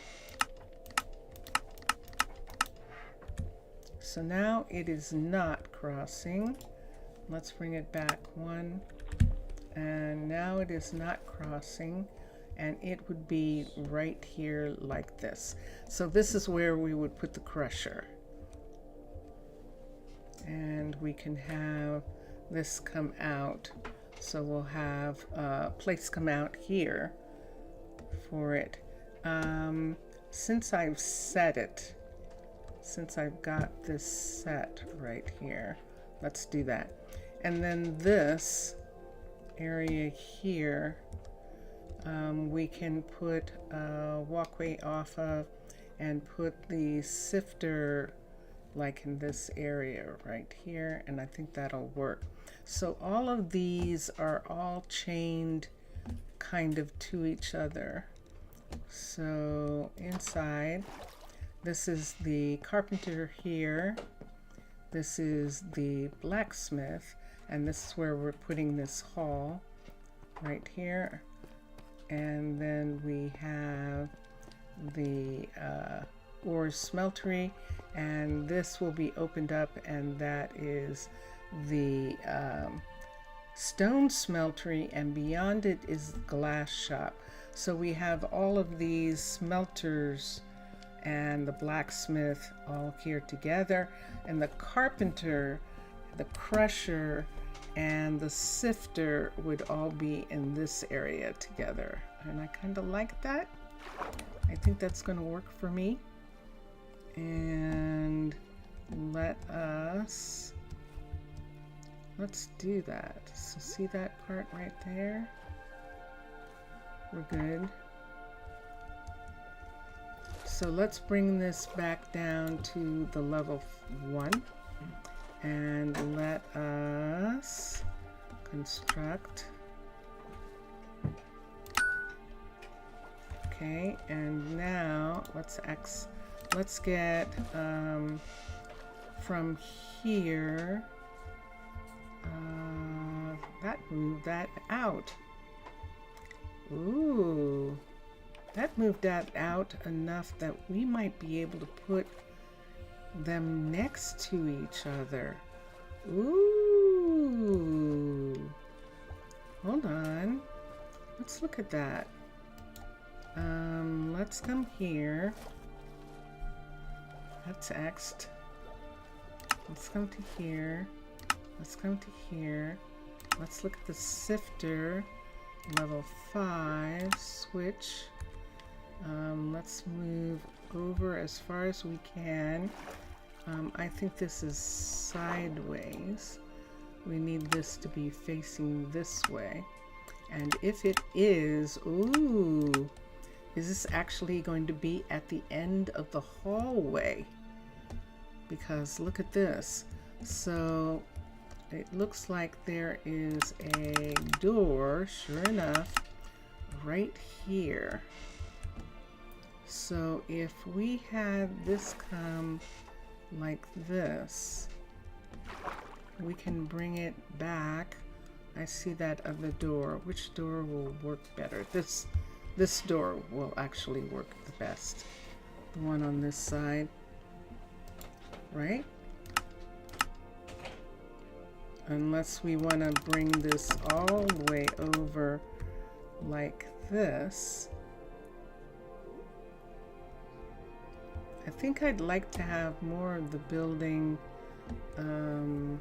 So now it is not crossing. Let's bring it back one. And now it is not crossing. And it would be right here like this. So this is where we would put the crusher. And we can have this come out. So we'll have a place come out here for it. Since I've set it, since I've got this set right here, let's do that. And then this area here, we can put a walkway off of and put the sifter like in this area right here, and I think that'll work. So all of these are all chained kind of to each other. So inside, this is the carpenter here, this is the blacksmith, and this is where we're putting this hall right here. And then we have the ore smeltery, and this will be opened up, and that is the stone smeltery, and beyond it is the glass shop. So we have all of these smelters and the blacksmith all here together, and the carpenter, the crusher, and the sifter would all be in this area together. And I kind of like that. I think that's going to work for me. And let's do that. So see that part right there? We're good. So let's bring this back down to the level 1. And let us construct. Okay, and now let's get from here, move that out. Ooh, that moved that out enough that we might be able to put them next to each other. Ooh. Hold on. Let's look at that. Let's come here. That's X'd. Let's come to here. Let's come to here. Let's look at the sifter. Level 5. Switch. Let's move over as far as we can. I think this is sideways. We need this to be facing this way. And if it is, ooh, is this actually going to be at the end of the hallway? Because look at this. So it looks like there is a door, sure enough, right here. So if we had this come like this, we can bring it back. I see that other door. Which door will work better? This door will actually work the best. the one on this side, right? Unless we want to bring this all the way over like this. I think I'd like to have more of the building on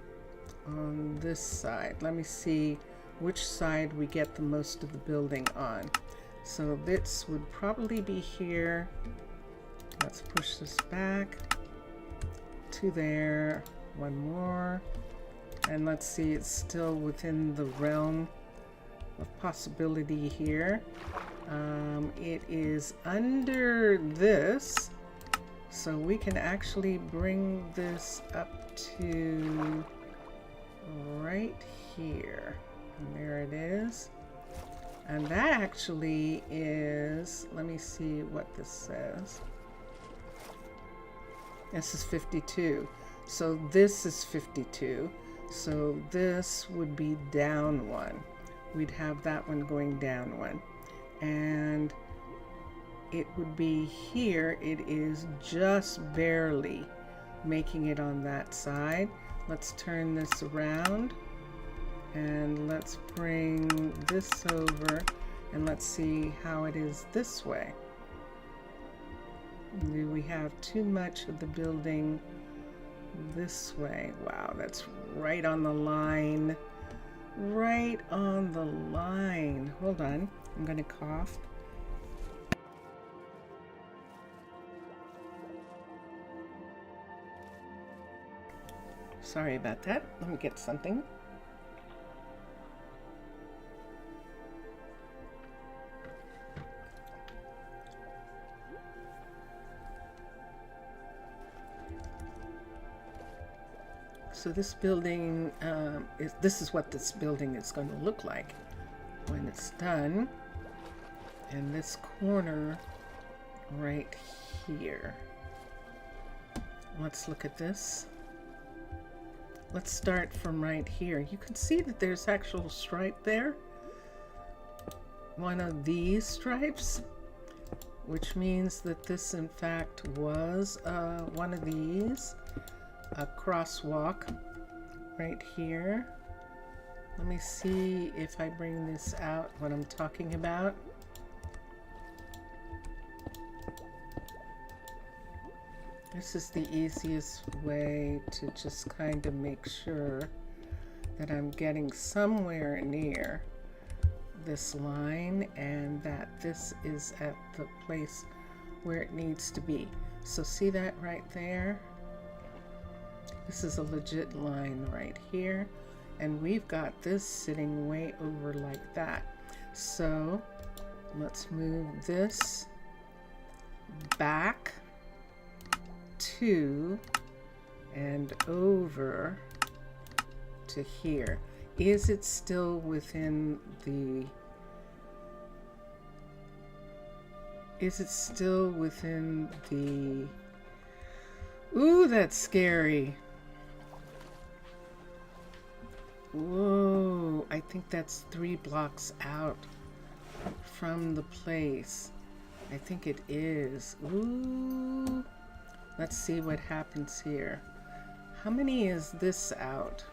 this side. Let me see which side we get the most of the building on. So this would probably be here. Let's push this back to there. One more. And let's see, it's still within the realm of possibility here. It is under this, so we can actually bring this up to right here. And there it is. And that actually is, let me see what this says. This is 52. So this is 52. So this would be down one. We'd have that one going down one. And it would be here. It is just barely making it on that side. Let's turn this around. And let's bring this over and let's see how it is this way. Do we have too much of the building this way? Wow, that's right on the line. Right on the line. Hold on, I'm gonna cough. Sorry about that. Let me get something. So this building, this is what this building is going to look like when it's done. And this corner right here. Let's look at this. Let's start from right here. You can see that there's actual stripe there. One of these stripes, which means that this in fact was one of these. A crosswalk right here. Let me see if I bring this out, what I'm talking about. This is the easiest way to just kind of make sure that I'm getting somewhere near this line and that this is at the place where it needs to be. So see that right there? This is a legit line right here, and we've got this sitting way over like that. So let's move this back to and over to here. Is it still within the, ooh, that's scary. Whoa, I think that's 3 blocks out from the place. I think it is. Ooh, let's see what happens here. How many is this out?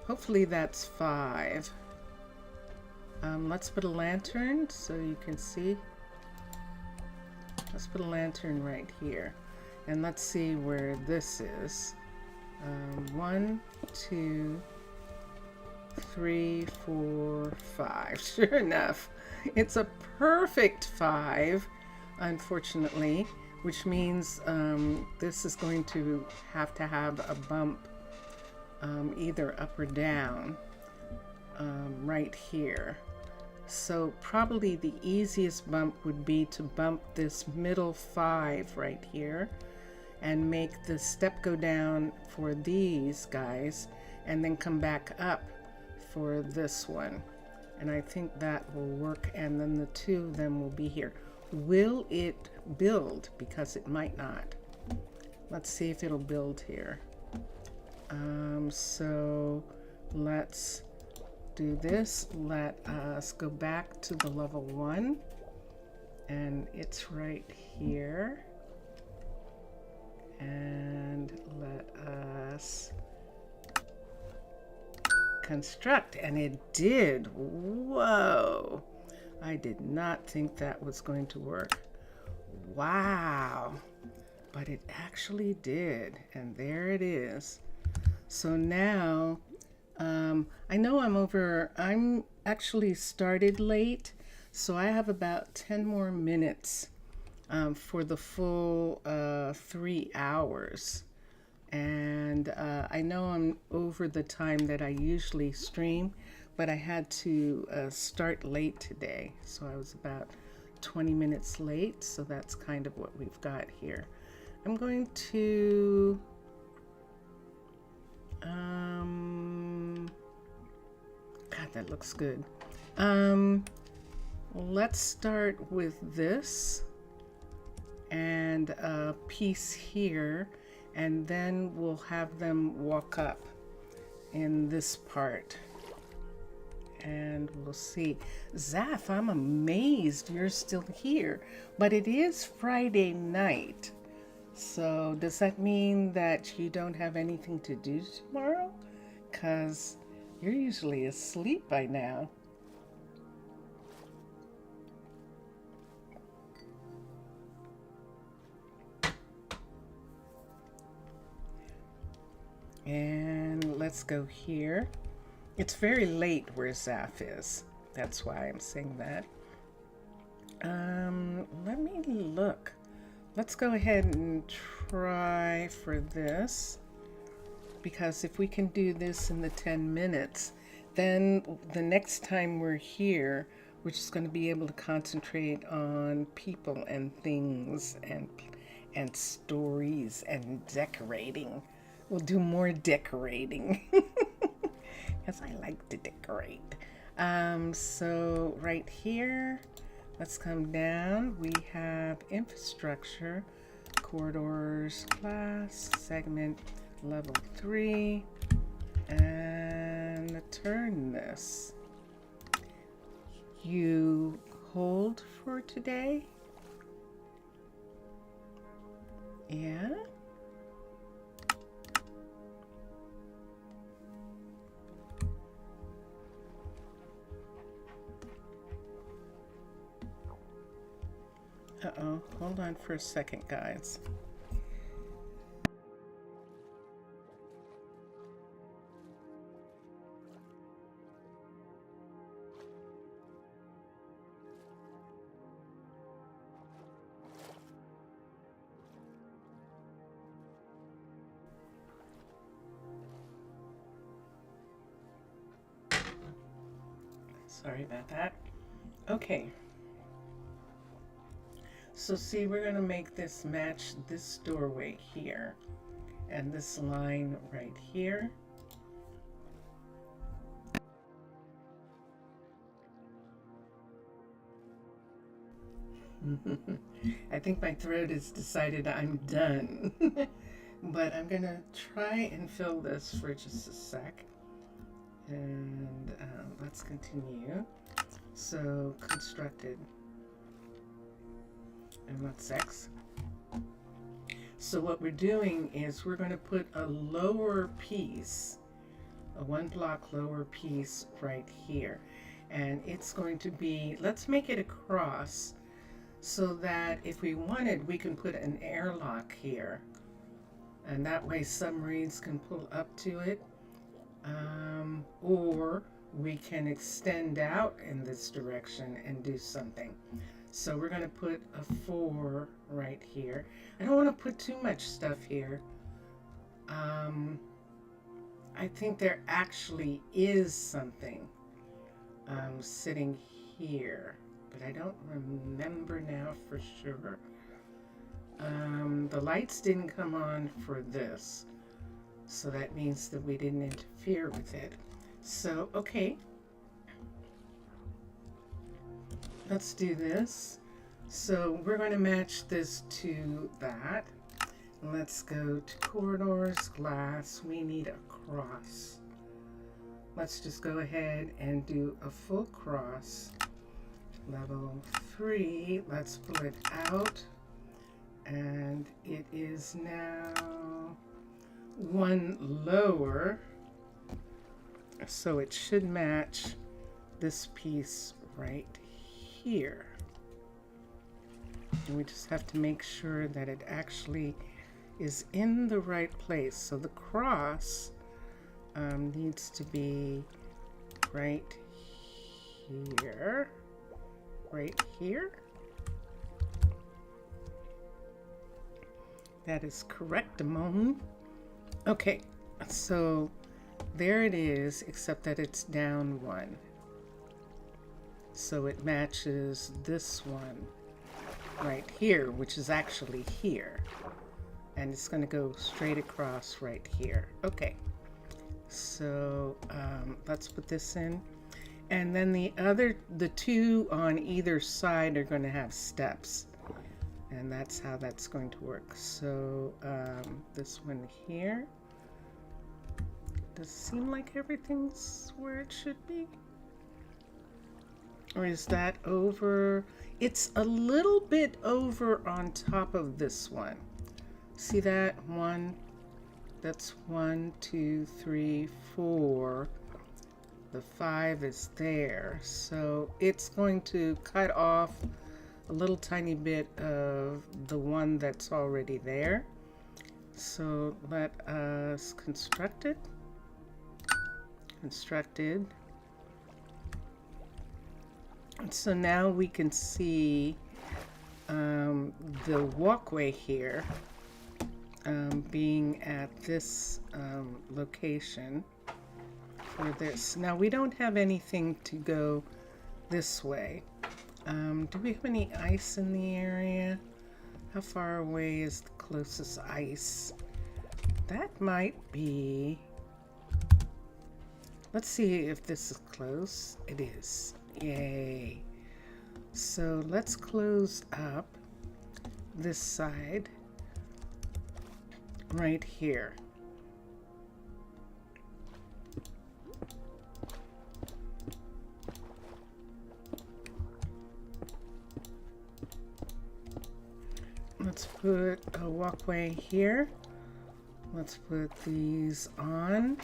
Hopefully that's 5. Let's put a lantern so you can see. Let's put a lantern right here. And let's see where this is. 1, 2, 3, 4, 5. Sure enough, it's a perfect 5, unfortunately, which means this is going to have a bump either up or down right here. So probably the easiest bump would be to bump this middle 5 right here and make the step go down for these guys and then come back up for this one. And I think that will work, and then the 2 of them will be here. Will it build? Because it might not. Let's see if it'll build here. So let's do this. Let us go back to the level 1, and it's right here. And let us construct. And it did. Whoa. I did not think that was going to work. Wow. But it actually did. And there it is. So now, I know I'm actually started late. So I have about 10 more minutes for the full 3 hours. And I know I'm over the time that I usually stream, but I had to start late today. So I was about 20 minutes late. So that's kind of what we've got here. I'm going to, God, that looks good. Let's start with this and a piece here, and then we'll have them walk up in this part. And we'll see. Zaf, I'm amazed you're still here, but it is Friday night. So does that mean that you don't have anything to do tomorrow? 'Cause you're usually asleep by now. And let's go here. It's very late where Zaf is. That's why I'm saying that. Let me look. Let's go ahead and try for this. Because if we can do this in the 10 minutes, then the next time we're here, we're just going to be able to concentrate on people and things and stories and decorating. We'll do more decorating because I like to decorate. So right here, let's come down. We have infrastructure, corridors, class, segment, level 3, and turn this. You hold for today? Yeah? Uh-oh, hold on for a second, guys. Sorry about that. Okay. So see, we're going to make this match this doorway here and this line right here. I think my throat has decided I'm done. But I'm going to try and fill this for just a sec. And let's continue. So constructed. And what's X? So what we're doing is we're going to put a lower piece, a 1 block lower piece right here. And it's going to be, let's make it a cross so that if we wanted, we can put an airlock here. And that way submarines can pull up to it. Or we can extend out in this direction and do something. So we're going to put a 4 right here. I don't want to put too much stuff here. I think there actually is something sitting here, but I don't remember now for sure. The lights didn't come on for this, so that means that we didn't interfere with it. So, okay. Let's do this. So we're going to match this to that. Let's go to corridors, glass. We need a cross. Let's just go ahead and do a full cross. Level 3. Let's pull it out. And it is now one lower, so it should match this piece right here. And we just have to make sure that it actually is in the right place. So the cross needs to be right here, right here. That is correct, Damone. Okay, so there it is, except that it's down one. So it matches this one right here, which is actually here. And it's going to go straight across right here. Okay, so let's put this in. And then the two on either side are going to have steps. And that's how that's going to work. So this one here. Does it seem like everything's where it should be? Or is that over? It's a little bit over on top of this one. See that? One. That's 1, 2, 3, 4. The 5 is there. So it's going to cut off a little tiny bit of the one that's already there. So let us construct it. Constructed. So now we can see the walkway here being at this location for this. Now we don't have anything to go this way. Do we have any ice in the area? How far away is the closest ice? That might be... Let's see if this is close. It is. Yay. So let's close up this side right here. Let's put a walkway here. Let's put these on.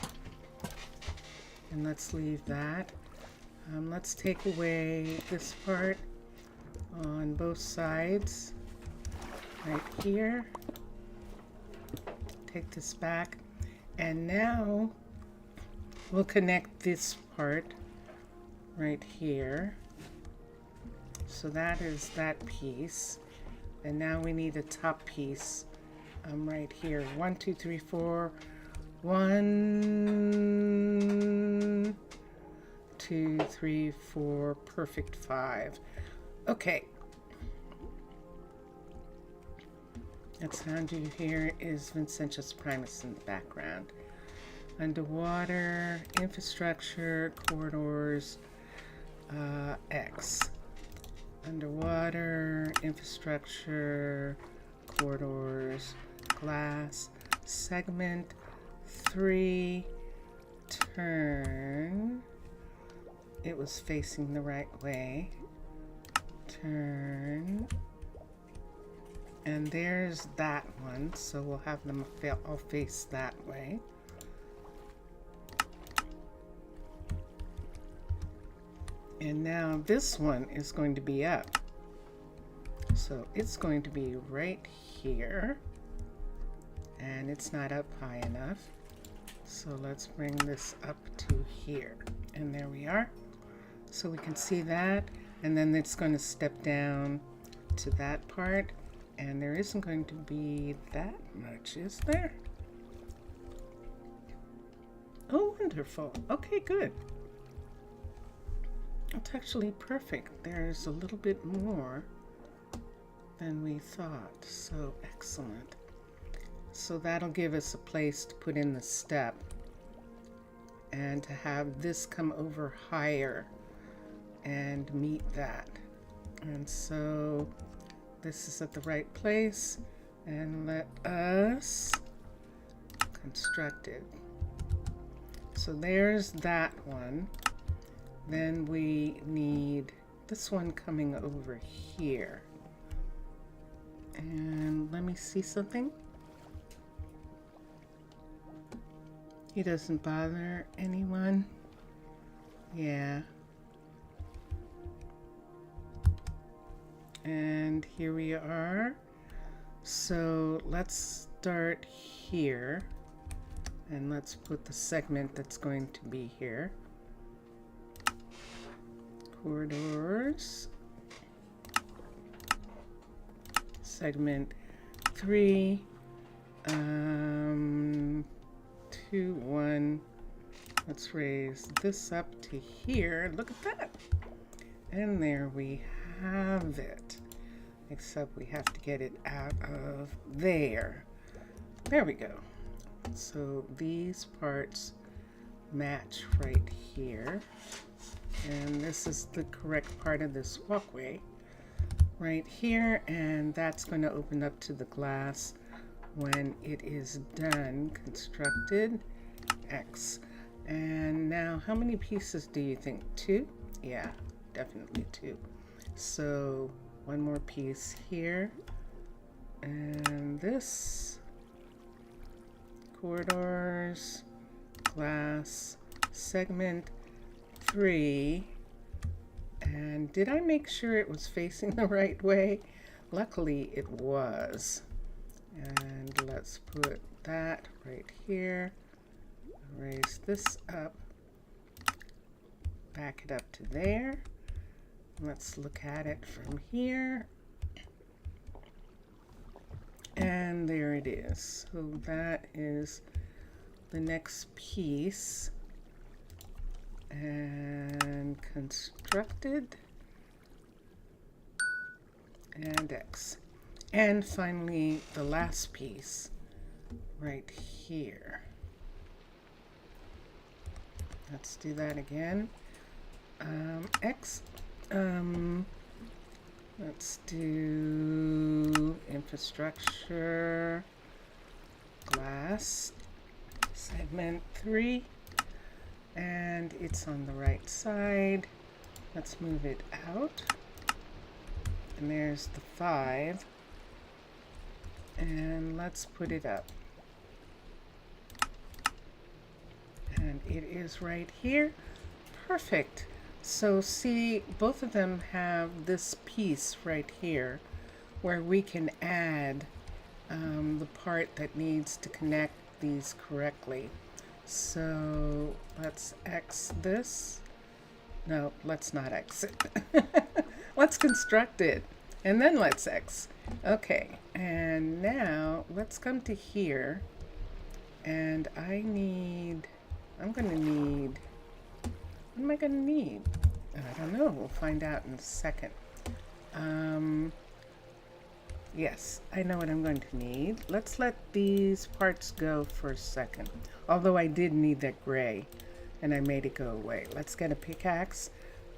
And let's leave that. Let's take away this part on both sides. Right here. Take this back. And now we'll connect this part right here. So that is that piece. And now we need a top piece right here. 1, 2, 3, 4. 1, 2, 3, 4. Perfect 5. Okay. That sound you hear is Vincentius Primus in the background. Underwater, infrastructure, corridors, X. Underwater, infrastructure, corridors, glass, segment 3, turn. It was facing the right way. Turn. And there's that one, so we'll have them all face that way. And now this one is going to be up. So it's going to be right here. And it's not up high enough. So let's bring this up to here. And there we are. So we can see that. And then it's going to step down to that part. And there isn't going to be that much, is there? Oh, wonderful. Okay, good. It's actually perfect. There's a little bit more than we thought. So excellent. So that'll give us a place to put in the step and to have this come over higher and meet that. And so this is at the right place, and let us construct it. So there's that one. Then we need this one coming over here. And let me see something. He doesn't bother anyone. Yeah. And here we are. So let's start here. And let's put the segment that's going to be here. Corridors. Segment 3. 2, 1. Let's raise this up to here. Look at that. And there we have it. Except we have to get it out of there. There we go. So these parts match right here. And this is the correct part of this walkway right here. And that's going to open up to the glass when it is done. Constructed. X. And now, how many pieces do you think? 2? Yeah, definitely 2. So one more piece here. And this. Corridors. Glass. Segment 3. And did I make sure it was facing the right way? Luckily it was. And let's put that right here. Raise this up. Back it up to there. Let's look at it from here. And there it is. So that is the next piece. And constructed. And X. And finally, the last piece right here. Let's do that again. X. Let's do infrastructure, glass, segment 3, and it's on the right side. Let's move it out. And there's the 5. And let's put it up. And it is right here. Perfect. So see, both of them have this piece right here where we can add the part that needs to connect these correctly. So let's X this. No, let's not X it. Let's construct it and then let's X. Okay, and now let's come to here, and I'm gonna need, what am I gonna need? I don't know, we'll find out in a second. Yes, I know what I'm going to need. Let's let these parts go for a second. Although I did need that gray, and I made it go away. Let's get a pickaxe,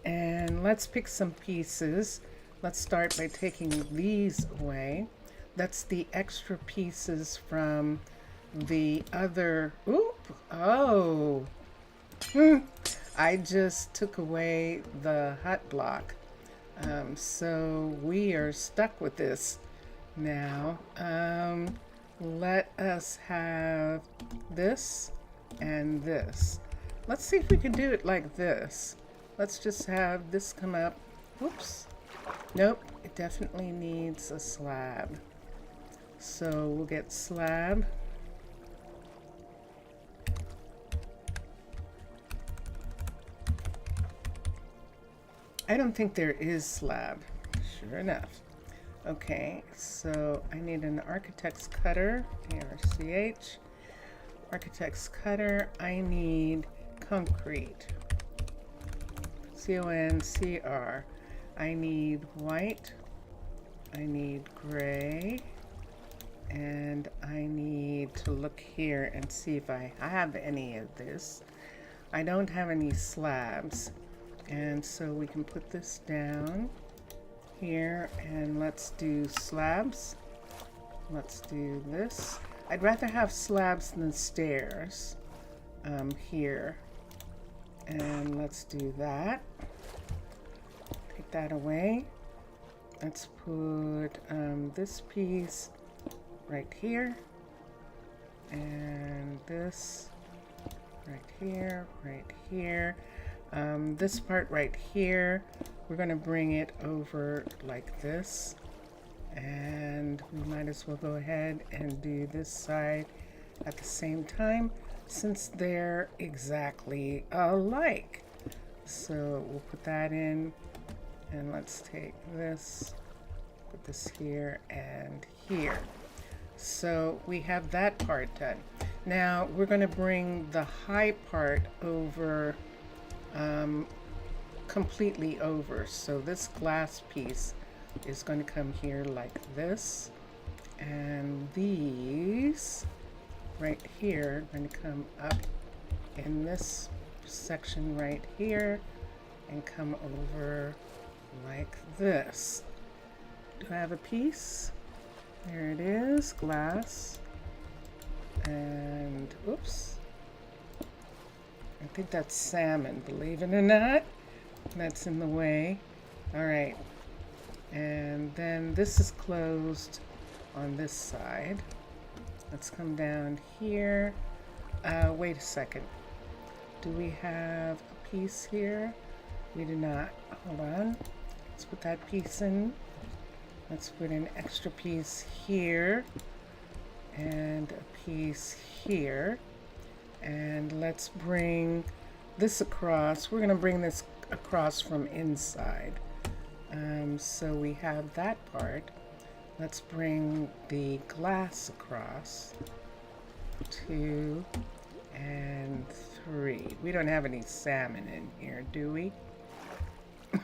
and let's pick some pieces. Let's start by taking these away. That's the extra pieces from the other, oh. I just took away the hut block. So we are stuck with this now. Let us have this and this. Let's see if we can do it like this. Let's just have this come up. Whoops. Nope, it definitely needs a slab. So we'll get slab. I don't think there is slab. Sure enough. Okay, so I need an architect's cutter, ARCH. Architect's cutter. I need concrete. CONCR. I need white. I need gray. And I need to look here and see if I have any of this. I don't have any slabs. And so we can put this down here, and let's do slabs. Let's do this. I'd rather have slabs than stairs here. And let's do that. Take that away. Let's put this piece right here, and this right here, right here. This part right here, we're going to bring it over like this, and we might as well go ahead and do this side at the same time since they're exactly alike. So we'll put that in, and let's take this, put this here and here. So we have that part done. Now we're going to bring the high part over, completely over. So this glass piece is going to come here like this, and these right here are going to come up in this section right here and come over like this. Do I have a piece? There it is, glass. And oops, I think that's salmon, believe it or not. That's in the way. All right, and then this is closed on this side. Let's come down here. Wait a second. Do we have a piece here? We do not. Hold on. Let's put that piece in. Let's put an extra piece here and a piece here. And let's bring this across. We're going to bring this across from inside. So we have that part. Let's bring the glass across. 2 and 3. We don't have any salmon in here, do we?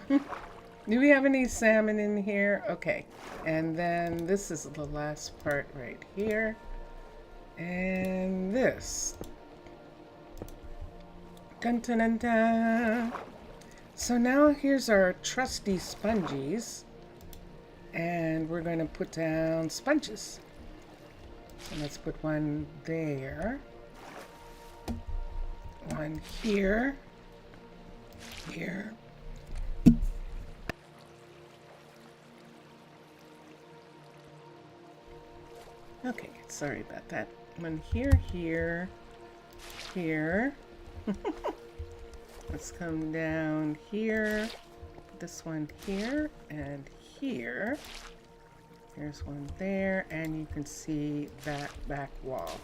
Do we have any salmon in here? Okay. And then this is the last part right here. And this. Dun dun dun dun. So now here's our trusty sponges. And we're going to put down sponges. So let's put one there. One here. Here. Okay, sorry about that. One here, here, here. Let's come down here. Put this one here and here. There's one there, and you can see that back wall.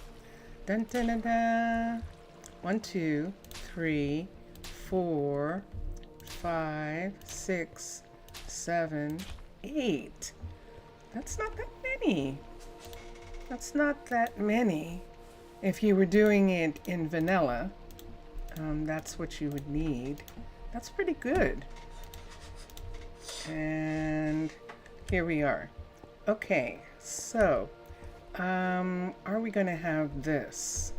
Dun dun dun dun. 1, 2, 3, 4, 5, 6, 7, 8. That's not that many. That's not that many. If you were doing it in vanilla, that's what you would need. That's pretty good. And here we are. Okay, so are we going to have this?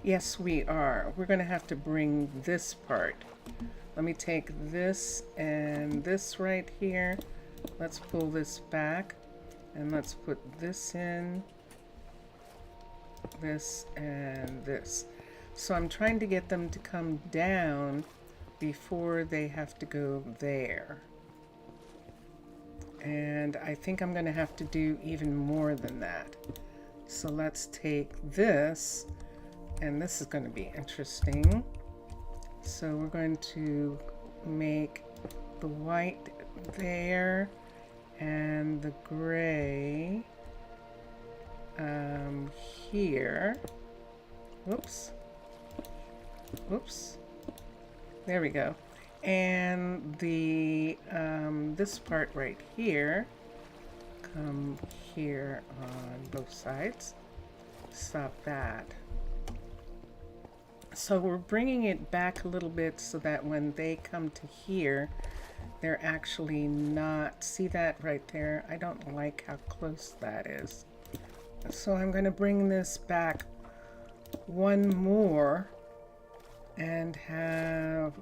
Yes, we are. We're going to have to bring this part. Let me take this and this right here. Let's pull this back. And let's put this in, this and this. So I'm trying to get them to come down before they have to go there. And I think I'm going to have to do even more than that. So let's take this, and this is going to be interesting. So we're going to make the white there and the gray here. Whoops. Whoops. There we go. And the this part right here, come here on both sides. Stop that. So we're bringing it back a little bit so that when they come to here, they're actually not, see that right there? I don't like how close that is. So I'm going to bring this back one more and have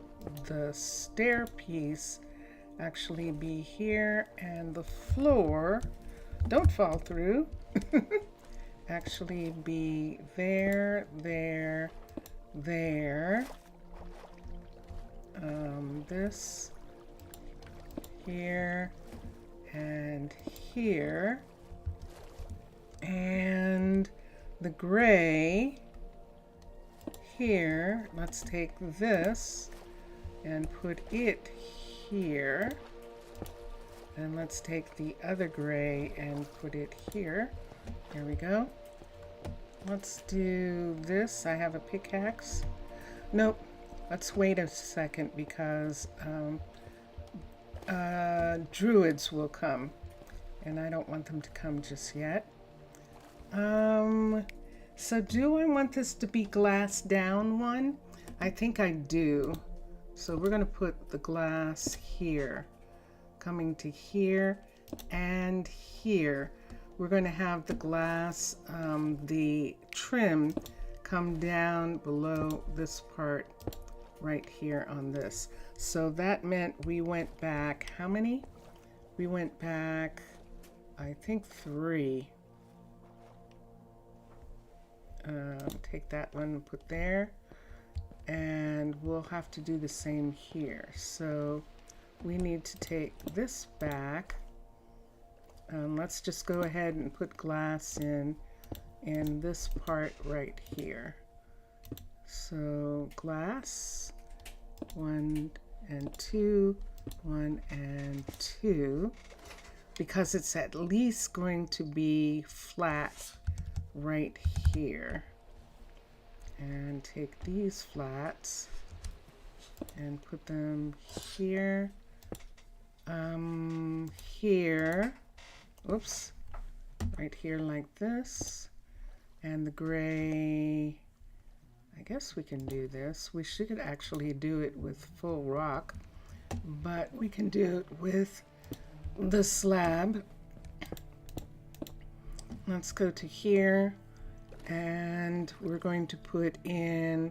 the stair piece actually be here, and the floor, don't fall through, actually be there, there, there. This here, and here. And the gray here, let's take this and put it here. And let's take the other gray and put it here. There we go. Let's do this. I have a pickaxe. Nope. Let's wait a second because druids will come. And I don't want them to come just yet. So do I want this to be glass down one? I think I do. So we're going to put the glass here, coming to here and here. We're going to have the glass, the trim come down below this part right here on this. So that meant we went back, how many? We went back, I think 3. Take that one and put there, and we'll have to do the same here. So we need to take this back. Let's just go ahead and put glass in this part right here. So glass, 1 and 2, 1 and 2, because it's at least going to be flat right here. And take these flats and put them here, here, oops, right here like this. And the gray, I guess we can do this. We should actually do it with full rock, but we can do it with the slab. Let's go to here, and we're going to put in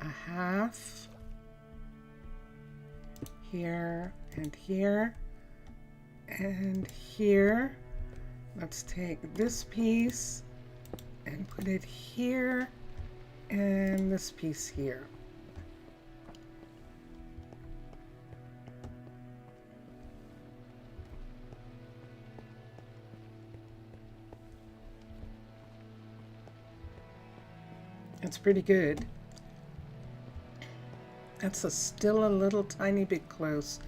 a half here and here and here. Let's take this piece and put it here and this piece here. It's pretty good. That's still a little tiny bit close,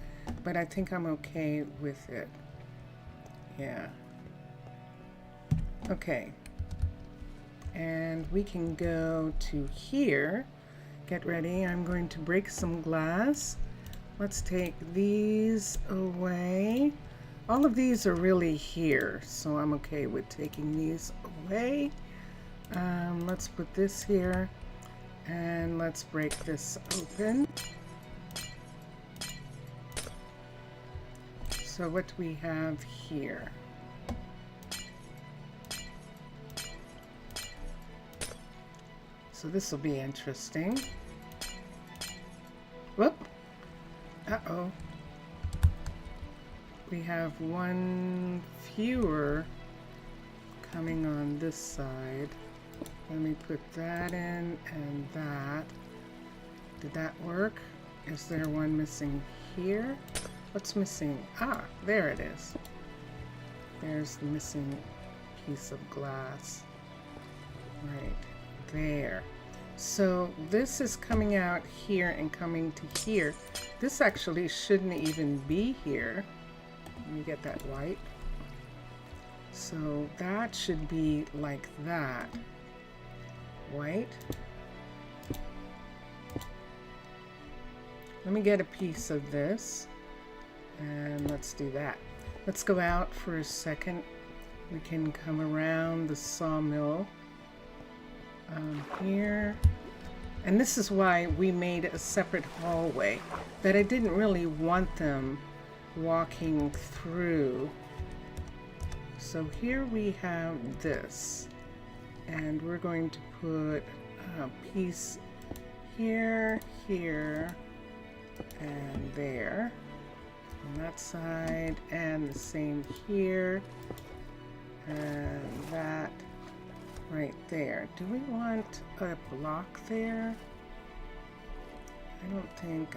but I think I'm okay with it. Yeah. Okay. And we can go to here. Get ready. I'm going to break some glass. Let's take these away. All of these are really here, so I'm okay with taking these away. Let's put this here, and let's break this open. So what do we have here? So this will be interesting. Whoop! Uh-oh. We have one fewer coming on this side. Let me put that in and that. Did that work? Is there one missing here? What's missing? Ah, there it is. There's the missing piece of glass. Right there. So this is coming out here and coming to here. This actually shouldn't even be here. Let me get that white. So that should be like that. White. Let me get a piece of this, and let's do that. Let's go out for a second. We can come around the sawmill here, and this is why we made a separate hallway, that I didn't really want them walking through. So here we have this, and we're going to put a piece here, here, and there on that side, and the same here, and that right there. Do we want a block there?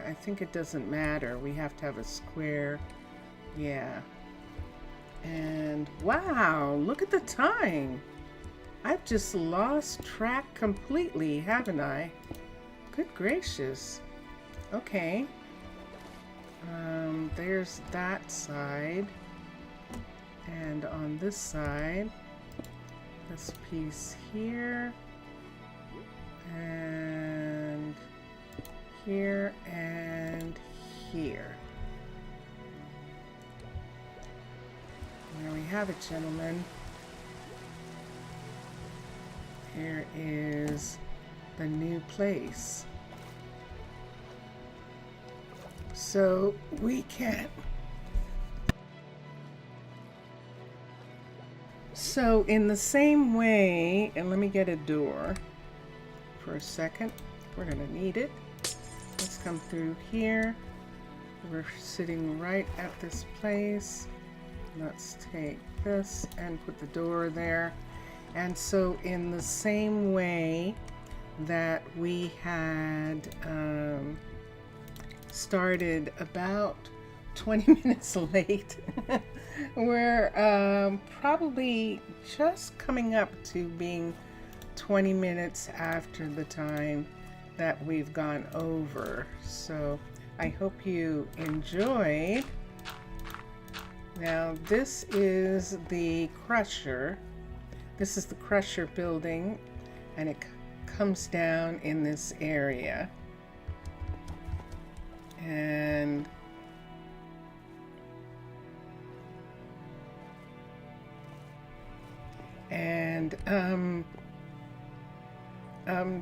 I think it doesn't matter. We have to have a square Yeah. And wow, look at the time. I've just lost track completely, haven't I? Good gracious. Okay. There's that side. And on this side, this piece here. And here and here. There we have it, gentlemen. Here is the new place. So we can. So in the same way, and let me get a door for a second. We're gonna need it. Let's come through here. We're sitting right at this place. Let's take this and put the door there. And so in the same way that we had started about 20 minutes late, we're probably just coming up to being 20 minutes after the time that we've gone over. So I hope you enjoyed. Now this is the crusher. This is the crusher building, and it comes down in this area. And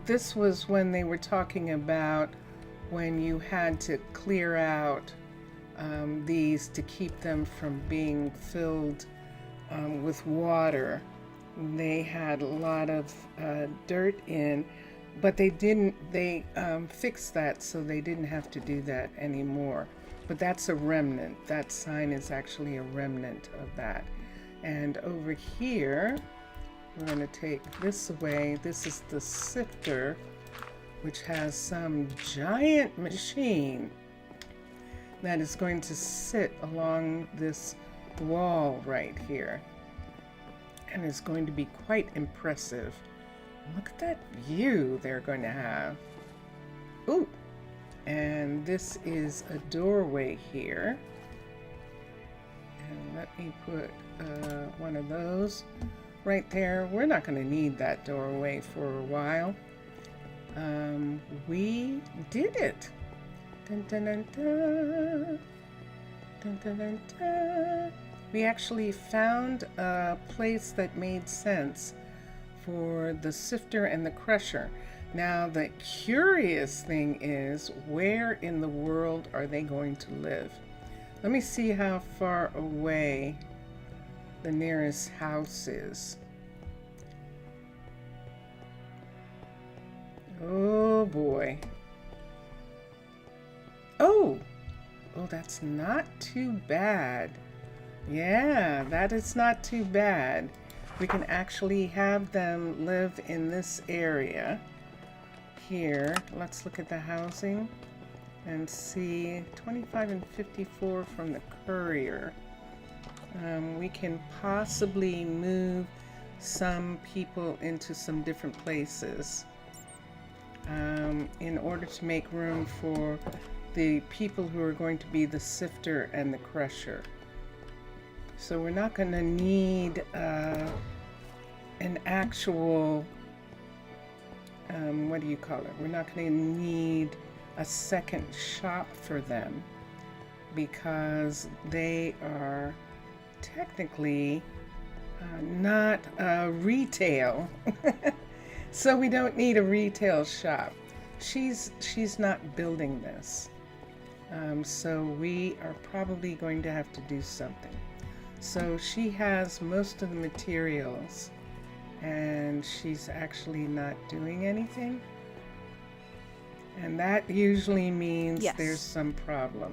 this was when they were talking about when you had to clear out these to keep them from being filled with water. They had a lot of dirt in, but they fixed that, so they didn't have to do that anymore. But that's a remnant. That sign is actually a remnant of that. And over here, we're going to take this away. This is the sifter, which has some giant machine that is going to sit along this wall right here. And it's going to be quite impressive. Look at that view they're going to have. Ooh! And this is a doorway here. And let me put one of those right there. We're not going to need that doorway for a while. We did it. Dun, dun, dun, dun. Dun, dun, dun, dun. We actually found a place that made sense for the sifter and the crusher. Now, the curious thing is, where in the world are they going to live? Let me see how far away the nearest house is. Oh boy. Oh, that's not too bad. Yeah, that is not too bad. We can actually have them live in this area here. Let's look at the housing and see 25 and 54 from the courier. We can possibly move some people into some different places in order to make room for the people who are going to be the sifter and the crusher. So we're not going to need an actual, what do you call it? We're not going to need a second shop for them because they are technically not retail. So we don't need a retail shop. She's not building this. So we are probably going to have to do something. So she has most of the materials and she's actually not doing anything. And that usually means there's some problem.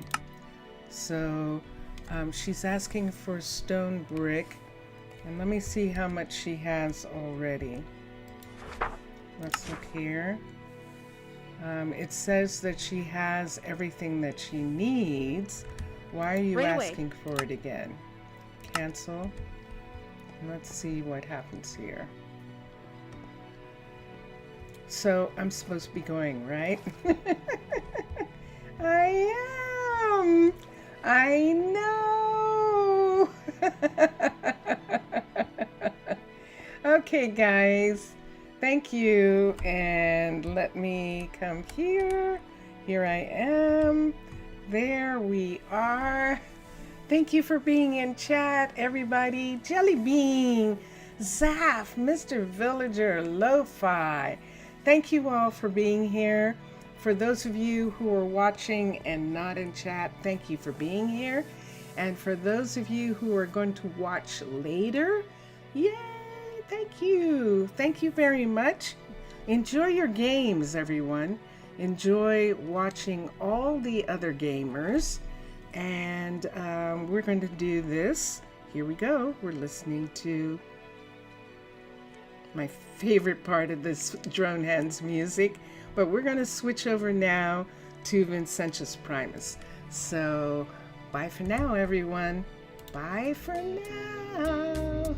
So she's asking for stone brick. And let me see how much she has already. Let's look here. It says that she has everything that she needs, Why are you Right away. asking for it again? Cancel. Let's see what happens here. So I'm supposed to be going, right? I am. I know. Okay, guys. Thank you. And let me come here. Here I am. There we are. Thank you for being in chat, everybody. Jelly Bean, Zaf, Mr. Villager, Lo-Fi. Thank you all for being here. For those of you who are watching and not in chat, thank you for being here. And for those of you who are going to watch later, yay, thank you. Thank you very much. Enjoy your games, everyone. Enjoy watching all the other gamers. And we're going to do this. Here we go. We're listening to my favorite part of this Drone Hands music. But we're going to switch over now to Vincentius Primus. So bye for now, everyone. Bye for now.